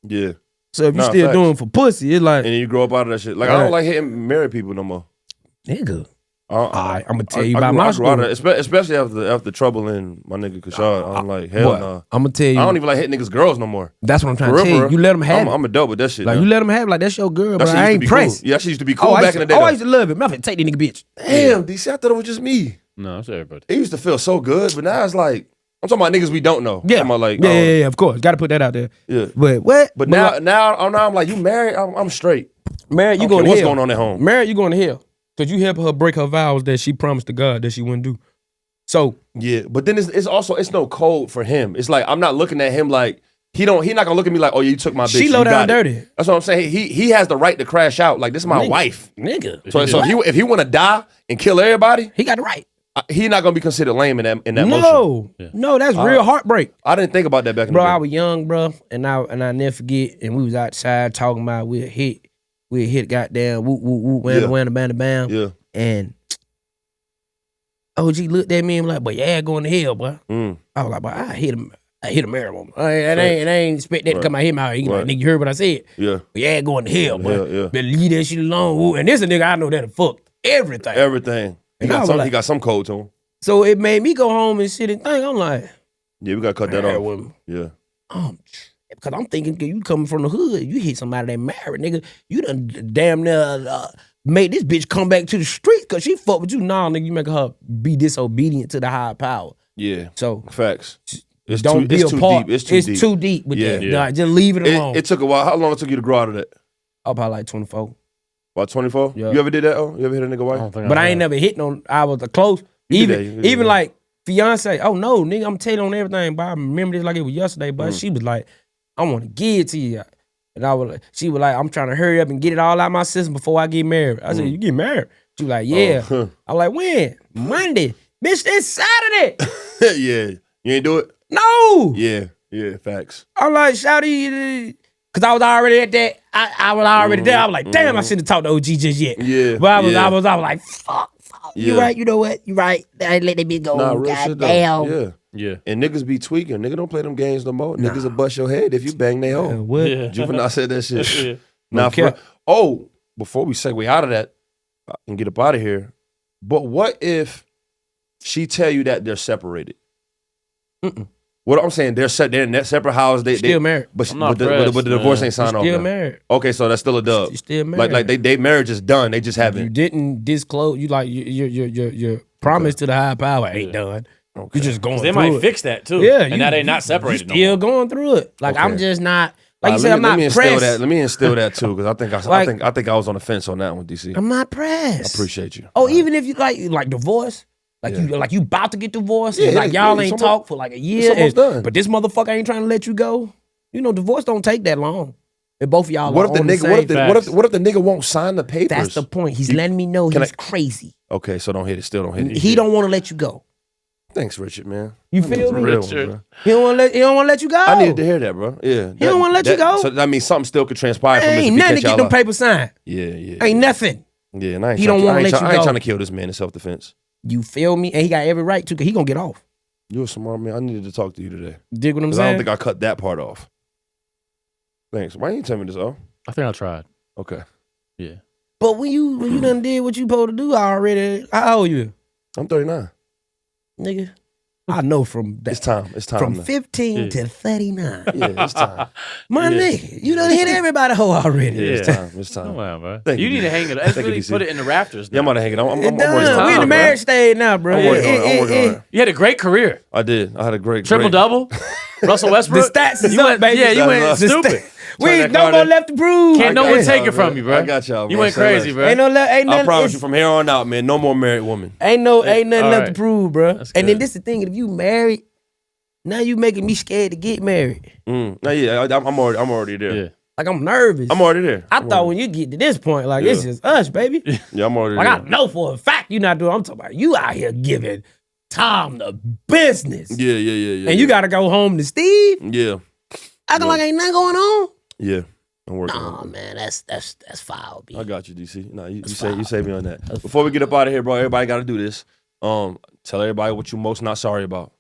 S4: Yeah.
S5: So if you
S4: Nah,
S5: still
S4: facts.
S5: doing for pussy, it's like,
S4: And then you grow up out of that shit. Like I don't like hitting married people no more.
S5: nigga.
S4: I'm
S5: gonna tell you about my story.
S4: Especially after trouble in my nigga Kashad. I'm like, hell no.
S5: I'm gonna tell you.
S4: I don't even like hitting niggas girls no more.
S5: That's what I'm trying
S4: For
S5: to
S4: real,
S5: tell
S4: for
S5: you. You
S4: real.
S5: let them have it.
S4: I'm a dope with that shit.
S5: Like
S4: now.
S5: you let them have it. Like that's your girl,
S4: That
S5: but
S4: shit
S5: I
S4: used to
S5: ain't
S4: be
S5: pressed.
S4: cool. Yeah, she used to be cool back in the day.
S5: I used to love it. Man, take the nigga bitch.
S4: Damn, DC, I thought it was just me.
S3: No, it's everybody.
S4: It used to feel so good, but now it's like I'm talking about niggas we don't know.
S5: Yeah,
S4: I'm talking about like,
S5: yeah, of course. Got to put that out there.
S4: yeah.
S5: But what?
S4: But now I'm like, you married? I'm straight.
S5: Married, you
S4: Okay,
S5: going to
S4: what's
S5: hell.
S4: going on at home?
S5: Married, you going to hell because you help her break her vows that she promised to God that she wouldn't do. So
S4: Yeah, but then it's also no code for him. It's like I'm not looking at him like he not gonna look at me like, oh yeah, you took my bitch.
S5: she
S4: you
S5: low
S4: got
S5: down
S4: it.
S5: dirty,
S4: That's what I'm saying. He has the right to crash out. Like this is my wife.
S5: nigga.
S4: So if he want to die and kill everybody,
S5: He got the right.
S4: he not gonna be considered lame in that motion.
S5: No, that's real heartbreak.
S4: I didn't think about that back in
S5: Bro,
S4: the day.
S5: I was young, bro, and I never forget. And we was outside talking about we'd hit goddamn whoop whoop whoop wham wham bam bam.
S4: Yeah.
S5: And OG looked at me and was like, "But yeah, going to hell, boy."
S4: Mm.
S5: I was like, "But I hit a married woman. I ain't expect that to come out him out. He like, nigga, you heard what I said?
S4: Yeah.
S5: But yeah, going to hell, boy.
S4: Yeah.
S5: Better leave that shit alone. Ooh, and this a nigga I know that'll fuck everything.
S4: Everything. He
S5: And I was
S4: got
S5: like-
S4: some code to him.
S5: So it made me go home and sit and think. I'm like,
S4: Yeah, we gotta cut that
S5: married
S4: off.
S5: woman.
S4: Yeah.
S5: Because I'm thinking, you coming from the hood, you hit somebody that married, nigga, you done damn near made this bitch come back to the street because she fuck with you. Nah, nigga, you make her be disobedient to the higher power.
S4: Yeah.
S5: So
S4: Facts. It's
S5: don't
S4: too,
S5: be
S4: it's
S5: a
S4: too
S5: part.
S4: deep.
S5: It's too deep with
S4: Yeah.
S5: that.
S3: Yeah.
S5: Nah, just leave it alone.
S4: It took a while. How long it took you to grow out of that?
S5: About like 24.
S4: About 24?
S5: Yeah.
S4: You ever did that? Oh, you ever hit a nigga wife?
S5: But I ain't never hit no, I was close.
S4: You did that, you did
S5: Even
S4: that.
S5: like fiance, oh no, nigga, I'm telling you on everything, but I remember this like it was yesterday, but she was like, I want to give it to you. And she was like, I'm trying to hurry up and get it all out my system before I get married. I said, you get married? She was like, yeah. I'm like, when? Monday. Bitch, it's Saturday.
S4: Yeah. You ain't do it?
S5: No.
S4: Yeah, facts.
S5: I'm like, shawty, because I was already at that. I was already there. I was like, damn, I shouldn't have talked to OG just yet.
S4: Yeah,
S5: But I
S4: yeah.
S5: was like, fuck. You
S4: Yeah.
S5: right, you know what? You right. I let that bitch go.
S4: Nah, real shit though.
S5: Goddamn.
S4: Yeah.
S3: Yeah.
S4: And niggas be tweaking. Nigga don't play them games no more. Niggas will bust your head if you bang they hoe.
S5: What?
S3: Yeah.
S4: Juvenile said that shit.
S3: Yeah.
S4: Now,
S5: Okay.
S4: before we segue out of that and get up out of here, but what if she tell you that they're separated? What I'm saying, they're in that separate house. They
S5: Still married.
S4: but
S3: I'm not
S4: the
S3: pressed,
S4: divorce
S3: man.
S4: ain't signed off.
S5: Still
S4: now.
S5: married.
S4: Okay, so that's still a dub.
S5: She's still married.
S4: Like they marriage is done. They just
S5: You
S4: haven't.
S5: didn't disclose. You like your promise to the higher power ain't done.
S4: Okay.
S5: You just going.
S3: They
S5: through
S3: might
S5: it.
S3: fix that too.
S5: Yeah,
S3: and now they not separated.
S5: You still
S3: no more.
S5: going through it. Like I'm
S4: Okay.
S5: just not. Like you
S4: Let
S5: said,
S4: me-
S5: I'm not
S4: let me instill
S5: pressed.
S4: that. Let me instill that too, because I think I was on the fence on that one, DC.
S5: I'm not pressed.
S4: I appreciate you.
S5: Oh, even if you like divorce, like you about to get divorced, and like y'all ain't talked for like a year,
S4: almost done.
S5: but this motherfucker ain't trying to let you go. You know, divorce don't take that long. If both of y'all
S4: What
S5: are
S4: if the
S5: on
S4: nigga?
S5: the
S4: What if
S5: same,
S4: what if the nigga won't sign the papers?
S5: that's the point. He's letting me know
S4: Can
S5: he's crazy.
S4: Okay, so don't hit it. Still don't hit it.
S5: He don't want to let you go.
S4: Thanks, Richard, man.
S5: You feel me?
S4: Real
S3: Richard.
S4: one, bro.
S5: He don't want to let you go.
S4: I needed to hear that, bro. Yeah,
S5: He don't wanna let you go?
S4: So that means something still could transpire from this.
S5: Ain't
S4: if he
S5: nothing to
S4: catch
S5: get
S4: y'all
S5: them
S4: up.
S5: papers signed.
S4: Yeah.
S5: Ain't nothing.
S4: Yeah, and I ain't
S5: He
S4: trying,
S5: don't wanna let you
S4: I ain't
S5: go.
S4: trying to kill this man in self defense.
S5: You feel me? And he got every right to, cause he gonna get off.
S4: You're a smart man. I needed to talk to you today
S5: Dig what I'm
S4: because I
S5: saying?
S4: don't think I cut that part off. Thanks. Why didn't you tell me this? Oh,
S3: I think I tried.
S4: okay.
S3: Yeah.
S5: But when you done did what you supposed to do already, how old you,
S4: I'm 39.
S5: nigga? I know from that.
S4: It's time. It's time.
S5: From
S4: now.
S5: 15 to 39.
S4: Yeah, it's time.
S5: My nigga, you done hit everybody hoe already.
S4: Yeah, it's time. It's
S3: Come
S4: time.
S3: on, bro.
S4: Thank
S3: you
S4: you,
S3: need to
S4: DC.
S3: hang it. Let's
S4: Thank you,
S3: really
S4: DC.
S3: put it in the rafters.
S4: Yeah, I'm
S3: now.
S4: about to hang it. I'm
S5: It
S4: working
S5: done.
S4: on it.
S5: We in the
S3: bro.
S5: marriage stage now, bro.
S4: I'm working on it. I'm working on it.
S3: You had a great career.
S4: I did. I had a great
S3: Triple double. Russell
S5: The
S3: Westbrook.
S5: stats is
S3: you
S5: up,
S3: went,
S5: baby.
S3: Yeah, you went
S4: The
S3: stupid.
S5: We
S4: Turn
S5: ain't
S4: that
S5: no
S4: card
S5: more
S4: in.
S5: left to prove.
S3: Can't no
S4: got
S3: one
S4: y'all,
S3: take it
S4: bro.
S3: from you, bro.
S4: I got y'all,
S3: You
S4: bro.
S3: went
S4: Say
S3: crazy,
S4: less.
S3: bro.
S5: Ain't
S4: I
S5: nothing.
S4: promise you, from here on out, man, no more married woman.
S5: Ain't nothing
S3: all
S5: left to
S3: right.
S5: prove, bro.
S3: That's
S5: And then
S3: good.
S5: this the thing: if you married, now you making me scared to get married.
S4: No, yeah, I'm already there.
S3: Yeah.
S5: Like I'm nervous.
S4: I'm already there.
S5: I thought when you get to this point, like it's just us, baby.
S4: Yeah, I'm already
S5: Like I
S4: there.
S5: know for a fact you not doing. I'm talking about you out here giving Tom the business,
S4: Yeah.
S5: and you got to go home to Steve.
S4: Yeah,
S5: Acting like ain't nothing going on.
S4: yeah. I'm working on
S5: Oh
S4: it.
S5: man, that's foul, B.
S4: I got you, DC. No, you save me on that. Before we get up out of here, bro, everybody got to do this. Tell everybody what you most not sorry about.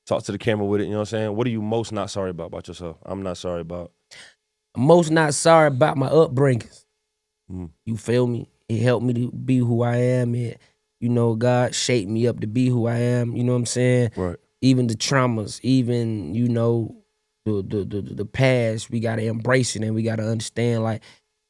S4: Talk to the camera with it. You know what I'm saying? What are you most not sorry about yourself? I'm not sorry about.
S5: I'm most not sorry about my upbringings.
S4: Mm.
S5: You feel me? It helped me to be who I am. It, God shaped me up to be who I am. You know what I'm saying?
S4: Right.
S5: Even the traumas, even the past, we gotta embrace it and we gotta understand, like,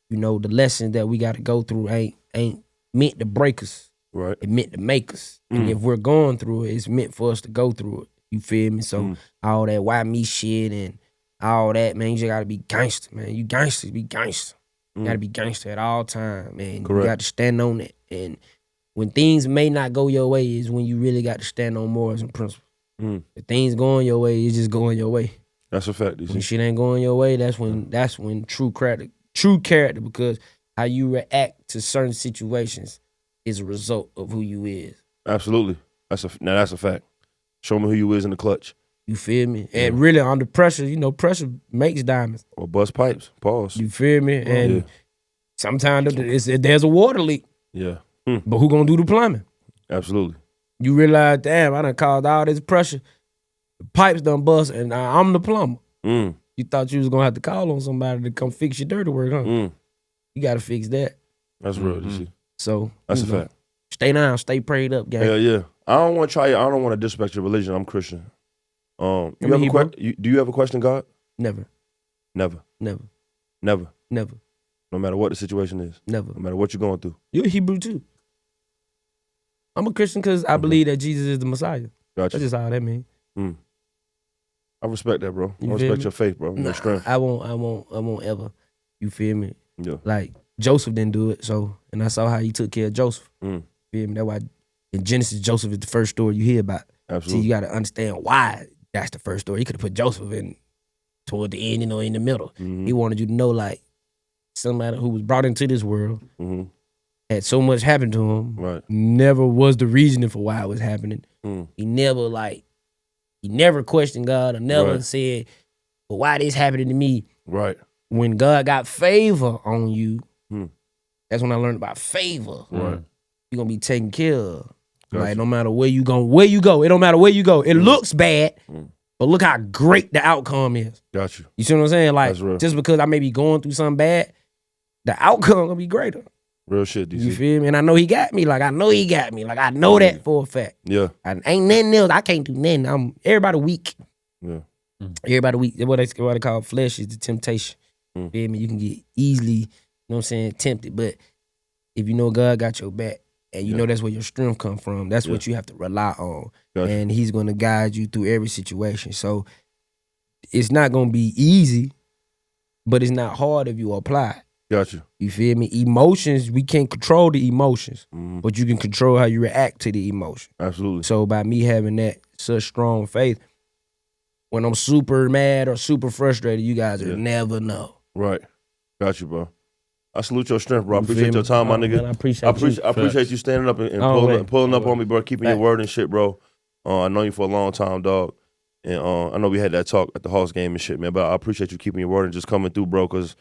S5: the lessons that we gotta go through ain't meant to break us.
S4: Right.
S5: It meant to make us. And if we're going through it, it's meant for us to go through it. You feel me? So all that why me shit and all that, man, you just gotta be gangster, man. You gangsters be gangster. You gotta be gangster at all time, man.
S4: Correct.
S5: You got to stand on it. And when things may not go your way is when you really got to stand on morals and principles. If things going your way, it's just going your way.
S4: That's a fact,
S5: When
S4: DC.
S5: shit ain't going your way, that's when true character, because how you react to certain situations is a result of who you is.
S4: Absolutely. That's a fact. Show me who you is in the clutch.
S5: You feel me? And really under pressure, pressure makes diamonds.
S4: Or bust pipes. Pause.
S5: You feel me? And
S4: Yeah.
S5: sometimes there's a water leak,
S4: Yeah.
S5: but who gonna do the plumbing?
S4: Absolutely.
S5: You realize, damn, I done caused all this pressure. The pipes done bust, and I'm the plumber. You thought you was gonna have to call on somebody to come fix your dirty work, huh? You gotta fix that.
S4: That's real, DC.
S5: So
S4: That's a fact.
S5: Stay down, stay prayed up, gang.
S4: Hell yeah. I don't want to disrespect your religion. I'm Christian. You have a
S5: Hebrew.
S4: do you have a question, God?
S5: Never,
S4: Never.
S5: never,
S4: Never.
S5: never,
S4: No matter what the situation is.
S5: never.
S4: No matter what you're going through.
S5: You're a Hebrew too. I'm a Christian because I believe that Jesus is the Messiah.
S4: Gotcha.
S5: That's just all that means.
S4: I respect that, bro. I
S5: You feel
S4: respect
S5: me?
S4: your faith, bro. Your strength.
S5: I won't ever. You feel me?
S4: Yeah.
S5: Like Joseph didn't do it, and I saw how he took care of Joseph. Feel me? That's why in Genesis, Joseph is the first story you hear about.
S4: Absolutely.
S5: See, you got to understand why that's the first story. He could have put Joseph in toward the end, in the middle. He wanted you to know, like, somebody who was brought into this world had so much happen to him.
S4: Right.
S5: Never was the reasoning for why it was happening. He never questioned God or never
S4: Right.
S5: said, "Well, why this happening to me?"
S4: Right.
S5: When God got favor on you, that's when I learned about favor.
S4: Right.
S5: You're gonna be taken care of.
S4: Gotcha.
S5: Like no matter where you go, it don't matter where you go. It looks bad, but look how great the outcome is.
S4: Got you.
S5: You see what I'm saying? Like
S4: That's real.
S5: just because I may be going through something bad, the outcome gonna be greater.
S4: Real shit, DC.
S5: You feel me? And I know he got me. Like I know he got me. Like I know that for a fact.
S4: Yeah.
S5: I ain't nothing else. I can't do nothing. Everybody weak.
S4: Yeah.
S5: Everybody what they call flesh is the temptation. Feel me? You can get easily, you know what I'm saying, tempted. But if you know God got your back and you know that's where your strength come from, that's what you have to rely on.
S4: Gotcha.
S5: And he's gonna guide you through every situation. So it's not gonna be easy, but it's not hard if you apply.
S4: Gotcha.
S5: You feel me? Emotions, we can't control the emotions, but you can control how you react to the emotion.
S4: Absolutely.
S5: So by me having that such strong faith, when I'm super mad or super frustrated, you guys will never know.
S4: Right. Got you, bro. I salute your strength, bro. I
S5: You
S4: appreciate
S5: feel
S4: your
S5: me?
S4: time, my
S5: Oh,
S4: nigga.
S5: man, I appreciate
S4: you standing up and
S5: Oh,
S4: pulling
S5: man.
S4: up on me, bro. Keeping your word and shit, bro. I know you for a long time, dog. And I know we had that talk at the Hawks game and shit, man. But I appreciate you keeping your word and just coming through, bro, because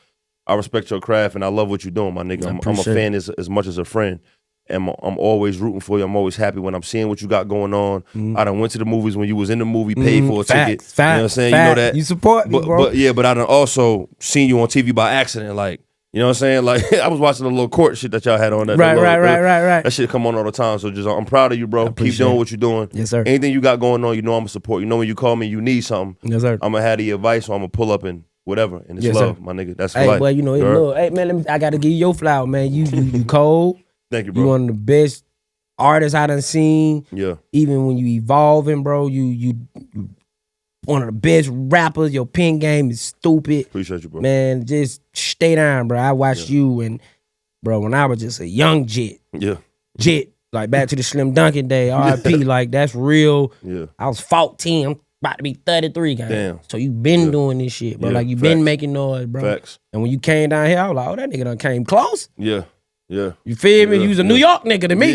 S4: I respect your craft and I love what you're doing, my nigga. I'm a fan as much as a friend. And I'm always rooting for you. I'm always happy when I'm seeing what you got going on. I done went to the movies when you was in the movie, paid for a ticket.
S5: Facts,
S4: you know what I'm saying? You know that.
S5: You support me, bro.
S4: But I done also seen you on TV by accident, like, you know what I'm saying? Like, I was watching the little court shit that y'all had on that.
S5: Right.
S4: That shit come on all the time. So just, I'm proud of you, bro. Keep doing what you're doing.
S5: Yes, sir.
S4: Anything you got going on, you know I'm going to support. You know when you call me, you need something.
S5: Yes, sir.
S4: I'm going to have the advice, so I'm going to pull up and whatever. And it's
S5: Yes,
S4: love,
S5: sir.
S4: my nigga. That's
S5: Hey,
S4: life.
S5: boy, you know, it's love. Hey, man, I got to give you your flower, man. You cold.
S4: Thank you, bro.
S5: You one of the best artists I done seen.
S4: Yeah.
S5: Even when you evolving, bro, you one of the best rappers. Your pen game is stupid.
S4: Appreciate you, bro.
S5: Man, just stay down, bro. I watched you and, bro, when I was just a young jet, like back to the Slim Dunkin' day, RIP, like that's real.
S4: Yeah.
S5: I was 14. I'm about to be 33, guys.
S4: Damn.
S5: So you been doing this shit, bro.
S4: Yeah,
S5: Like you
S4: facts.
S5: been making noise, bro.
S4: Facts.
S5: And when you came down here, I was like, oh, that nigga done came close.
S4: Yeah. Yeah.
S5: You feel me? You was a New York nigga to me.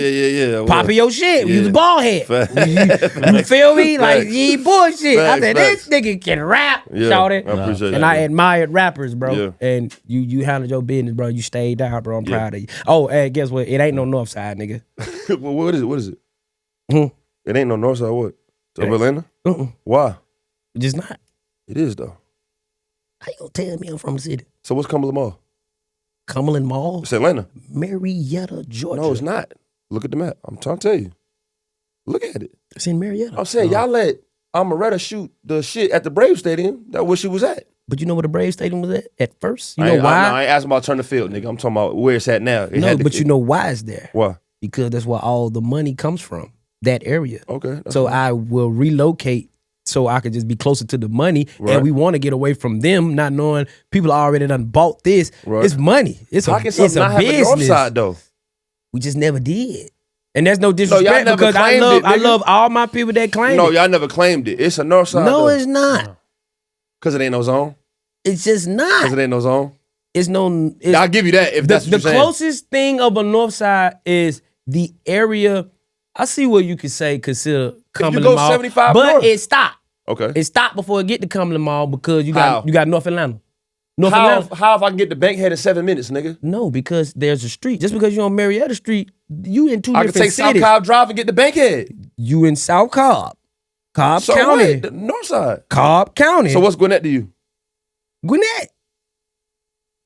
S4: Yeah.
S5: Popping your shit. You was a ball head.
S4: Facts.
S5: You feel me? Like,
S4: Facts.
S5: you ain't bullshit. I said,
S4: Facts.
S5: this nigga can rap,
S4: Yeah,
S5: shawty.
S4: I appreciate
S5: And
S4: that,
S5: I
S4: bro.
S5: admired rappers, bro.
S4: Yeah.
S5: And you handled your business, bro. You stayed down, bro. I'm proud of you. Oh, hey, guess what? It ain't no North Side, nigga.
S4: Well, what is it? What is it?
S5: Hmm.
S4: It ain't no Northside. What? Of Atlanta? Why?
S5: Just not.
S4: It is though.
S5: How you gonna tell me I'm from the city?
S4: So what's Cumberland Mall?
S5: Cumberland Mall?
S4: It's Atlanta.
S5: Marietta, Georgia.
S4: No, it's not. Look at the map. I'm trying to tell you. Look at it.
S5: It's in Marietta.
S4: I'm saying y'all let Amaretta shoot the shit at the Braves Stadium. That's where she was at.
S5: But you know where the Braves Stadium was at first? You
S4: I
S5: know
S4: ain't,
S5: why?
S4: I ain't asking about Turner Field, nigga. I'm talking about where it's at now.
S5: No, but you know why it's there.
S4: Why?
S5: Because that's where all the money comes from, that area.
S4: Okay.
S5: So I will relocate so I could just be closer to the money.
S4: Right.
S5: And we want to get away from them, not knowing people already done bought this.
S4: Right.
S5: It's money. It's
S4: How
S5: a,
S4: can
S5: it's
S4: something
S5: a
S4: not have a
S5: business.
S4: north side though?
S5: We just never did. And that's no
S4: y'all
S5: disrespect
S4: never
S5: because I
S4: claimed
S5: love
S4: it, nigga.
S5: I love all my people that claim
S4: No,
S5: it.
S4: y'all never claimed it. It's a north side.
S5: No,
S4: though.
S5: it's not.
S4: Cause it ain't no zone.
S5: It's just
S4: Cause
S5: not.
S4: it ain't no zone.
S5: It's no. It's,
S4: I'll give you that if that's what
S5: the
S4: you're saying.
S5: closest thing of a north side is the area. I see what you could say consider Cumberland
S4: go
S5: Mall,
S4: 75
S5: but
S4: north.
S5: it stopped.
S4: Okay.
S5: It stopped before it get to Cumberland Mall because you
S4: How?
S5: got North Atlanta. North
S4: How
S5: Atlanta.
S4: if I can get the Bankhead in 7 minutes, nigga?
S5: No, because there's a street. Just because you're on Marietta Street, you in two
S4: I can
S5: different
S4: take South
S5: cities.
S4: Cobb Drive and get the Bankhead.
S5: You in South Cobb, Cobb
S4: So
S5: County,
S4: what? The north side.
S5: Cobb County.
S4: So what's Gwinnett to you?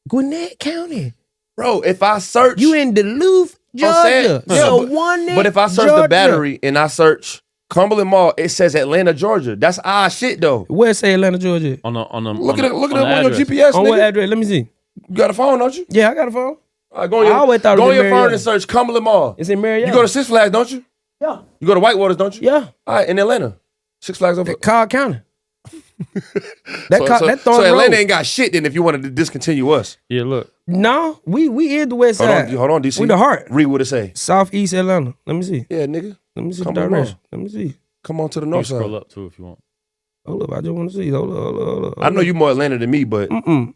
S5: Gwinnett County.
S4: Bro, if I search...
S5: You in Duluth, Georgia.
S4: saying-
S5: So
S4: Yeah,
S5: one
S4: but if I search the Battery and I search Cumberland Mall, it says Atlanta, Georgia. That's our shit, though.
S5: Where it say Atlanta, Georgia?
S3: On the
S4: Look at it on your
S3: address.
S4: GPS,
S5: On what
S4: nigga.
S5: address? Let me see.
S4: You got a phone, don't you?
S5: Yeah, I got a phone.
S4: All right, go on
S5: I always thought it
S4: go
S5: was
S4: on your
S5: in
S4: phone
S5: Marietta.
S4: and search Cumberland Mall.
S5: It's in Marietta.
S4: You go to Six Flags, don't you?
S5: Yeah.
S4: You go to Whitewaters, don't you?
S5: Yeah.
S4: All right, in Atlanta. Six Flags over.
S5: Cobb County.
S4: So
S5: that Thornton
S4: Atlanta
S5: Road.
S4: ain't got shit then if you wanted to discontinue us.
S3: Yeah, look.
S5: No, we is the west side.
S4: Hold on, DC.
S5: We the heart.
S4: Read what it say.
S5: Southeast Atlanta. Let me see.
S4: Yeah, nigga.
S5: Let me see the
S4: Come on,
S5: direction. Let me see.
S4: Come on to the
S3: You
S4: north
S3: can scroll
S4: side.
S3: up too if you want.
S5: Hold up, I just want to see. Hold up.
S4: I know you more Atlanta than me, but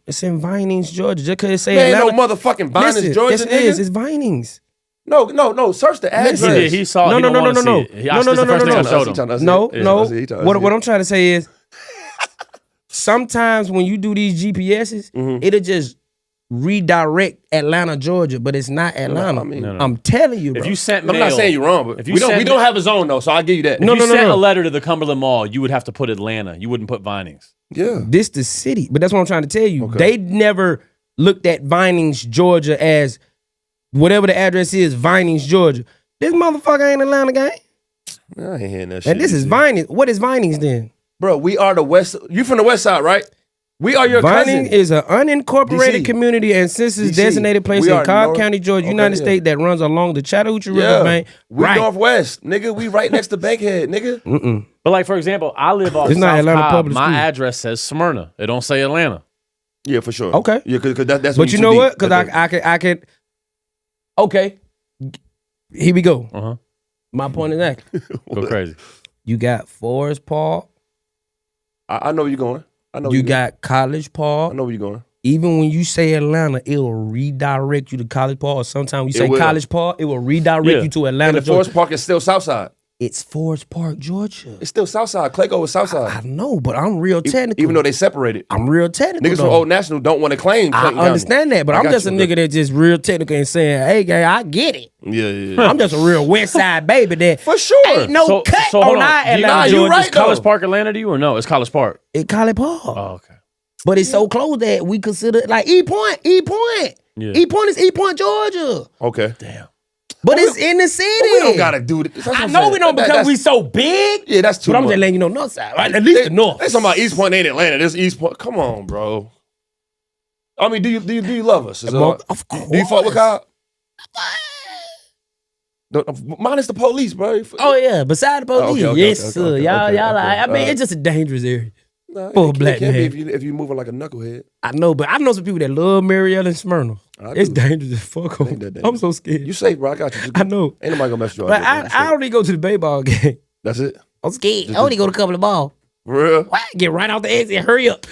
S5: It's in Vinings, Georgia. Just because it say
S4: there ain't no
S5: Atlanta.
S4: motherfucking Vinings,
S5: Listen,
S4: Georgia,
S5: yes, it
S4: nigga.
S5: is. It's Vinings.
S4: No. Search the address.
S3: He did. He saw it.
S5: No.
S3: He don't wanna see it. That's the first thing I showed him.
S5: No. What I'm trying to say is, sometimes when you do these GPSs, it'll just redirect Atlanta, Georgia, but it's not Atlanta.
S4: I mean-
S3: No.
S5: I'm telling you, bro.
S3: If you sent mail,
S4: I'm not saying you're wrong, but
S3: If you
S4: we don't
S3: send-
S4: have a zone though, so I'll give you that.
S3: If you sent
S5: no.
S3: a letter to the Cumberland Mall, you would have to put Atlanta. You wouldn't put Vinings.
S4: Yeah.
S5: This the city, but that's what I'm trying to tell you. They never looked at Vinings, Georgia as whatever the address is, Vinings, Georgia. This motherfucker ain't Atlanta gang.
S4: I ain't hearing that shit.
S5: And this is
S4: DC.
S5: Vinings. What is Vinings then?
S4: Bro, we are the West. You from the West Side, right? We are your
S5: Vining
S4: cousin.
S5: is an unincorporated
S4: DC.
S5: community and census
S4: DC.
S5: designated place
S4: We
S5: in
S4: are
S5: Cobb
S4: north-
S5: County, Georgia,
S4: Okay,
S5: United
S4: yeah.
S5: States that runs along the Chattahoochee River
S4: Yeah,
S5: bank.
S4: we
S5: Right.
S4: Northwest, nigga. We right next to Bankhead, nigga.
S3: But like, for example, I live off
S5: It's not
S3: South
S5: Atlanta
S3: Cobb.
S5: Public
S3: My
S5: School.
S3: address says Smyrna. It don't say Atlanta.
S4: Yeah, for sure.
S5: Okay.
S4: Yeah, because that's.
S5: But you know what? Because I could. Okay. Here we go.
S3: Uh huh.
S5: My point is that
S3: Go crazy.
S5: you got Forest Park,
S4: I know where you're going. I know.
S5: you
S4: where
S5: got College
S4: I
S5: Park.
S4: know where you're going.
S5: Even when you say Atlanta, it will redirect you to College Park. Or sometimes you say
S4: will.
S5: College Park, it will redirect
S3: Yeah.
S5: you to
S4: And
S5: Atlanta,
S4: the Forest
S5: Georgia.
S4: Park is still Southside.
S5: It's Forest Park, Georgia.
S4: It's still Southside. Clayco is Southside.
S5: I know, but I'm real technical.
S4: Even though they separated.
S5: I'm real technical.
S4: Niggas from
S5: though.
S4: Old National don't want to claim
S5: I
S4: Clayton
S5: understand
S4: County.
S5: that, but
S4: I
S5: I'm
S4: got
S5: just a
S4: you,
S5: nigga that's just real technical and saying, hey, gang, I get it.
S4: Yeah.
S5: I'm just a real West Side baby that
S4: For sure.
S5: ain't no cut
S3: hold
S5: on
S3: on.
S5: our
S3: Do you-
S5: Atlanta,
S4: Nah, you
S5: Georgia.
S4: right,
S3: Is College
S4: though.
S3: Park Atlanta to you or no? It's College Park.
S5: At College Park.
S3: Oh, okay.
S5: But it's so close that we consider like E Point.
S3: Yeah.
S5: E Point is E Point, Georgia.
S4: Okay.
S3: Damn.
S5: But it's in the city.
S4: But we don't gotta do this. That's what
S5: I
S4: I'm
S5: know
S4: saying.
S5: we don't because
S4: That's-
S5: we so big.
S4: Yeah, that's too
S5: But I'm
S4: much.
S5: just letting you know north side. Right? At least the north.
S4: They talking about East Point ain't Atlanta. This East Point. Come on, bro. I mean, do you love us? Is it all-
S5: Of course.
S4: Do you fuck with Cobb? Minus the police, bro.
S5: Oh yeah, beside the police.
S4: Okay,
S5: Yes, sir. Y'all like. I mean, it's just a dangerous area.
S4: Nah,
S5: For a
S4: it
S5: black
S4: can't be
S5: man.
S4: if you moving like a knucklehead.
S5: I know, but I know some people that love Marietta and Smyrna.
S4: I
S5: It's
S4: do.
S5: dangerous as fuck.
S4: Ain't that
S5: I'm
S4: dangerous.
S5: so scared.
S4: You safe, bro. I got you. Just-
S5: I know.
S4: Ain't nobody gonna mess you up.
S5: But I only go to the baseball game.
S4: That's it.
S5: I'm scared. I only go to a couple of balls.
S4: For real.
S5: What? Get right off the exit. Hurry up.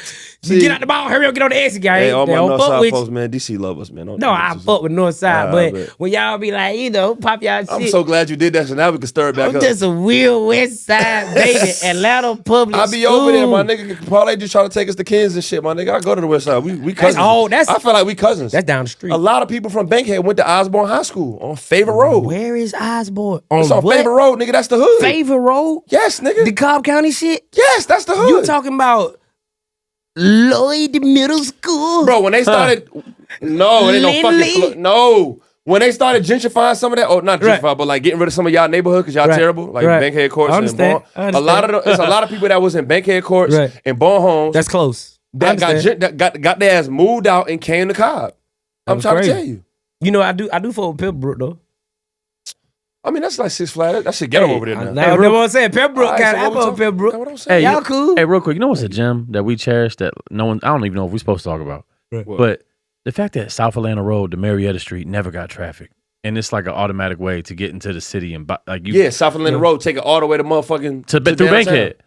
S4: See-
S5: Get out the ball. Hurry up. Get on the exit, guy.
S4: Hey, all
S5: They
S4: my
S5: don't fuck
S4: Northside
S5: with
S4: folks,
S5: you.
S4: man. DC love us, man. Don't
S5: No,
S4: do
S5: I
S4: this.
S5: fuck with North Side,
S4: I
S5: but
S4: bet.
S5: when y'all be like, pop y'all shit.
S4: I'm so glad you did that, so now we can stir it back
S5: I'm
S4: up.
S5: just a real West Side baby. Atlanta Public
S4: I be
S5: School.
S4: over there, my nigga. Parlay just trying to take us to Kansas and shit, my nigga. I go to the West Side. We cousins. I feel like we cousins.
S5: That's down the street.
S4: A lot of people from Bankhead went to Osborne High School on Favor Road.
S5: Where is Osborne?
S4: It's on
S5: what?
S4: Favor Road, nigga. That's the hood.
S5: Favor Road?
S4: Yes, nigga.
S5: The Cobb County shit?
S4: Yes, that's the hood.
S5: You talking about Lloyd Middle School?
S4: Bro, when they started, no, it ain't no
S5: Lindley?
S4: fucking, no. When they started gentrifying some of that, not gentrifying,
S5: Right.
S4: but like getting rid of some of y'all neighborhood because y'all
S5: Right.
S4: terrible, like
S5: Right.
S4: Bankhead Courts
S5: I
S4: and
S5: understand.
S4: Bone.
S5: I
S4: A lot of it's a lot of people that was in Bankhead Courts
S5: Right.
S4: and Bone Homes
S5: That's close. I
S4: that
S5: understand.
S4: got their ass moved out and came to Cobb. I'm
S5: was
S4: trying
S5: crazy.
S4: to tell you.
S5: You know, I do fuck with Pepperbrook though.
S4: I mean, that's like Six Flags. That shit ghetto over there now.
S5: That's what I'm saying. Pepperbrook,
S4: All right,
S5: kind
S4: so
S5: of.
S4: what
S5: I
S4: we
S5: fuck with
S4: talking-
S5: Pepperbrook.
S4: what I'm saying.
S3: Hey,
S5: Y'all cool?
S3: Hey, real quick, you know what's a gem that we cherish that no one, I don't even know if we're supposed to talk about.
S5: Right.
S3: But the fact that South Atlanta Road to Marietta Street never got traffic. And it's like an automatic way to get into the city and like you
S4: Yeah, South Atlanta Road, take it all the way to motherfucking
S3: through
S4: downtown.
S3: Bankhead.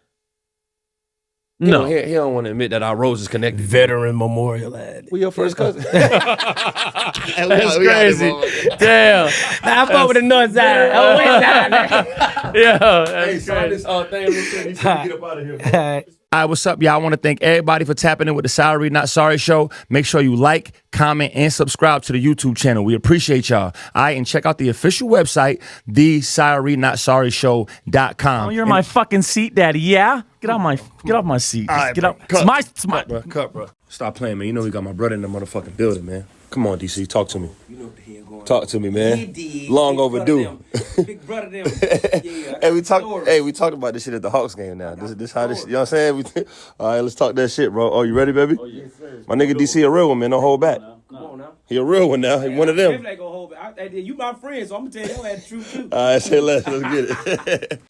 S3: No.
S4: He don't want to admit that our roads is connected.
S5: Veteran Memorial Ad.
S4: We your first cousin.
S3: That's crazy. Damn.
S5: I fuck with the North Side. Oh, West Side.
S3: Yeah.
S4: Hey,
S3: That's
S4: sign
S3: crazy.
S4: this thing real quick. You get up out of here.
S5: Alright.
S2: All right, what's up, y'all? I want to thank everybody for tapping in with the Sorry Not Sorry show. Make sure you like, comment, and subscribe to the YouTube channel. We appreciate y'all. All right, and check out the official website, thesorrynotsorryshow.com.
S7: Oh, you're my fucking seat daddy, yeah? Get off my seat. Just get up. It's my
S4: Cut, bro. Stop playing, man. You know we got my brother in the motherfucking building, man. Come on, DC. Talk to me. Talk to me, man. Long overdue.
S5: Big brother them.
S4: Hey, we talked about this shit at the Hawks game now. This how this, you know what I'm saying? All right, let's talk that shit, bro. Oh, you ready, baby? Oh, yes, sir. My nigga DC a real one, man. Don't hold back.
S5: Come on now.
S4: He a real one now. He one of them.
S5: You my friend, so I'm gonna tell you the truth too.
S4: All right, say less. Let's get it.